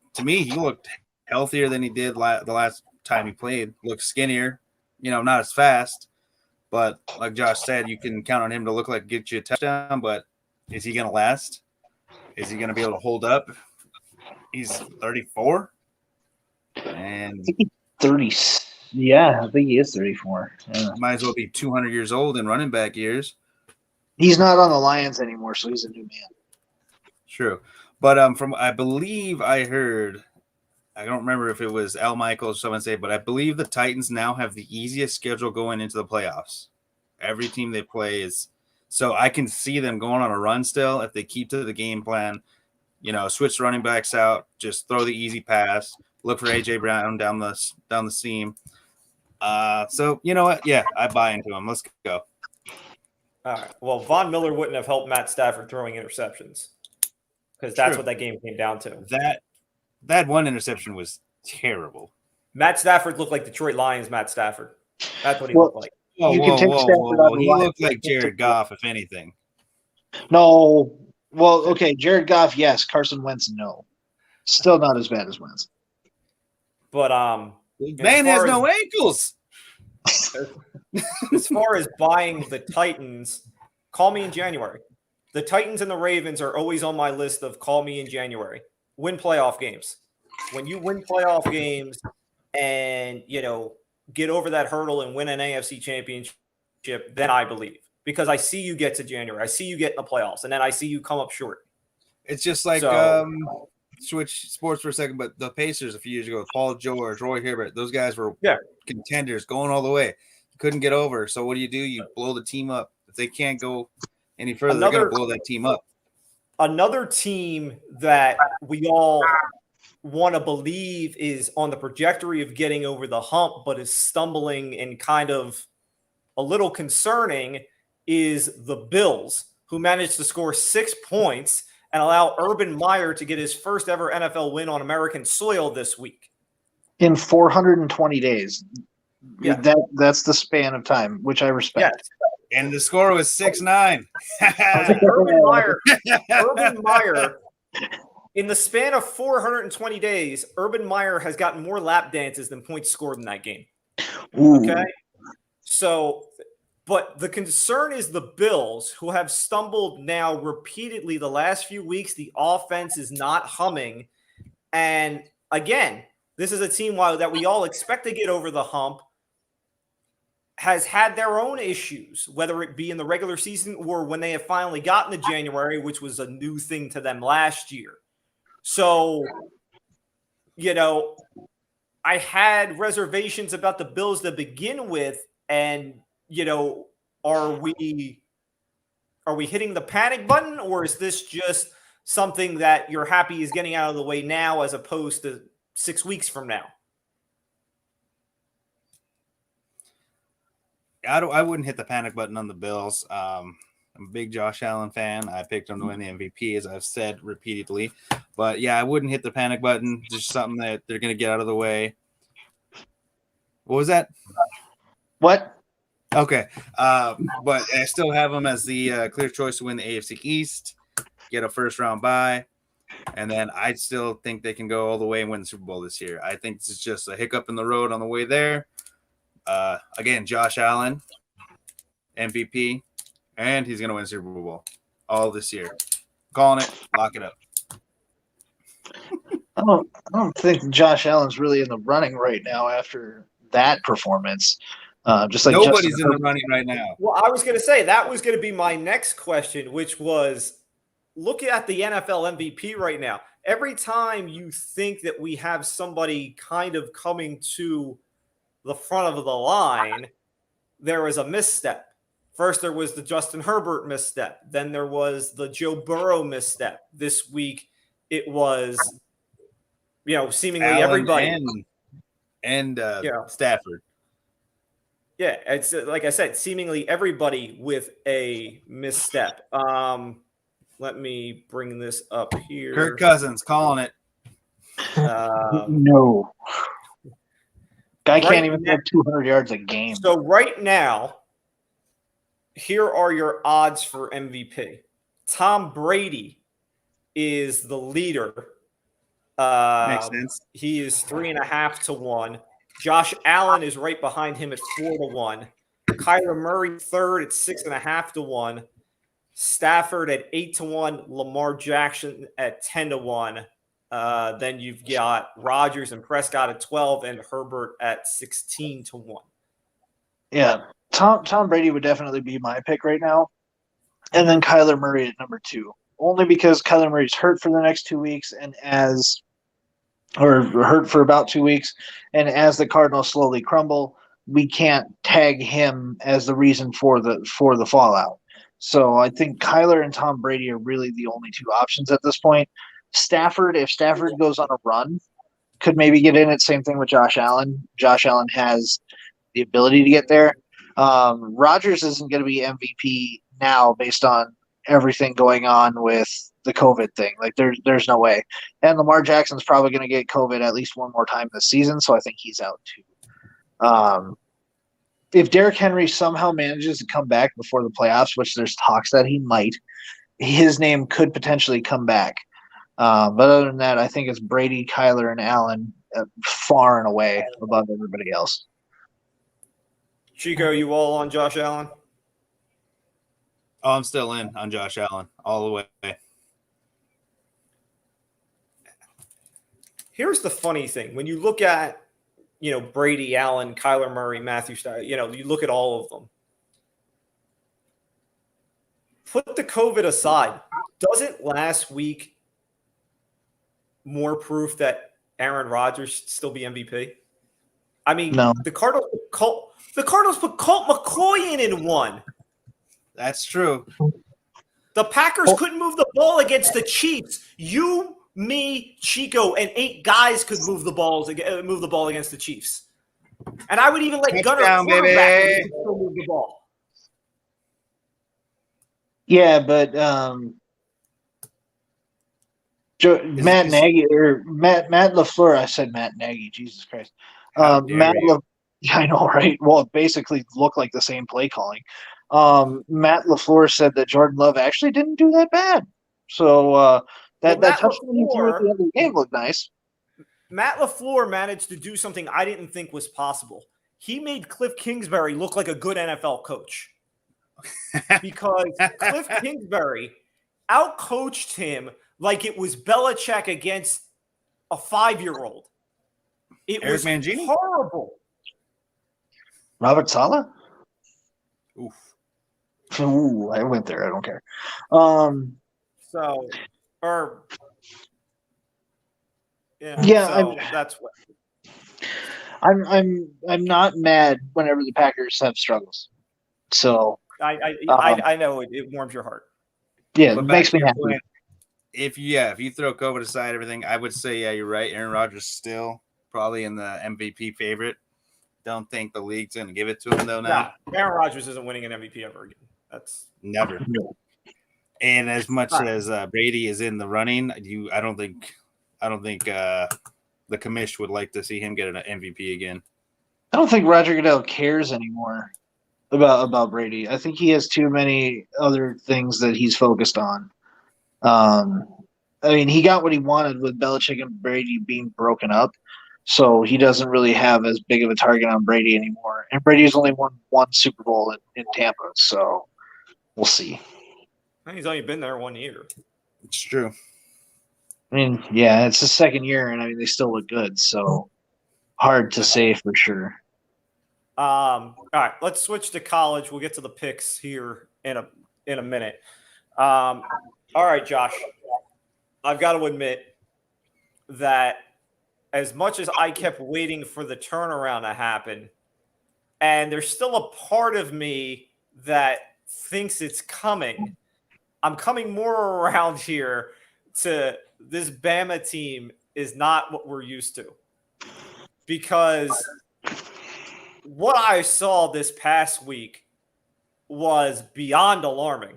healthier than he did the last time he played. Looked skinnier, not as fast. But like Josh said, you can count on him to look like get you a touchdown. But is he going to last? Is he going to be able to hold up? He's 34. And 30. Yeah, I think he is 34. Yeah. Might as well be 200 years old in running back years. He's not on the Lions anymore, so he's a new man. True. But I believe I heard, I don't remember if it was Al Michaels or someone say, but I believe the Titans now have the easiest schedule going into the playoffs. Every team they play is – so I can see them going on a run still if they keep to the game plan, switch the running backs out, just throw the easy pass, look for A.J. Brown down the seam. So you know what? Yeah, I buy into him. Let's go. All right. Well, Von Miller wouldn't have helped Matt Stafford throwing interceptions because that's what that game came down to. That one interception was terrible. Matt Stafford looked like Detroit Lions Matt Stafford. That's what he looked like. Whoa. He looked like Jared Goff, if anything. No. Well, okay, Jared Goff, yes. Carson Wentz, no. Still not as bad as Wentz. But man has no ankles. As far as buying the Titans, call me in January. The Titans and the Ravens are always on my list of call me in January. Win playoff games. When you win playoff games and, get over that hurdle and win an AFC championship, then I believe. Because I see you get to January. I see you get in the playoffs, and then I see you come up short. It's just like switch sports for a second, but the Pacers a few years ago, Paul George, Roy Hibbert, those guys were contenders going all the way. Couldn't get over. So what do? You blow the team up. If they can't go any further, they're going to blow that team up. Another team that we all want to believe is on the trajectory of getting over the hump, but is stumbling and kind of a little concerning, is the Bills, who managed to score 6 points and allow Urban Meyer to get his first ever NFL win on American soil this week. In 420 days. Yeah. That's the span of time, which I respect. Yes. And the score was 6-9. Urban Meyer, in the span of 420 days, Urban Meyer has gotten more lap dances than points scored in that game. Ooh. Okay? So, but the concern is the Bills, who have stumbled now repeatedly the last few weeks. The offense is not humming. And again, this is a team that we all expect to get over the hump, has had their own issues, whether it be in the regular season or when they have finally gotten to January, which was a new thing to them last year. So, I had reservations about the Bills to begin with, and are we hitting the panic button, or is this just something that you're happy is getting out of the way now as opposed to 6 weeks from now? I wouldn't hit the panic button on the Bills. I'm a big Josh Allen fan. I picked him to win the MVP, as I've said repeatedly. But yeah, I wouldn't hit the panic button. Just something that they're going to get out of the way. What was that? What? Okay. But I still have them as the clear choice to win the AFC East, get a first-round bye, and then I still think they can go all the way and win the Super Bowl this year. I think this is just a hiccup in the road on the way there. Again, Josh Allen, MVP, and he's going to win Super Bowl all this year. Calling it, lock it up. I don't think Josh Allen's really in the running right now after that performance. Just like nobody's in the running right now. Well, I was going to say that was going to be my next question, which was look at the NFL MVP right now. Every time you think that we have somebody kind of coming to the front of the line, there is a misstep. First, there was the Justin Herbert misstep. Then there was the Joe Burrow misstep. This week, it was, seemingly Allen everybody. And Stafford. Yeah, it's like I said, seemingly everybody with a misstep. Let me bring this up here. Kirk Cousins calling it. No. Guy can't even throw 200 yards a game. So right now, here are your odds for MVP. Tom Brady is the leader. Makes sense. He is 3.5 to 1. Josh Allen is right behind him at 4 to 1. Kyler Murray third at 6.5 to 1. Stafford at 8 to 1. Lamar Jackson at 10 to 1. Then you've got Rodgers and Prescott at 12 and Herbert at 16 to 1. Yeah, Tom Brady would definitely be my pick right now. And then Kyler Murray at number 2. Only because Kyler Murray's hurt for the next 2 weeks or hurt for about 2 weeks. And as the Cardinals slowly crumble, we can't tag him as the reason for the fallout. So I think Kyler and Tom Brady are really the only two options at this point. Stafford, if Stafford goes on a run, could maybe get in it. Same thing with Josh Allen. Josh Allen has the ability to get there. Rodgers isn't going to be MVP now based on everything going on with the COVID thing. Like there's no way. And Lamar Jackson's probably going to get COVID at least one more time this season, so I think he's out too. If Derrick Henry somehow manages to come back before the playoffs, which there's talks that he might, his name could potentially come back. But other than that, I think it's Brady, Kyler, and Allen far and away above everybody else. Chico, you all on Josh Allen? Oh, I'm still in on Josh Allen all the way. Here's the funny thing. When you look at Brady, Allen, Kyler Murray, Matthew Stafford, you look at all of them. Put the COVID aside. Doesn't last week more proof that Aaron Rodgers should still be MVP? I mean, No. the Cardinals put Colt McCoy in and won. That's true. The Packers couldn't move the ball against the Chiefs. You, me, Chico, and 8 guys could move the ball against the Chiefs. And I would even let Gunner quarterback still move the ball. Yeah, but Matt Nagy or Matt LaFleur. I said Matt Nagy. Jesus Christ. I know, right? Well, it basically looked like the same play calling. Matt LaFleur said that Jordan Love actually didn't do that bad. So that touchdown he threw at the end of the game looked nice. Matt LaFleur managed to do something I didn't think was possible. He made Cliff Kingsbury look like a good NFL coach. Because Cliff Kingsbury outcoached him like it was Belichick against a 5-year-old. It was horrible. Robert Saleh? Oof. Ooh, I went there. I don't care. That's what. I'm not mad whenever the Packers have struggles. So I know it warms your heart. Yeah, it makes me happy. If you throw COVID aside, everything, I would say, you're right. Aaron Rodgers still probably in the MVP favorite. Don't think the league's going to give it to him, though, now. No, Aaron Rodgers isn't winning an MVP ever again. That's never. And as much as Brady is in the running, I don't think the commish would like to see him get an MVP again. I don't think Roger Goodell cares anymore about Brady. I think he has too many other things that he's focused on. I mean, he got what he wanted with Belichick and Brady being broken up, so he doesn't really have as big of a target on Brady anymore. And Brady's only won 1 Super Bowl in Tampa, so we'll see. He's only been there 1 year. It's true. I mean, yeah, it's his 2nd year, and I mean, they still look good, so hard to say for sure. All right, let's switch to college. We'll get to the picks here in a minute. All right, Josh, I've got to admit that as much as I kept waiting for the turnaround to happen, and there's still a part of me that thinks it's coming, I'm coming more around here to this Bama team is not what we're used to. Because what I saw this past week was beyond alarming.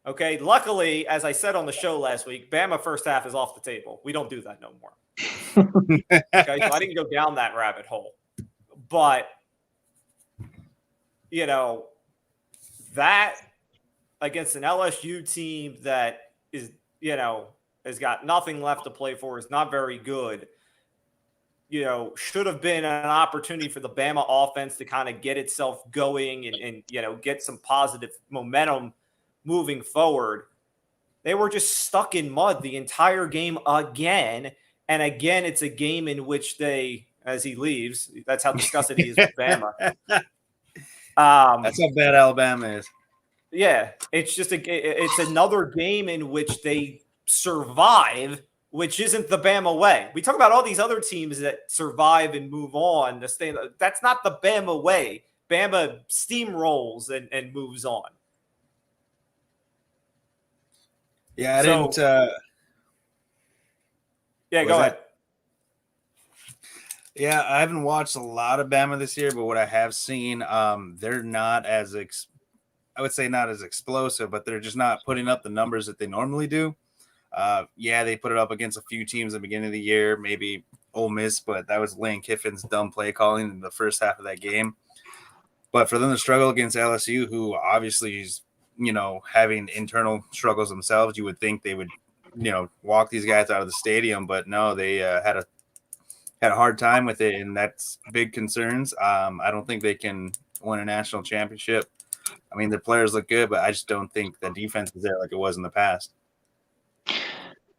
Okay, luckily, as I said on the show last week, Bama first half is off the table. We don't do that no more. Okay, so I didn't go down that rabbit hole. But, that against an LSU team that is, has got nothing left to play for, is not very good, should have been an opportunity for the Bama offense to kind of get itself going and get some positive momentum moving forward. They were just stuck in mud the entire game again. And again, it's a game in which they, as he leaves, that's how disgusted he is with Bama. That's how bad Alabama is. Yeah, it's just it's another game in which they survive, which isn't the Bama way. We talk about all these other teams that survive and move on to stay. That's not the Bama way. Bama steamrolls and moves on. Yeah, go ahead. Yeah, I haven't watched a lot of Bama this year, but what I have seen, they're not as I would say not as explosive, but they're just not putting up the numbers that they normally do. They put it up against a few teams at the beginning of the year, maybe Ole Miss, but that was Lane Kiffin's dumb play calling in the first half of that game. But for them to struggle against LSU, who obviously is, having internal struggles themselves, you would think they would, walk these guys out of the stadium, but no, they had a hard time with it, and that's big concerns. I don't think they can win a national championship. I mean, the players look good, but I just don't think the defense is there like it was in the past.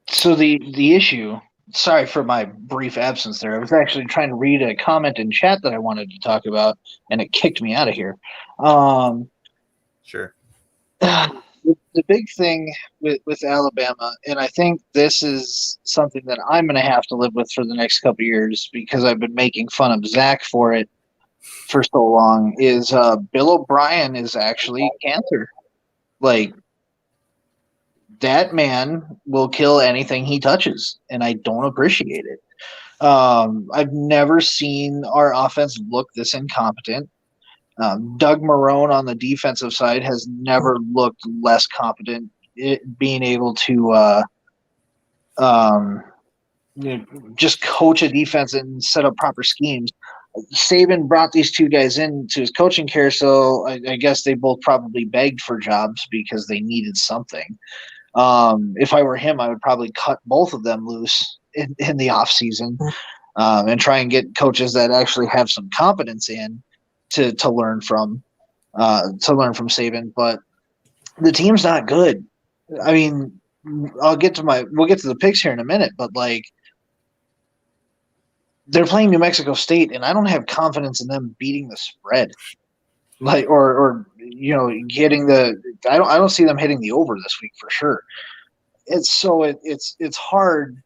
So the issue Sorry for my brief absence there. I was actually trying to read a comment in chat that I wanted to talk about, and it kicked me out of here. Sure. The big thing with Alabama, and I think this is something that I'm going to have to live with for the next couple of years because I've been making fun of Zach for it for so long, is Bill O'Brien is actually cancer. Like, that man will kill anything he touches, and I don't appreciate it. I've never seen our offense look this incompetent. Doug Marrone on the defensive side has never looked less competent, being able to um, just coach a defense and set up proper schemes. Saban brought these two guys into his coaching care, so I guess they both probably begged for jobs because they needed something. If I were him, I would probably cut both of them loose in the offseason and try and get coaches that actually have some competence in to learn from Saban. But the team's not good. I mean, we'll get to the picks here in a minute, but like, they're playing New Mexico State, and I don't have confidence in them beating the spread. Like, or getting the. I don't see them hitting the over this week for sure. It's hard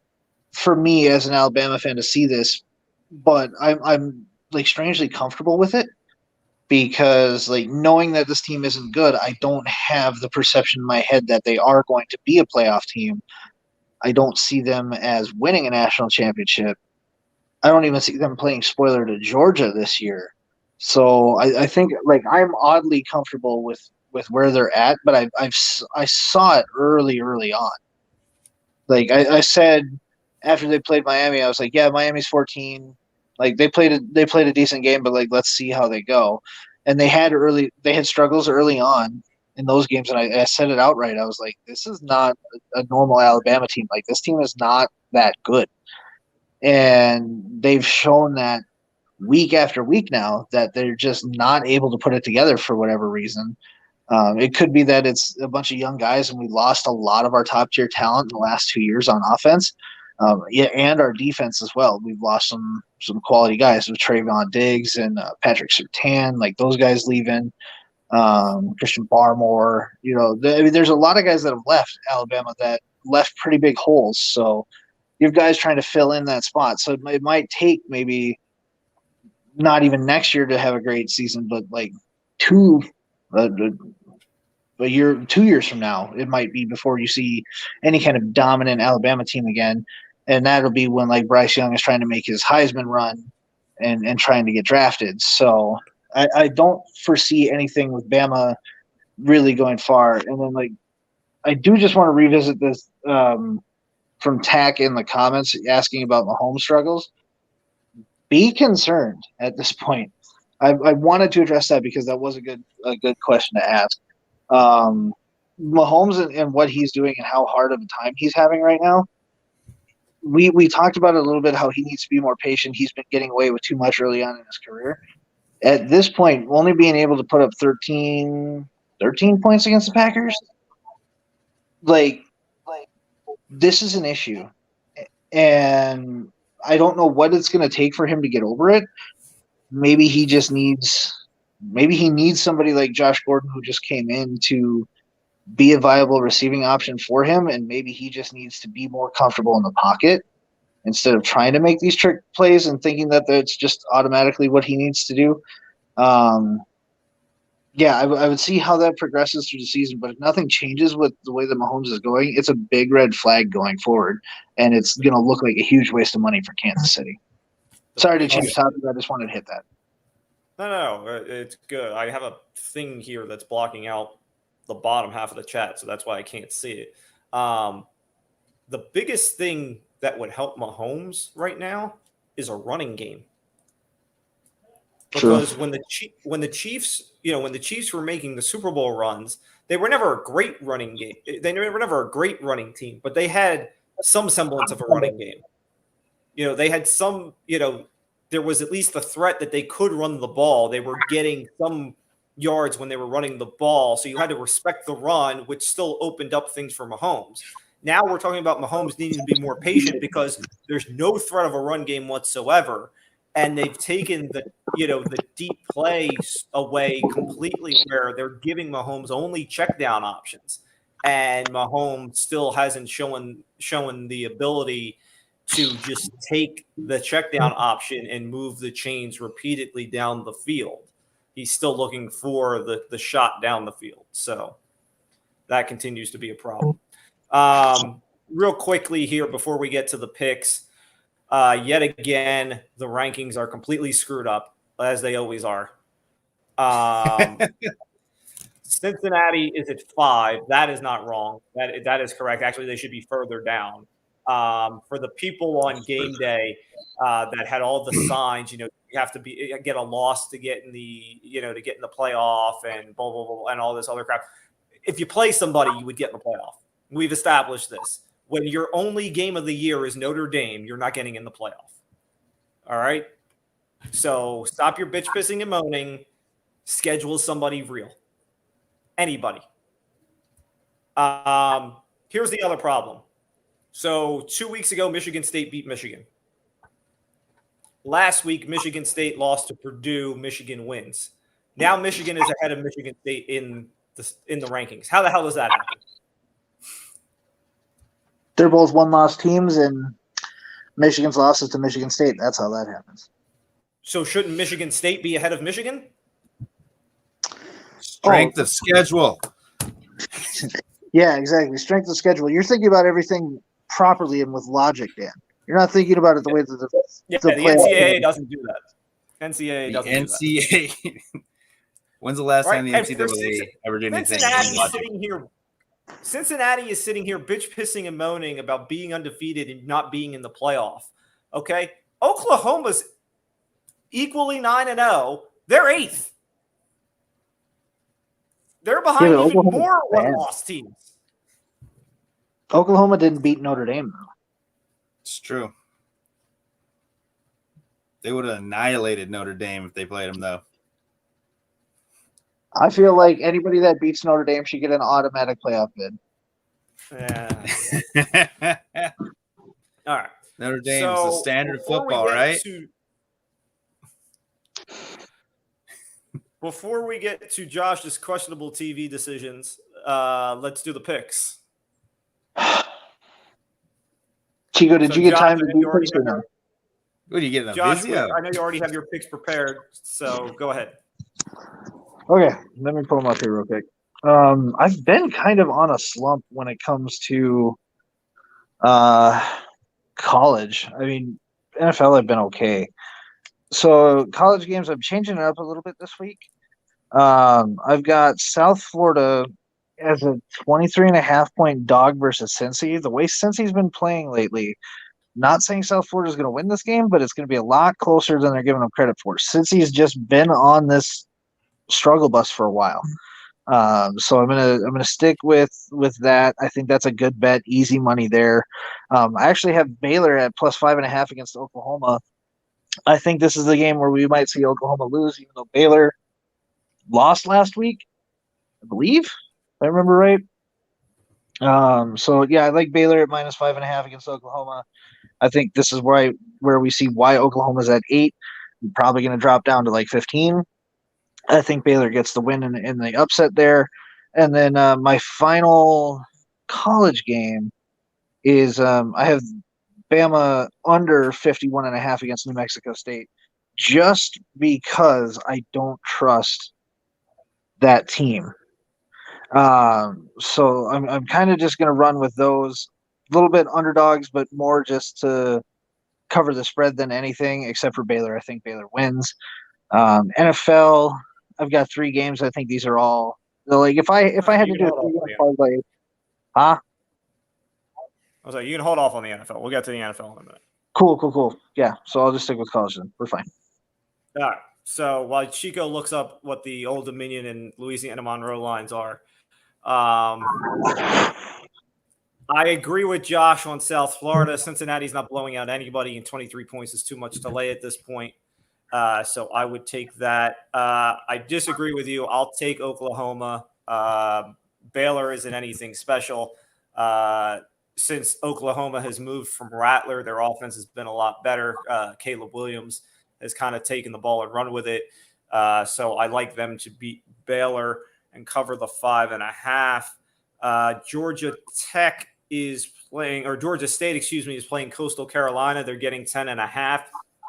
for me as an Alabama fan to see this, but I'm like strangely comfortable with it because, like, knowing that this team isn't good, I don't have the perception in my head that they are going to be a playoff team. I don't see them as winning a national championship. I don't even see them playing spoiler to Georgia this year. So I think, like, I'm oddly comfortable with where they're at, but I saw it early on. Like I said after they played Miami, I was like, yeah, Miami's 14. Like, they played a decent game, but like, let's see how they go. And they had struggles early on in those games, and I said it outright. I was like, this is not a normal Alabama team. Like, this team is not that good. And they've shown that week after week now that they're just not able to put it together for whatever reason. It could be that it's a bunch of young guys, and we lost a lot of our top tier talent in the last 2 years on offense, and our defense as well. We've lost some quality guys with Trayvon Diggs and Patrick Surtain, like those guys leaving. Christian Barmore, there's a lot of guys that have left Alabama that left pretty big holes. So you have guys trying to fill in that spot. So it might take maybe not even next year to have a great season, but like 2 years from now, it might be before you see any kind of dominant Alabama team again. And that'll be when, like, Bryce Young is trying to make his Heisman run and trying to get drafted. So I don't foresee anything with Bama really going far. And then, like, I do just want to revisit this from Tack in the comments asking about Mahomes struggles. Be concerned at this point. I wanted to address that because that was a good question to ask. Mahomes and what he's doing and how hard of a time he's having right now. We talked about it a little bit, how he needs to be more patient. He's been getting away with too much early on in his career. At this point, only being able to put up 13 points against the Packers, like this is an issue. And I don't know what it's going to take for him to get over it. Maybe he needs somebody like Josh Gordon, who just came in, to be a viable receiving option for him, and maybe he just needs to be more comfortable in the pocket instead of trying to make these trick plays and thinking that it's just automatically what he needs to do. I would see how that progresses through the season, but if nothing changes with the way that Mahomes is going, it's a big red flag going forward, and it's going to look like a huge waste of money for Kansas City. Sorry to change topic. I just wanted to hit that. No, it's good. I have a thing here that's blocking out the bottom half of the chat, so that's why I can't see it. The biggest thing that would help Mahomes right now is a running game. Because Sure. when the Chiefs were making the Super Bowl runs, they were never a great running game. They were never a great running team, but they had some semblance of a running game. They had some, there was at least the threat that they could run the ball. They were getting some yards when they were running the ball. So you had to respect the run, which still opened up things for Mahomes. Now we're talking about Mahomes needing to be more patient because there's no threat of a run game whatsoever. And they've taken the deep plays away completely, where they're giving Mahomes only check down options. And Mahomes still hasn't shown the ability to just take the check down option and move the chains repeatedly down the field. He's still looking for the shot down the field. So that continues to be a problem. Real quickly here before we get to the picks, yet again, the rankings are completely screwed up, as they always are. Cincinnati is at 5. That is not wrong. That is correct. Actually, they should be further down. For the people on game day that had all the signs, you have to get a loss to get in the playoff and blah blah blah and all this other crap. If you play somebody, you would get in the playoff. We've established this. When your only game of the year is Notre Dame, you're not getting in the playoff. All right? So stop your bitch pissing and moaning. Schedule somebody real. Anybody. Here's the other problem. So 2 weeks ago, Michigan State beat Michigan. Last week, Michigan State lost to Purdue. Michigan wins. Now Michigan is ahead of Michigan State in the rankings. How the hell does that happen? They're both one-loss teams, and Michigan's losses to Michigan State. That's how that happens. So shouldn't Michigan State be ahead of Michigan? Strength of schedule. Yeah, exactly. Strength of schedule. You're thinking about everything properly and with logic, Dan. You're not thinking about it the way that the NCAA doesn't do that. NCAA doesn't do that. When's the last time the NCAA ever did anything? Cincinnati is sitting here bitch pissing and moaning about being undefeated and not being in the playoff. Okay? Oklahoma's equally 9-0. They're 8th. They're behind even more one-loss teams. Oklahoma didn't beat Notre Dame, though. It's true. They would have annihilated Notre Dame if they played them, though. I feel like anybody that beats Notre Dame should get an automatic playoff bid. Yeah. All right. Notre Dame is the standard of football, right? Before we get to Josh's questionable TV decisions, let's do the picks. Chico, did you get time to do picks or no? What do you get? Josh, I know you already have your picks prepared, so go ahead. Okay, let me pull them up here real quick. I've been kind of on a slump when it comes to college. I mean, NFL I've been okay. So college games, I'm changing it up a little bit this week. I've got South Florida as a 23.5-point dog versus Cincy. The way Cincy's been playing lately, not saying South Florida's going to win this game, but it's going to be a lot closer than they're giving them credit for. Cincy's just been on this struggle bus for a while. So I'm gonna stick with that. I think that's a good bet, easy money there. I actually have Baylor at +5.5 against Oklahoma. I think this is the game where we might see Oklahoma lose, even though Baylor lost last week, I believe, if I remember right. So yeah, I like Baylor at -5.5 against Oklahoma. I think this is where we see why Oklahoma's at 8. Probably going to drop down to like 15. I think Baylor gets the win in the upset there. And then my final college game is I have Bama under 51.5 against New Mexico State, just because I don't trust that team. So I'm kind of just going to run with those. A little bit underdogs, but more just to cover the spread than anything, except for Baylor. I think Baylor wins. NFL, I've got 3 games. I think these are all like if I had to do a 3-game parlay, huh? I was like, you can hold off on the NFL. We'll get to the NFL in a minute. Cool. Yeah, so I'll just stick with college then. We're fine. All right. So while Chico looks up what the Old Dominion and Louisiana Monroe lines are, I agree with Josh on South Florida. Cincinnati's not blowing out anybody, and 23 points is too much to lay at this point. So I would take that. I disagree with you. I'll take Oklahoma. Baylor isn't anything special. since Oklahoma has moved from Rattler, their offense has been a lot better. Caleb Williams has kind of taken the ball and run with it. So I like them to beat Baylor and cover the 5.5. Georgia Tech is playing, or Georgia State, excuse me, is playing Coastal Carolina. They're getting 10.5.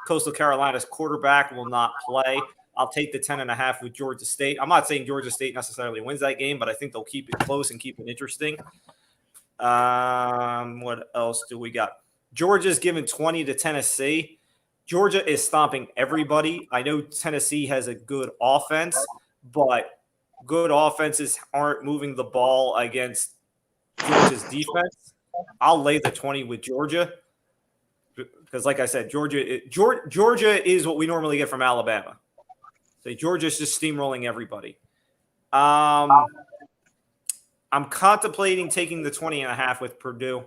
Coastal Carolina's quarterback will not play. I'll take the 10.5 with Georgia State. I'm not saying Georgia State necessarily wins that game, but I think they'll keep it close and keep it interesting. What else do we got? Georgia's given 20 to Tennessee. Georgia is stomping everybody. I know Tennessee has a good offense, but good offenses aren't moving the ball against Georgia's defense. I'll lay the 20 with Georgia because, like I said, Georgia is what we normally get from Alabama. So Georgia's just steamrolling everybody. I'm contemplating taking the 20.5 with Purdue.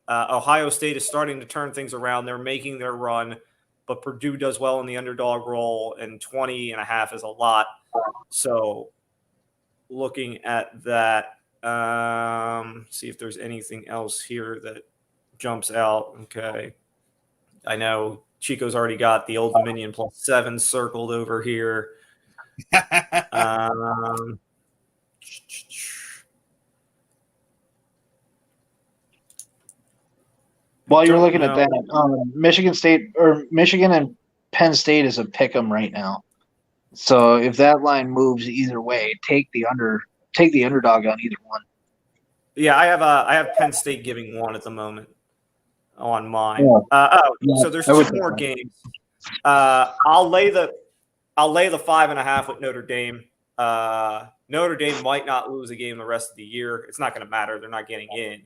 Ohio State is starting to turn things around. They're making their run, but Purdue does well in the underdog role, and 20.5 is a lot. So looking at that, see if there's anything else here that jumps out. Okay. I know Chico's already got the Old Dominion +7 circled over here. While you're looking at that, Michigan and Penn State is a pick 'em right now. So if that line moves either way, take the underdog on either one. Yeah, I have Penn State giving 1 at the moment on mine. So there's 2 more games. I'll lay the 5.5 with Notre Dame. Notre Dame might not lose a game the rest of the year. It's not going to matter. They're not getting in.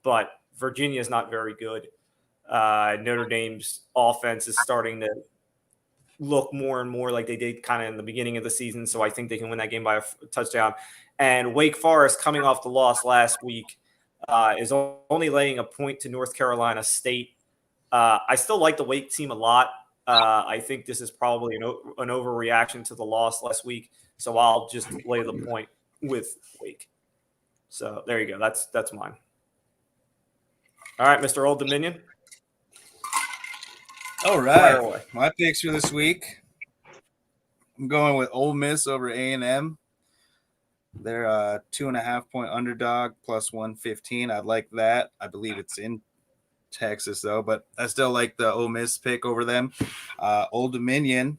But Virginia is not very good. Notre Dame's offense is starting to look more and more like they did kind of in the beginning of the season. So I think they can win that game by a touchdown. And Wake Forest, coming off the loss last week, is only laying a point to North Carolina State. I still like the Wake team a lot. I think this is probably an overreaction to the loss last week. So I'll just lay the point with Wake. So there you go. That's mine. All right, Mr. Old Dominion. All right. My picks for this week. I'm going with Ole Miss over A&M. They're a 2.5-point underdog +115. I like that. I believe it's in Texas, though, but I still like the Ole Miss pick over them. Old Dominion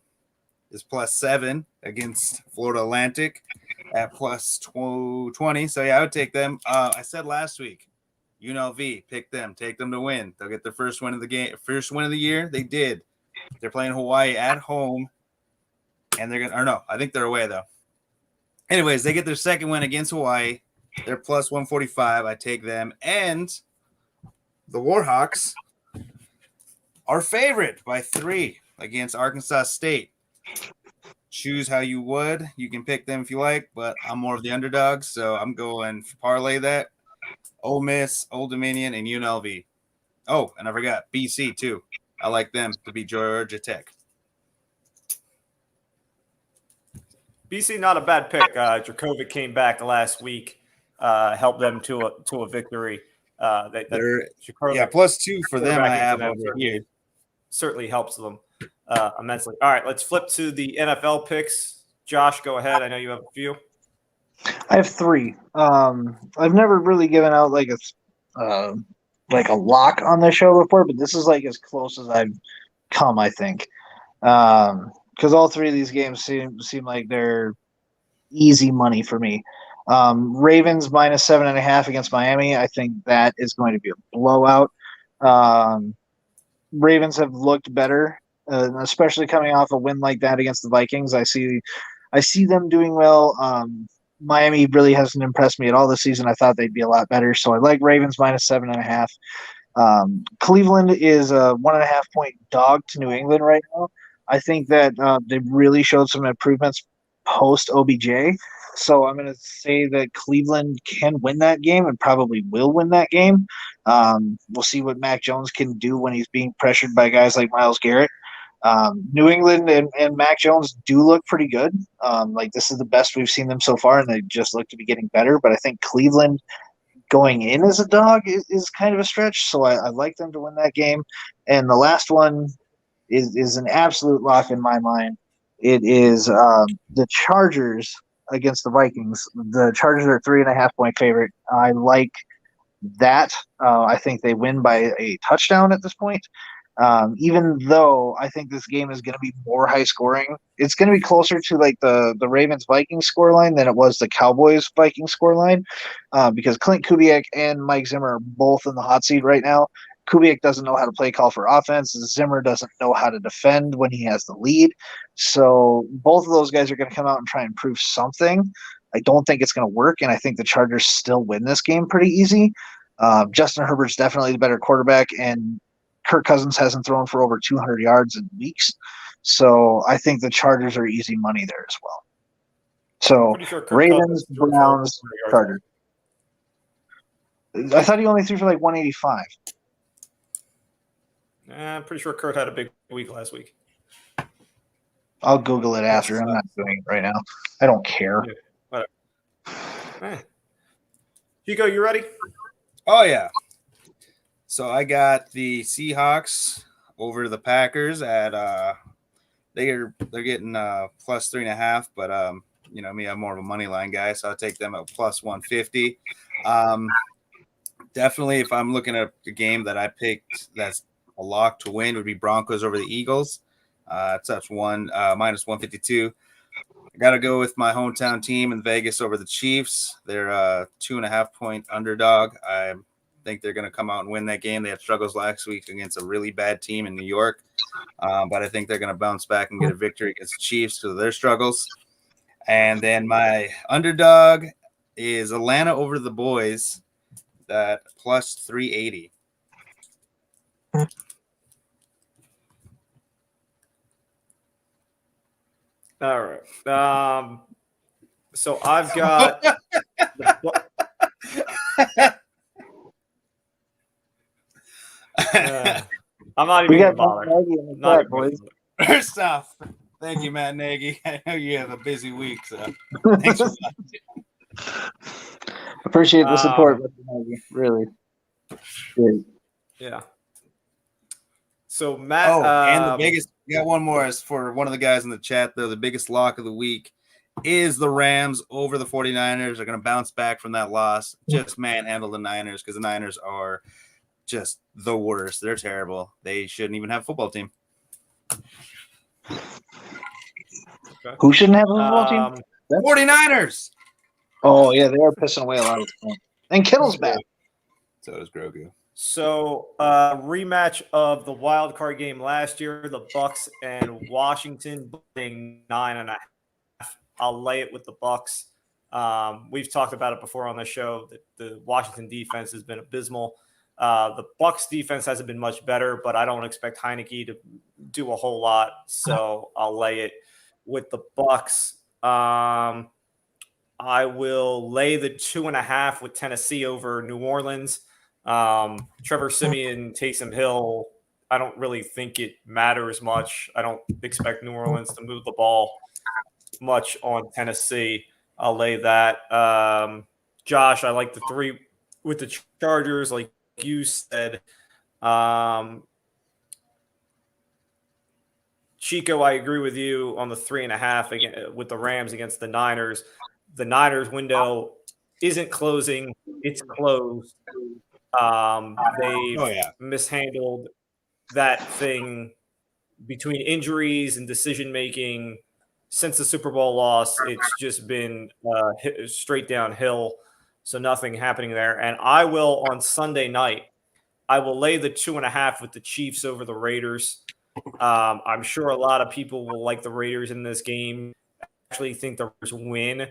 is +7 against Florida Atlantic at +20. So, yeah, I would take them. I said last week, UNLV, pick them, take them to win. They'll get their first win of the game, first win of the year. They did. They're playing Hawaii at home, and they're gonna. Or no, I think they're away though. Anyways, they get their second win against Hawaii. They're +145. I take them, and the Warhawks are favored by 3 against Arkansas State. Choose how you would. You can pick them if you like, but I'm more of the underdog, so I'm going parlay that. Ole Miss, Old Dominion, and UNLV. Oh, and I forgot BC too. I like them to beat Georgia Tech. BC, not a bad pick. Dracovic came back last week, helped them to a victory. They're +2 for them. I have over here. Certainly helps them immensely. All right, let's flip to the NFL picks. Josh, go ahead. I know you have a few. I have 3. I've never really given out like a lock on the show before, but this is like as close as I've come, I think. Because all 3 of these games seem like they're easy money for me. Ravens -7.5 against Miami. I think that is going to be a blowout. Ravens have looked better, especially coming off a win like that against the Vikings. I see them doing well. Miami really hasn't impressed me at all this season. I thought they'd be a lot better. So I like Ravens -7.5. Cleveland is a 1.5-point dog to New England right now. I think that they've really showed some improvements post OBJ. So I'm going to say that Cleveland can win that game and probably will win that game. We'll see what Mac Jones can do when he's being pressured by guys like Myles Garrett. New England and Mac Jones do look pretty good. Like this is the best we've seen them so far, and they just look to be getting better. But I think Cleveland going in as a dog is kind of a stretch. So I like them to win that game. And the last one is an absolute lock in my mind. It is the Chargers against the Vikings. The Chargers are 3.5-point favorite. I like that. I think they win by a touchdown at this point. Even though I think this game is going to be more high scoring, it's going to be closer to like the Ravens Vikings scoreline than it was the Cowboys Vikings scoreline, because Clint Kubiak and Mike Zimmer are both in the hot seat right now. Kubiak doesn't know how to play call for offense. Zimmer doesn't know how to defend when he has the lead. So both of those guys are going to come out and try and prove something. I don't think it's going to work, and I think the Chargers still win this game pretty easy. Justin Herbert's definitely the better quarterback, and Kirk Cousins hasn't thrown for over 200 yards in weeks. So I think the Chargers are easy money there as well. So Sure Ravens, Browns, Chargers. I thought he only threw for like 185. I'm pretty sure Kurt had a big week last week. I'll Google it after. I'm not doing it right now. I don't care. Yeah, Chico, you ready? Oh, yeah. So I got the Seahawks over the Packers at they're getting plus 3.5, but me, I'm more of a money line guy, so I'll take them at plus 150. Definitely, if I'm looking at the game that I picked that's a lock to win, would be Broncos over the Eagles. It's up minus 152. I got to go with my hometown team in Vegas over the Chiefs. They're a 2.5-point underdog. I think they're going to come out and win that game. They had struggles last week against a really bad team in New York, but I think they're going to bounce back and get a victory against the Chiefs because of their struggles. And then my underdog is Atlanta over the Boys at plus 380. All right. So I've got I'm not even going to bother. First off, thank you, Matt Nagy. I know you have a busy week, so thanks for appreciate the support, Nagy. Really. Great. Yeah. So Matt, and the biggest, got one more as for one of the guys in the chat, though. The biggest lock of the week is the Rams over the 49ers. They're going to bounce back from that loss. Just manhandle the Niners because the Niners are just the worst. They're terrible. They shouldn't even have a football team. Okay. Who shouldn't have a football team? 49ers. Oh, yeah, they are pissing away a lot of time. And Kittle's back. So does Grogu. So rematch of the wild card game last year, the Bucks and Washington being 9.5. I'll lay it with the Bucks. We've talked about it before on the show that the Washington defense has been abysmal. The Bucks defense hasn't been much better, but I don't expect Heineke to do a whole lot. So I'll lay it with the Bucks. I will lay the 2.5 with Tennessee over New Orleans. Trevor Siemian, Taysom Hill, I don't really think it matters much. I don't expect New Orleans to move the ball much on Tennessee. I'll lay that. Josh, I like the 3 with the Chargers, like you said. Chico, I agree with you on the 3.5 again with the Rams against the Niners. The Niners window isn't closing; it's closed. They've mishandled that thing between injuries and decision making since the Super Bowl loss. It's just been straight downhill. So nothing happening there. And I will on Sunday night, I will lay the 2.5 with the Chiefs over the Raiders. I'm sure a lot of people will like the Raiders in this game. I actually think the Raiders win.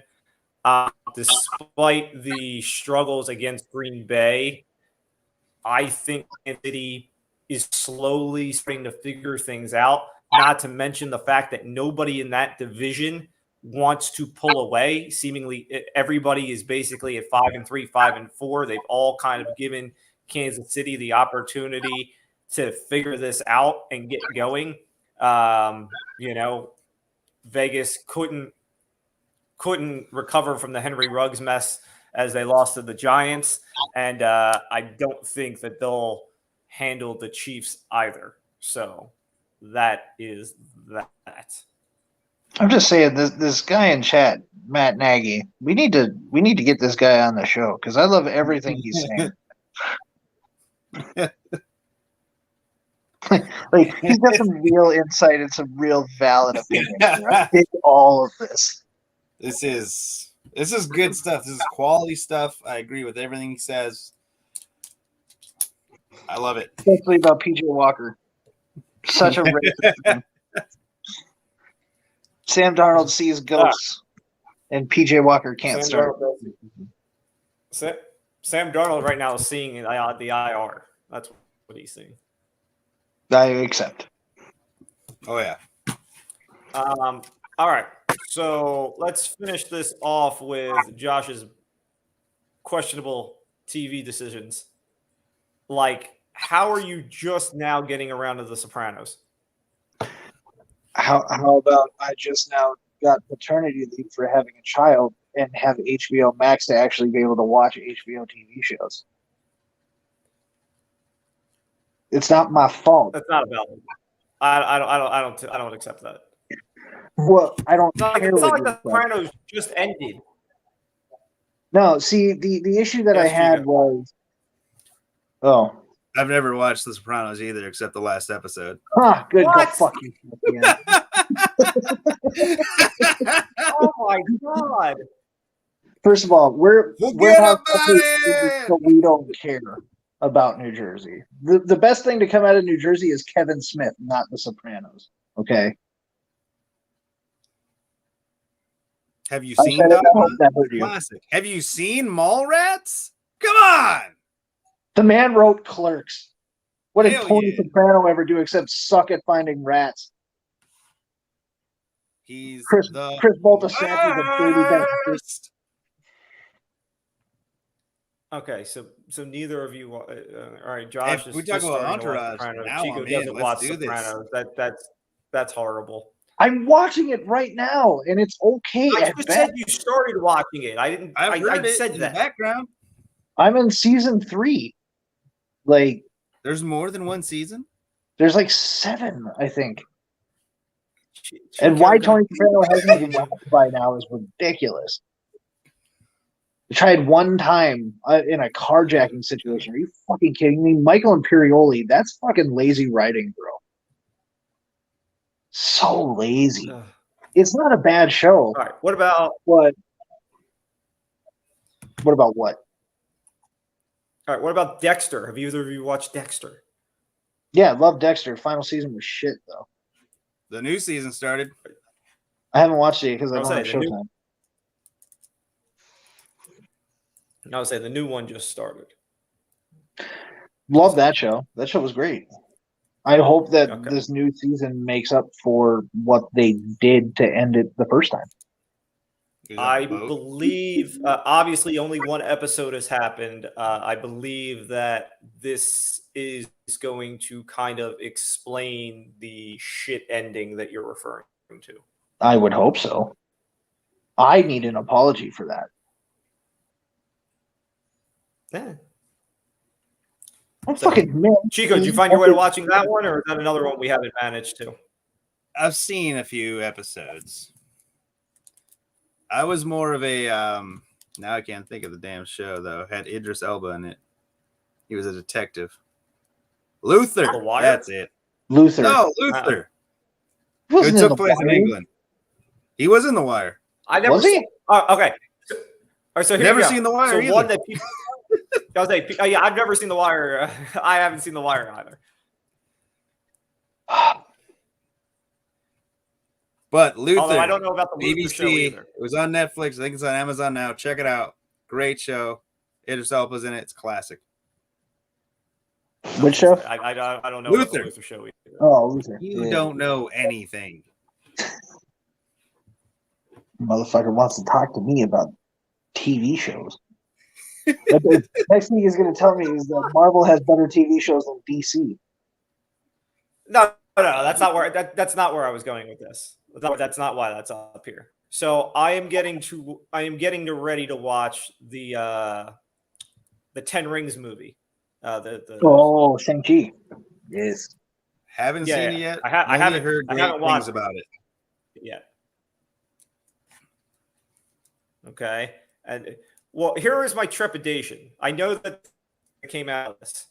Despite the struggles against Green Bay, I think Kansas City is slowly starting to figure things out, not to mention the fact that nobody in that division wants to pull away. Seemingly everybody is basically at 5-3, 5-4. They've all kind of given Kansas City the opportunity to figure this out and get going. Vegas couldn't recover from the Henry Ruggs mess as they lost to the Giants, and I don't think that they'll handle the Chiefs either. So that is that. I'm just saying this guy in chat, Matt Nagy. We need to get this guy on the show because I love everything he's saying. Like he's got some real insight and some real valid opinions. I dig all of this. This is good stuff. This is quality stuff. I agree with everything he says. I love it. Especially about PJ Walker. Such a racist. Sam Darnold sees ghosts, and PJ Walker can't start. Sam Darnold right now is seeing the IR. That's what he's seeing. I accept. Oh yeah. All right. So let's finish this off with Josh's questionable TV decisions. Like, how are you just now getting around to The Sopranos? How about I just now got paternity leave for having a child and have HBO Max to actually be able to watch HBO TV shows? It's not my fault. That's not about it. I don't accept that. Well, I don't It's not care. like what The you say. Sopranos just ended. No, see, the issue that I Yes, had Chico. was, oh, I've never watched The Sopranos either, except the last episode. good, go What? fuck yourself. Oh my god! First of all, we're Forget not about fucking- so we don't care about New Jersey. The best thing to come out of New Jersey is Kevin Smith, not The Sopranos. Okay. Have you I seen said it, I Dogma? hope that hurt you. Classic. Have you seen Mallrats? Come on. The man wrote Clerks. What did Hell Tony yeah. Soprano ever do except suck at finding rats? He's Chris the Baltasacchi is a baby back. worst. Okay, so neither of you. All right, Josh If is we talk just about starting to watch Entourage, Sopranos. now Chico I'm in. doesn't Let's watch do this. Sopranos. That's horrible. I'm watching it right now, and it's okay. I at just best. said you started watching it. I didn't. I've heard I it said in that. the background. I'm in season 3. Like, There's more than one season. there's like 7, I think. Chico And why got- Tony Soprano hasn't even watched by now is ridiculous. I tried one time in a carjacking situation. Are you fucking kidding me? Michael Imperioli, that's fucking lazy writing, bro. So lazy. Ugh. It's not a bad show, All right. What about? but what about what? All right. What about Dexter? Have either of you watched Dexter? Yeah, I love Dexter. Final season was shit, though. The new season started. I haven't watched it because I I was don't have saying, the new- Showtime. I would say the new one just started. Love that show. That show was great. I hope that Okay. this new season makes up for what they did to end it the first time. He was on I a boat. believe, obviously, only one episode has happened. I believe that this is going to kind of explain the shit ending that you're referring to. I would hope so. I need an apology for that. Yeah. I'm So- fucking man. Chico, did you find your way to watching that one, or is that another one we haven't managed to? I've seen a few episodes. I was more of a now I can't think of the damn show though. Had Idris Elba in it. He was a detective. Luther. The Wire? That's it. Luther. No, Luther. He wasn't It in took The place in Wire. England. He was in The Wire. I never Was he? saw- Oh, okay. So, all right, so here Never we go. seen The Wire So either. one that people. I was like, yeah, I've never seen The Wire. I haven't seen The Wire either. But Luther. Although I don't know about the Luther show BBC. either. It was on Netflix. I think it's on Amazon now. Check it out. Great show. Idris Elba's in it. It's classic. Which show? I don't know about the Luther. Luther show either. Oh, Luther. You Yeah. don't know anything. Motherfucker wants to talk to me about TV shows. But the next thing he's going to tell me is that Marvel has better TV shows than DC. No, that's not where that's not where I was going with this. That's not why that's up here. So I am getting ready to watch the 10 Rings movie. Oh, Shang-Chi. Yes. Haven't seen it yet. I haven't heard I great haven't things watched about it. yet. Okay. And well, here is my trepidation. I know that it came out of this.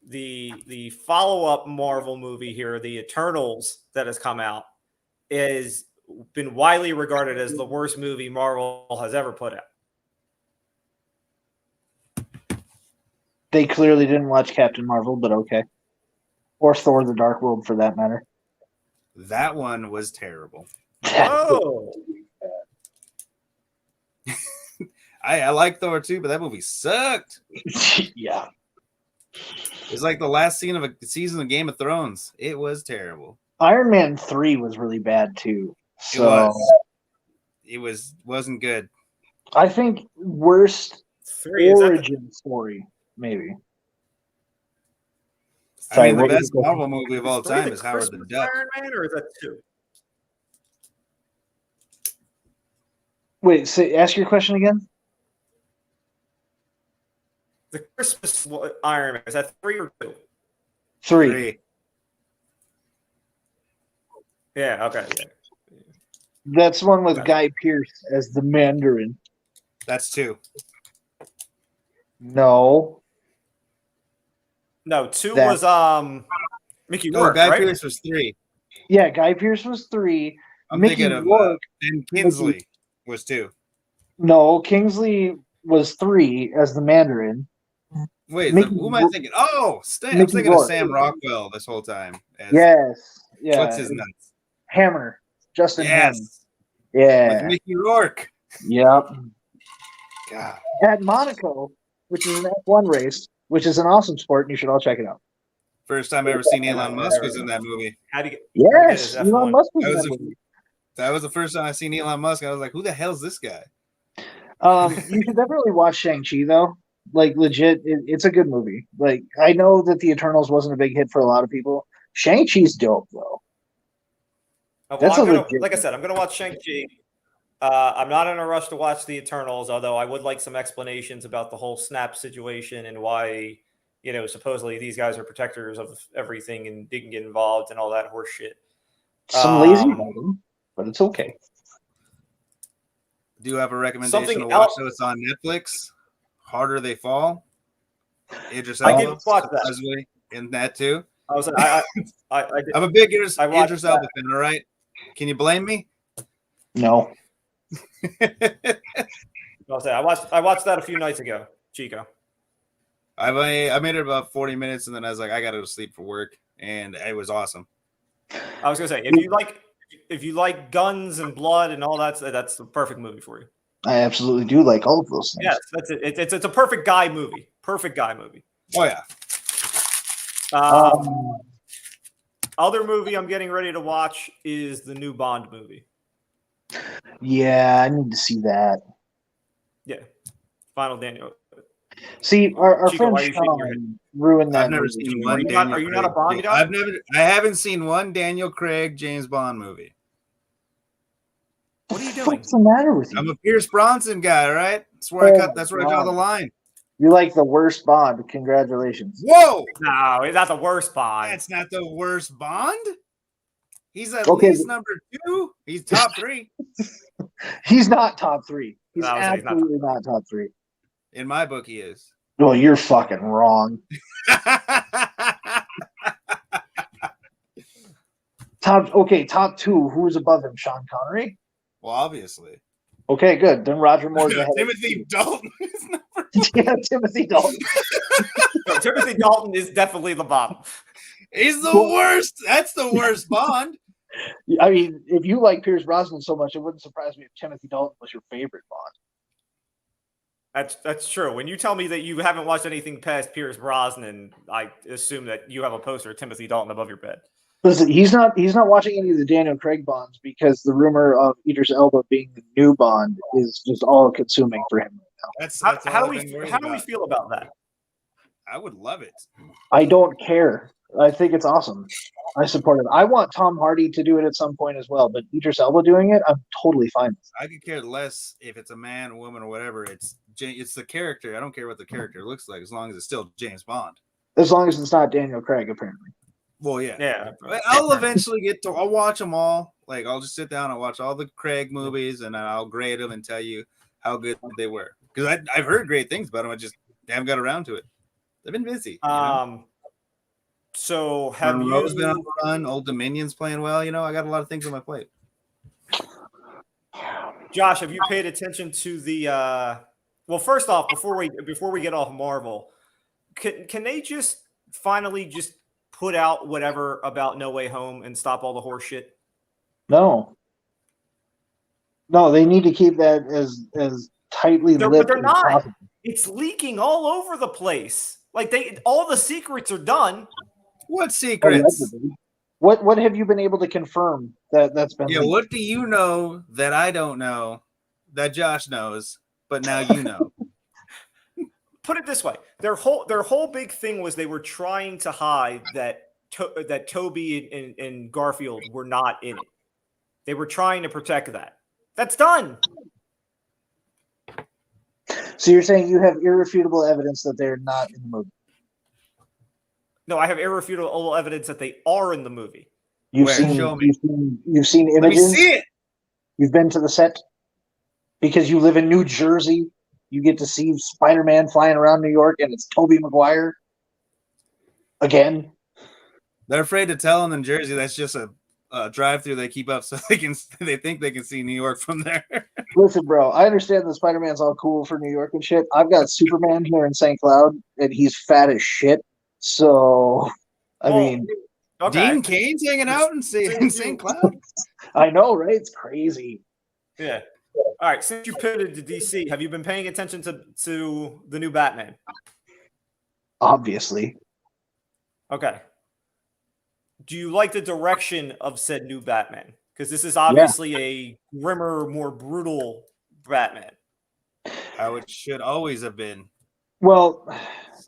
The follow-up Marvel movie here, the Eternals, that has come out, is been widely regarded as the worst movie Marvel has ever put out. They clearly didn't watch Captain Marvel, but okay. Or Thor: The Dark World, for that matter. That one was terrible. Whoa. I like Thor too, but that movie sucked. Yeah. It's like the last scene of a season of Game of Thrones. It was terrible. Iron Man 3 was really bad too. So It wasn't good. I think worst 3 is that origin story, maybe. I Sorry, mean, the what was best the question? Marvel movie of all is 3 time the is Howard the Christmas Duck. Iron Man, or is that 2? Wait, ask your question again. The Christmas Iron Man, is that 3 or 2? 3. Yeah, okay. Yeah. That's one with Gotcha. Guy Pearce as the Mandarin. That's 2. No. No, 2 That- was Mickey Oh, Rourke, Guy right? Pearce was 3. Yeah, Guy Pearce was 3. I'm Mickey thinking of Rourke. Ben Kingsley was 2. No, Kingsley was 3 as the Mandarin. Wait, Mickey who am I Rourke- thinking? Oh, I'm Mickey thinking of Rourke. Sam Rockwell this whole time. Yes. Yeah. What's his nuts? Hammer. Justin Hammer. Yes. Yeah. With Mickey Rourke. Yep. God. At Monaco, which is an F1 race, which is an awesome sport, and you should all check it out. First time I ever seen Elon Musk was in that movie. How do you get Yes, his Elon F1? Musk was That in was that a- movie. That was the first time I seen Elon Musk. I was like, who the hell's this guy? You should definitely watch Shang-Chi, though. Like, legit, it's a good movie. Like, I know that The Eternals wasn't a big hit for a lot of people. Shang-Chi's dope, though. Well, That's I'm a gonna, legit like I said, I'm going to watch Shang-Chi. I'm not in a rush to watch The Eternals, although I would like some explanations about the whole snap situation and why, supposedly these guys are protectors of everything and didn't get involved and all that horse shit. Some lazy writing, but it's okay. Do you have a recommendation Something to watch else- though? It's on Netflix. Harder They Fall. Idris I Elba, did watch that. supposedly in that too. I was I did, I'm a big Idris I watched Elba fan. All right, can you blame me? No. I watched that a few nights ago, Chico. I made it about 40 minutes, and then I was like, I got to go to sleep for work, and it was awesome. I was gonna say if you like guns and blood and all that, that's the perfect movie for you. I absolutely do like all of those things. Yes, that's it. It's a perfect guy movie. Perfect guy movie. Oh yeah. Other movie I'm getting ready to watch is the new Bond movie. Yeah, I need to see that. Yeah, Final Daniel. See, our Chico, friend why are you shaking your Sean ruined that I've never movie. seen Are one you Daniel not- are you Craig. not a Bond guy? I haven't seen one Daniel Craig James Bond movie. What are you doing? What's the matter with you? I'm a Pierce Bronson guy, right? That's where Oh, that's where I draw the line. You like the worst Bond. Congratulations. Whoa! No, it's not the worst Bond. That's not the worst Bond. He's at Okay. least number 2. He's top 3 He's not top 3. He's No, I was saying he's not absolutely not top 3. in my book. He is. Well, you're fucking wrong. Top 2. Who's above him? Sean Connery? Well, obviously. Okay, good. Then Roger Moore's ahead. Timothy Dalton is number. Yeah, Timothy Dalton. No, Timothy Dalton is definitely the bottom. He's the worst. That's the worst Bond. I mean, if you like Pierce Brosnan so much, it wouldn't surprise me if Timothy Dalton was your favorite Bond. That's true. When you tell me that you haven't watched anything past Pierce Brosnan, I assume that you have a poster of Timothy Dalton above your bed. Listen, he's not watching any of the Daniel Craig Bonds because the rumor of Idris Elba being the new Bond is just all consuming for him right now. That's How all do I've been worried we about. feel about that? I would love it. I don't care. I think it's awesome. I support it. I want Tom Hardy to do it at some point as well, but Idris Elba doing it, I'm totally fine with. I could care less if it's a man, a woman, or whatever. It's the character. I don't care what the character looks like as long as it's still James Bond. As long as it's not Daniel Craig, apparently. Well, yeah. Yeah. I'll eventually get to. I'll watch them all. Like I'll just sit down and watch all the Craig movies, and I'll grade them and tell you how good they were. Because I've heard great things about them. I just haven't got around to it. They've been busy. So have Monroe's you been on the run? Old Dominion's playing well. I got a lot of things on my plate. Josh, have you paid attention to the well, first off, before we get off Marvel, can they just finally just put out whatever about No Way Home and stop all the horse shit? No, they need to keep that as tightly lipped But they're as not. possible. It's leaking all over the place. Like all the secrets are done. What secrets? What have you been able to confirm that's been? Yeah, leaked? what do you know that I don't know that Josh knows, but now you know? Put it this way: their whole big thing was they were trying to hide that Toby and Garfield were not in it. They were trying to protect that. That's done. So you're saying you have irrefutable evidence that they're not in the movie? No, I have irrefutable evidence that they are in the movie. You've Where? seen Show me. you've seen Let me images. see it. You've been to the set because you live in New Jersey. You get to see Spider-Man flying around New York, and it's Tobey Maguire again. They're afraid to tell them in Jersey that's just a drive-through they keep up so they think they can see New York from there. Listen, bro, I understand that Spider-Man's all cool for New York and shit. I've got Superman here in St. Cloud, and he's fat as shit. So, I mean, okay. Dean Cain's hanging out in St. Cloud. I know, right? It's crazy. Yeah. All right. Since you pivoted to DC, have you been paying attention to the new Batman? Obviously. Okay. Do you like the direction of said new Batman? Because this is obviously a grimmer, more brutal Batman. How it should always have been. Well,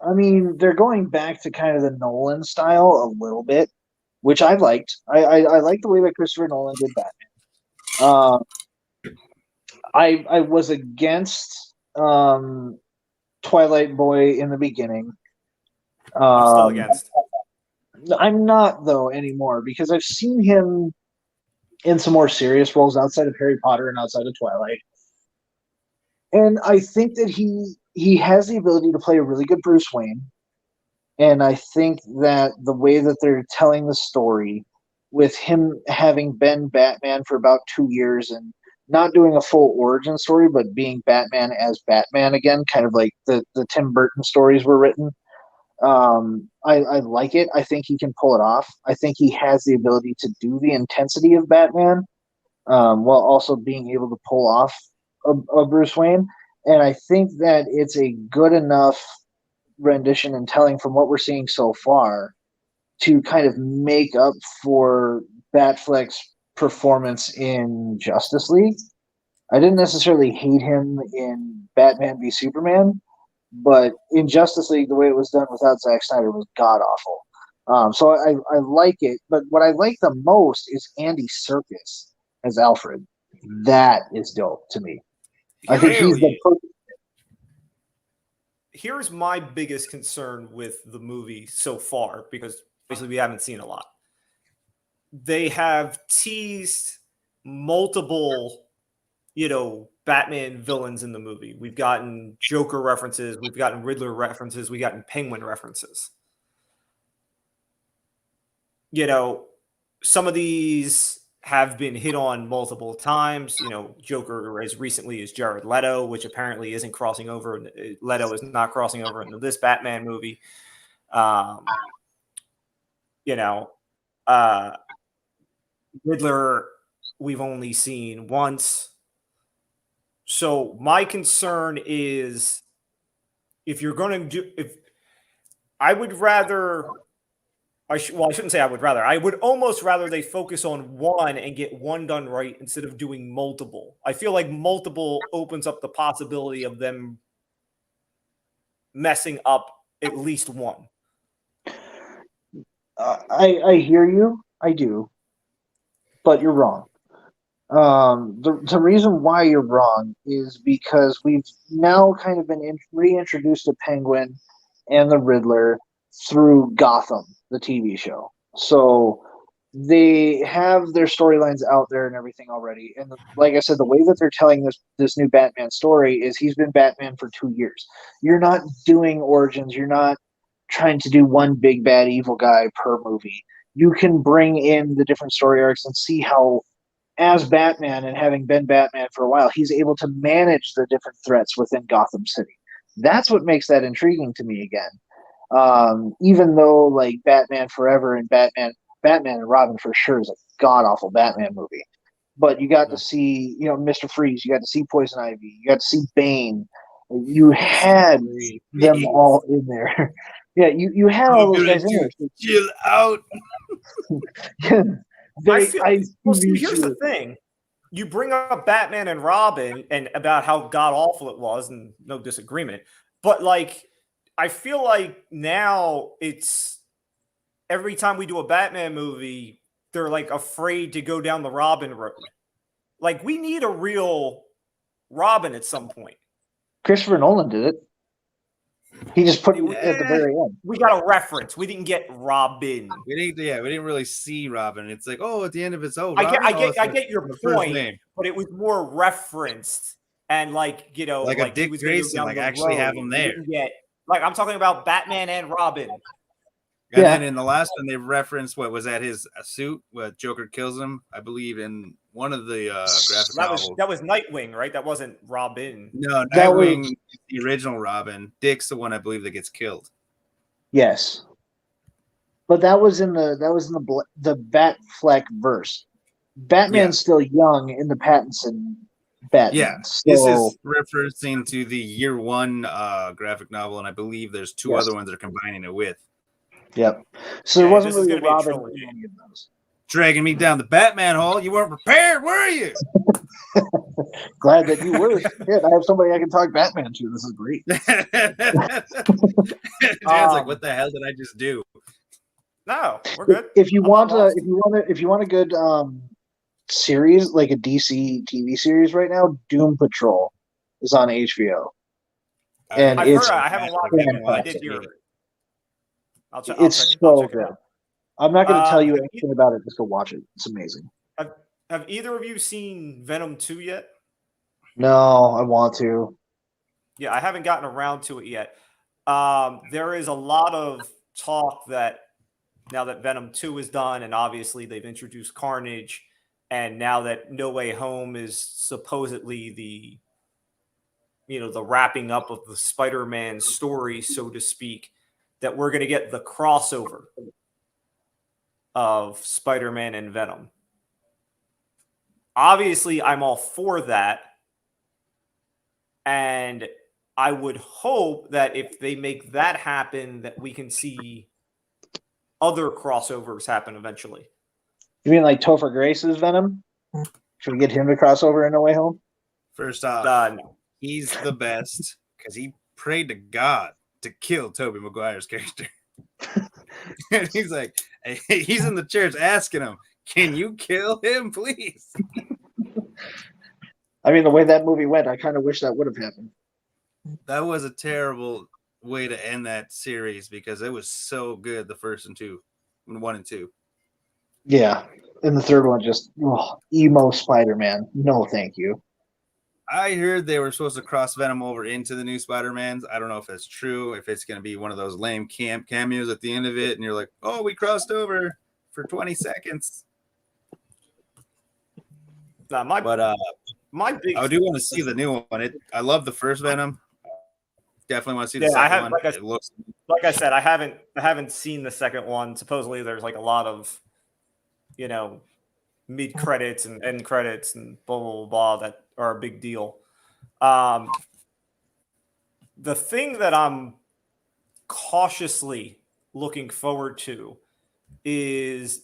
I mean, they're going back to kind of the Nolan style a little bit, which I liked. I like the way that Christopher Nolan did Batman. I was against Twilight Boy in the beginning. I'm still against. I'm not, though, anymore, because I've seen him in some more serious roles outside of Harry Potter and outside of Twilight. And I think that he has the ability to play a really good Bruce Wayne. And I think that the way that they're telling the story, with him having been Batman for about 2 years and not doing a full origin story, but being Batman as Batman again, kind of like the Tim Burton stories were written. I like it. I think he can pull it off. I think he has the ability to do the intensity of Batman while also being able to pull off a Bruce Wayne. And I think that it's a good enough rendition and telling from what we're seeing so far to kind of make up for Batfleck's performance in Justice League. I didn't necessarily hate him in Batman v Superman, but in Justice League, the way it was done without Zack Snyder was god-awful. So I like it, but what I like the most is Andy Serkis as Alfred. That is dope to me. I think he's the perfect. Here's my biggest concern with the movie so far, because basically we haven't seen a lot. They have teased multiple, Batman villains in the movie. We've gotten Joker references, we've gotten Riddler references, we've gotten Penguin references. Some of these have been hit on multiple times. Joker as recently as Jared Leto, which apparently isn't crossing over. Leto is not crossing over into this Batman movie. Riddler, we've only seen once. So my concern is if you're going to I would rather. I shouldn't say I would rather. I would almost rather they focus on one and get one done right instead of doing multiple. I feel like multiple opens up the possibility of them messing up at least one. I hear you. I do, but you're wrong. The reason why you're wrong is because we've now kind of been reintroduced to Penguin and the Riddler through Gotham, the TV show. So they have their storylines out there and everything already. And like I said, the way that they're telling this new Batman story is he's been Batman for 2 years. You're not doing origins. You're not trying to do one big bad evil guy per movie. You can bring in the different story arcs and see how, as Batman and having been Batman for a while, he's able to manage the different threats within Gotham City. That's what makes that intriguing to me again. Even though like Batman Forever and Batman and Robin for sure is a god awful Batman movie. But you got to see, Mr. Freeze, you got to see Poison Ivy, you got to see Bane. You had them all in there. Yeah, you had all those guys in there. Chill out. Here's the thing. You bring up Batman and Robin and about how god awful it was, and no disagreement. But like, I feel like now it's every time we do a Batman movie, they're like afraid to go down the Robin road. Like, we need a real Robin at some point. Christopher Nolan did it. He just put it at the very end. We got a reference. We didn't get Robin. We didn't really see Robin. It's like, at the end of it's I get your point, but it was more referenced and like, like a Dick Grayson, like actually have him there. Like, I'm talking about Batman and Robin. And then in the last one, they referenced what was that his suit? What Joker kills him, I believe, in one of the graphic novels. That was Nightwing, right? That wasn't Robin. No, Nightwing is the original Robin. Dick's the one I believe that gets killed. Yes, but that was in the Batfleck verse. Batman's still young in the Pattinson Batman. Yeah, this is referencing to the year one graphic novel, and I believe there's two other ones that are combining it with. Yep. So there wasn't really a Robin in any of those. Dragging me down the Batman hole. You weren't prepared, were you? Glad that you were. Yeah, I have somebody I can talk Batman to. This is great. Dan's like, what the hell did I just do? No, we're good. If you want a good series, like a DC TV series right now, Doom Patrol is on HBO. And I haven't watched it, but I did hear it. It's so good. I'm not going to tell you anything about it. Just go watch it. It's amazing. Have either of you seen Venom 2 yet? No, I want to. Yeah, I haven't gotten around to it yet. There is a lot of talk that now that Venom 2 is done, and obviously they've introduced Carnage, and now that No Way Home is supposedly the wrapping up of the Spider-Man story, so to speak, that we're going to get the crossover of Spider-Man and Venom. Obviously, I'm all for that. And I would hope that if they make that happen, that we can see other crossovers happen eventually. You mean like Topher Grace's Venom? Should we get him to cross over in No Way Home? First off, no. He's the best because he prayed to God to kill Tobey Maguire's character. And he's like, he's in the church asking him, can you kill him, please? I mean, the way that movie went, I kind of wish that would have happened. That was a terrible way to end that series because it was so good, the first and 1 and 2. Yeah. And the third one just, emo Spider-Man. No, thank you. I heard they were supposed to cross Venom over into the new Spider-Mans. I don't know if that's true, if it's going to be one of those lame cameos at the end of it, and you're like, oh, we crossed over for 20 seconds. I do want to see the new one. I love the first Venom. Definitely want to see the second one. Like I said, I haven't seen the second one. Supposedly there's like a lot of, mid credits and end credits and blah, blah, blah that are a big deal. The thing that I'm cautiously looking forward to is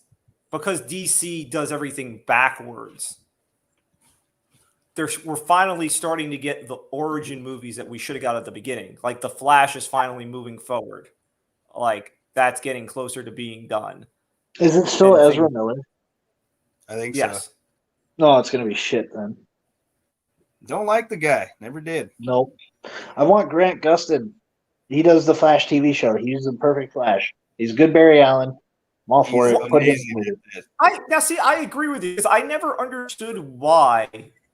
because DC does everything backwards. We're finally starting to get the origin movies that we should have got at the beginning. Like The Flash is finally moving forward. Like that's getting closer to being done. Is it still And Ezra Miller? I think Yes. so. No, it's gonna be shit then. Don't like the guy. Never did. Nope. I want Grant Gustin. He does the Flash TV show. He's the perfect Flash. He's good Barry Allen. I'm all for He's it. Put him in amazing the movie. at this. Now see, I agree with you because I never understood why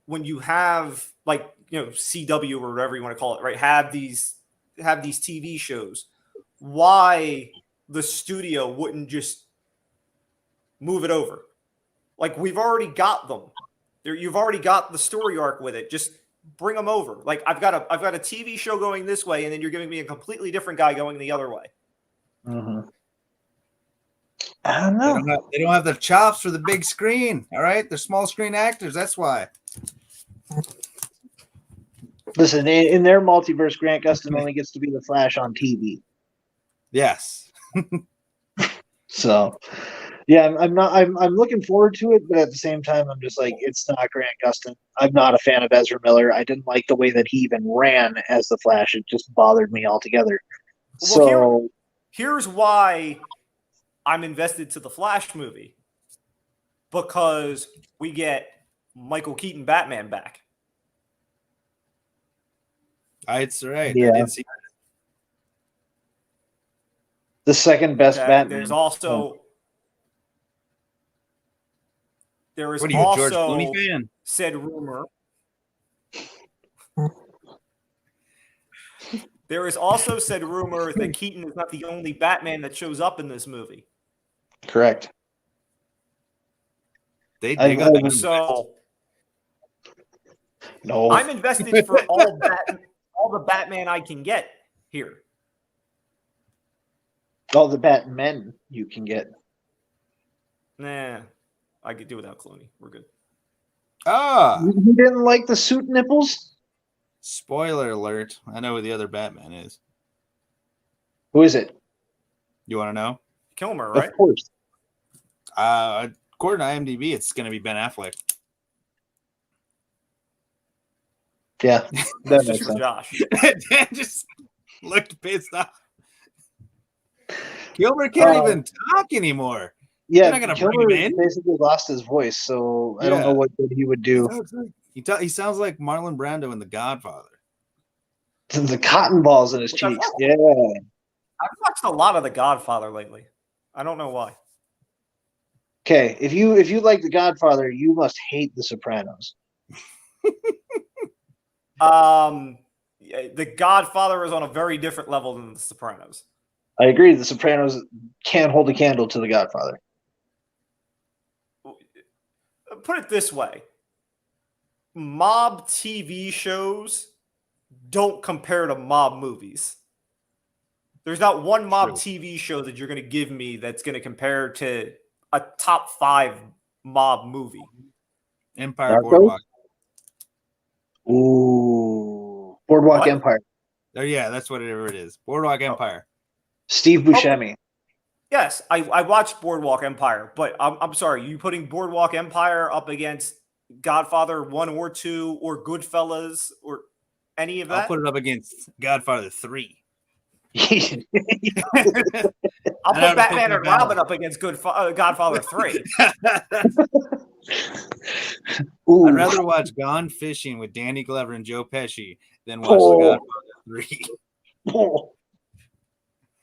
when you have like CW or whatever you want to call it, right? Have these TV shows, why the studio wouldn't just move it over? Like we've already got them. You've already got the story arc with it. Just bring them over. Like I've got a TV show going this way, and then you're giving me a completely different guy going the other way. Mm-hmm. I don't know. They don't have the chops for the big screen. All right, they're small screen actors. That's why. Listen, in their multiverse, Grant Gustin only gets to be the Flash on TV. Yes. So, yeah, I'm looking forward to it, but at the same time, I'm just like, it's not Grant Gustin. I'm not a fan of Ezra Miller. I didn't like the way that he even ran as the Flash. It just bothered me altogether. Well, here's why I'm invested to the Flash movie, because we get Michael Keaton Batman back. That's right. Yeah. I did see the second best Batman. There's also What are you, a George Clooney fan? Said rumor. There is also said rumor that Keaton is not the only Batman that shows up in this movie. Correct. They got that. So no, I'm invested for all the Batman I can get here. All the Batmen you can get. Nah, I could do without Clooney. We're good. You didn't like the suit nipples? Spoiler alert. I know who the other Batman is. Who is it? You want to know? Kilmer, right? Of course. According to IMDb, it's going to be Ben Affleck. Yeah, that Just makes for sense. Josh. Dan just looked pissed off. Kilmer can't even talk anymore. Yeah, not gonna Kilmer bring him in? basically lost his voice, so I don't know what good he would do. He sounds like Marlon Brando in The Godfather. The cotton balls in his Which cheeks. I've watched a lot of The Godfather lately. I don't know why. Okay, if you like The Godfather, you must hate The Sopranos. The Godfather is on a very different level than The Sopranos. I agree. The Sopranos can't hold a candle to The Godfather. Put it this way. Mob TV shows don't compare to mob movies. There's not one mob TV show that you're going to give me that's going to compare to a top 5 mob movie. Empire Boardwalk. Ooh. Boardwalk Empire. Oh, yeah, that's whatever it is. Boardwalk Empire. Steve Buscemi. Yes, I watched Boardwalk Empire, but I'm sorry, you putting Boardwalk Empire up against Godfather 1 or 2 or Goodfellas or any of that? I'll put it up against Godfather 3. I'll put Batman and Robin up against Godfather 3. I'd rather watch Gone Fishing with Danny Glover and Joe Pesci than watch The Godfather 3.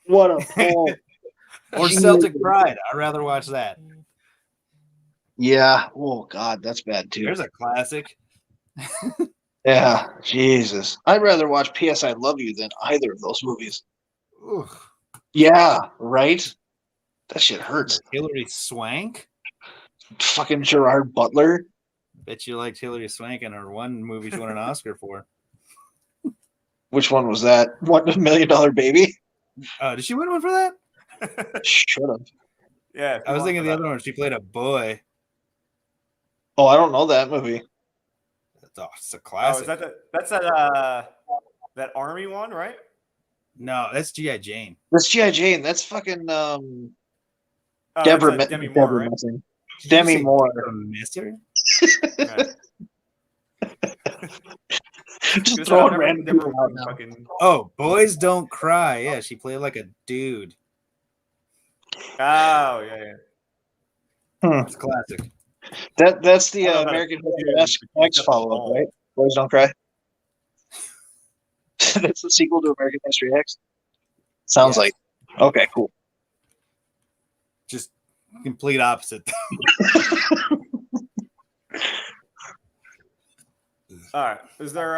What a pull. Or Celtic Pride. I'd rather watch that. Yeah. Oh, God, that's bad, too. There's a classic. Yeah, Jesus. I'd rather watch P.S. I Love You than either of those movies. Ooh. Yeah, right? That shit hurts. Hilary Swank? Fucking Gerard Butler? Bet you liked Hilary Swank in her one movie she won an Oscar for. Which one was that? $1 Million Baby? Did she win one for that? Should have. Yeah. I was thinking the other one. She played a boy. Oh, I don't know that movie. It's a classic. That's that army one, right? No, that's G.I. Jane. That's G.I. Jane. That's fucking Demi Moore, right? Demi Moore. Mister? Just throwing random people out now. Oh, Boys Don't Cry. Yeah, she played like a dude. Oh yeah. It's classic. That's the I don't know how to American confuse X except the follow-up, ball. right? Boys Don't Cry. That's the sequel to American History X. Sounds Yes. like. Okay, cool. Just complete opposite. All right. Is there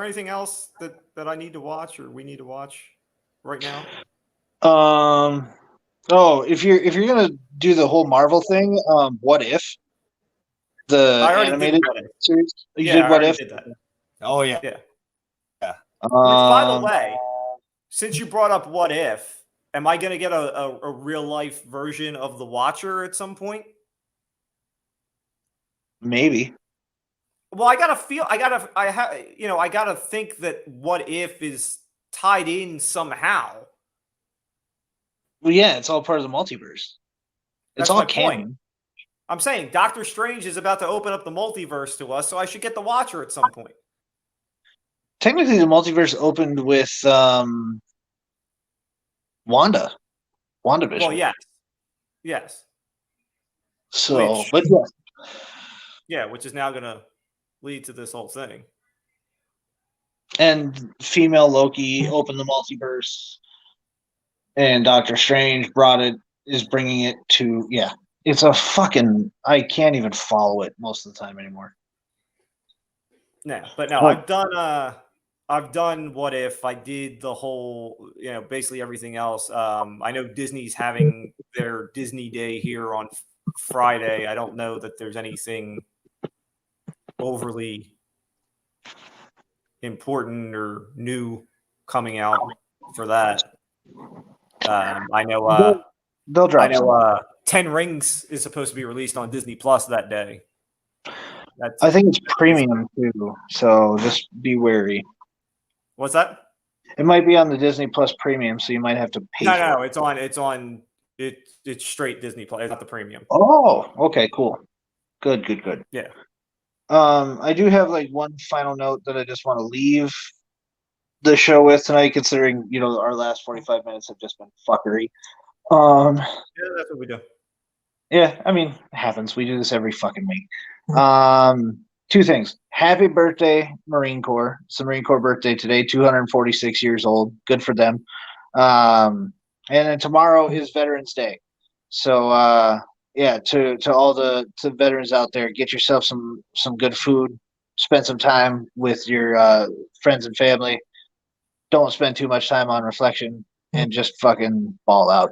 anything else that I need to watch or we need to watch right now? Oh, if you're gonna do the whole Marvel thing, What If? The I already animated did What If. series? You Yeah, did I What already If? did that. Oh yeah. Yeah. Yeah. Which, by the Um, way, since you brought up What If, am I going to get a real life version of The Watcher at some point? maybe. Well, I gotta think that What If is tied in somehow. Well, yeah, it's all part of the multiverse. It's That's all my point. canon. I'm saying Doctor Strange is about to open up the multiverse to us, so I should get The Watcher at some point. Technically, the multiverse opened with WandaVision. Well, yes. So, Which, but yeah, which is now going to lead to this whole thing. and female Loki opened the multiverse, and Doctor Strange is bringing it to, yeah. It's a fucking, I can't even follow it most of the time anymore. Yeah, but no, I've done What If. I did the whole, basically everything else. I know Disney's having their Disney Day here on Friday. I don't know that there's anything overly important or new coming out for that. I know. They'll drop some. 10 Rings is supposed to be released on Disney Plus that day. I think it's premium too, so just be wary. What's that? It might be on the Disney Plus premium, so you might have to pay for it. No, it's straight Disney Plus, it's not the premium. Oh, okay, cool. Good. Yeah. I do have like one final note that I just want to leave the show with tonight, considering our last 45 minutes have just been fuckery. Yeah, that's what we do. Yeah, I mean, it happens. We do this every fucking week. Two things. Happy birthday, Marine Corps. It's the Marine Corps birthday today, 246 years old. Good for them. And then tomorrow is Veterans Day. So yeah, to all the veterans out there, get yourself some good food. Spend some time with your friends and family. Don't spend too much time on reflection and just fucking ball out.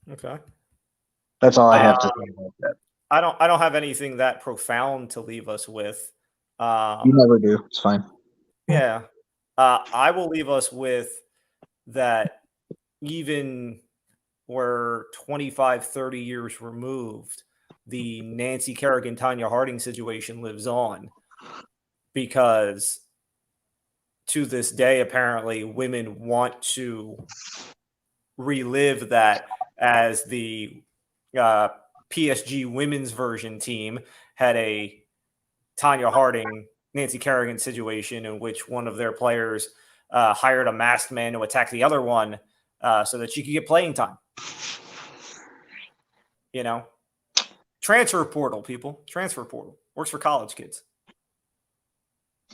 Okay. That's all I have to say about that. I don't have anything that profound to leave us with. You never do. It's fine. Yeah. I will leave us with that even we're 25, 30 years removed, the Nancy Kerrigan, Tanya Harding situation lives on, because to this day, apparently, women want to relive that, as the PSG women's version team had a Tanya Harding, Nancy Kerrigan situation in which one of their players hired a masked man to attack the other one so that she could get playing time. Transfer portal, people. Transfer portal. Works for college kids.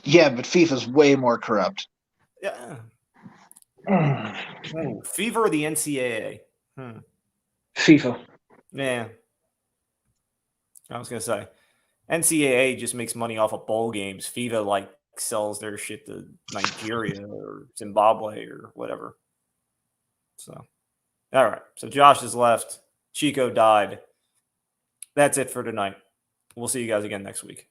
Yeah, but FIFA's way more corrupt. Yeah. FIFA or the NCAA? FIFA. Yeah. I was going to say, NCAA just makes money off of bowl games. FIFA sells their shit to Nigeria or Zimbabwe or whatever. So, all right. So Josh has left. Chico died. That's it for tonight. We'll see you guys again next week.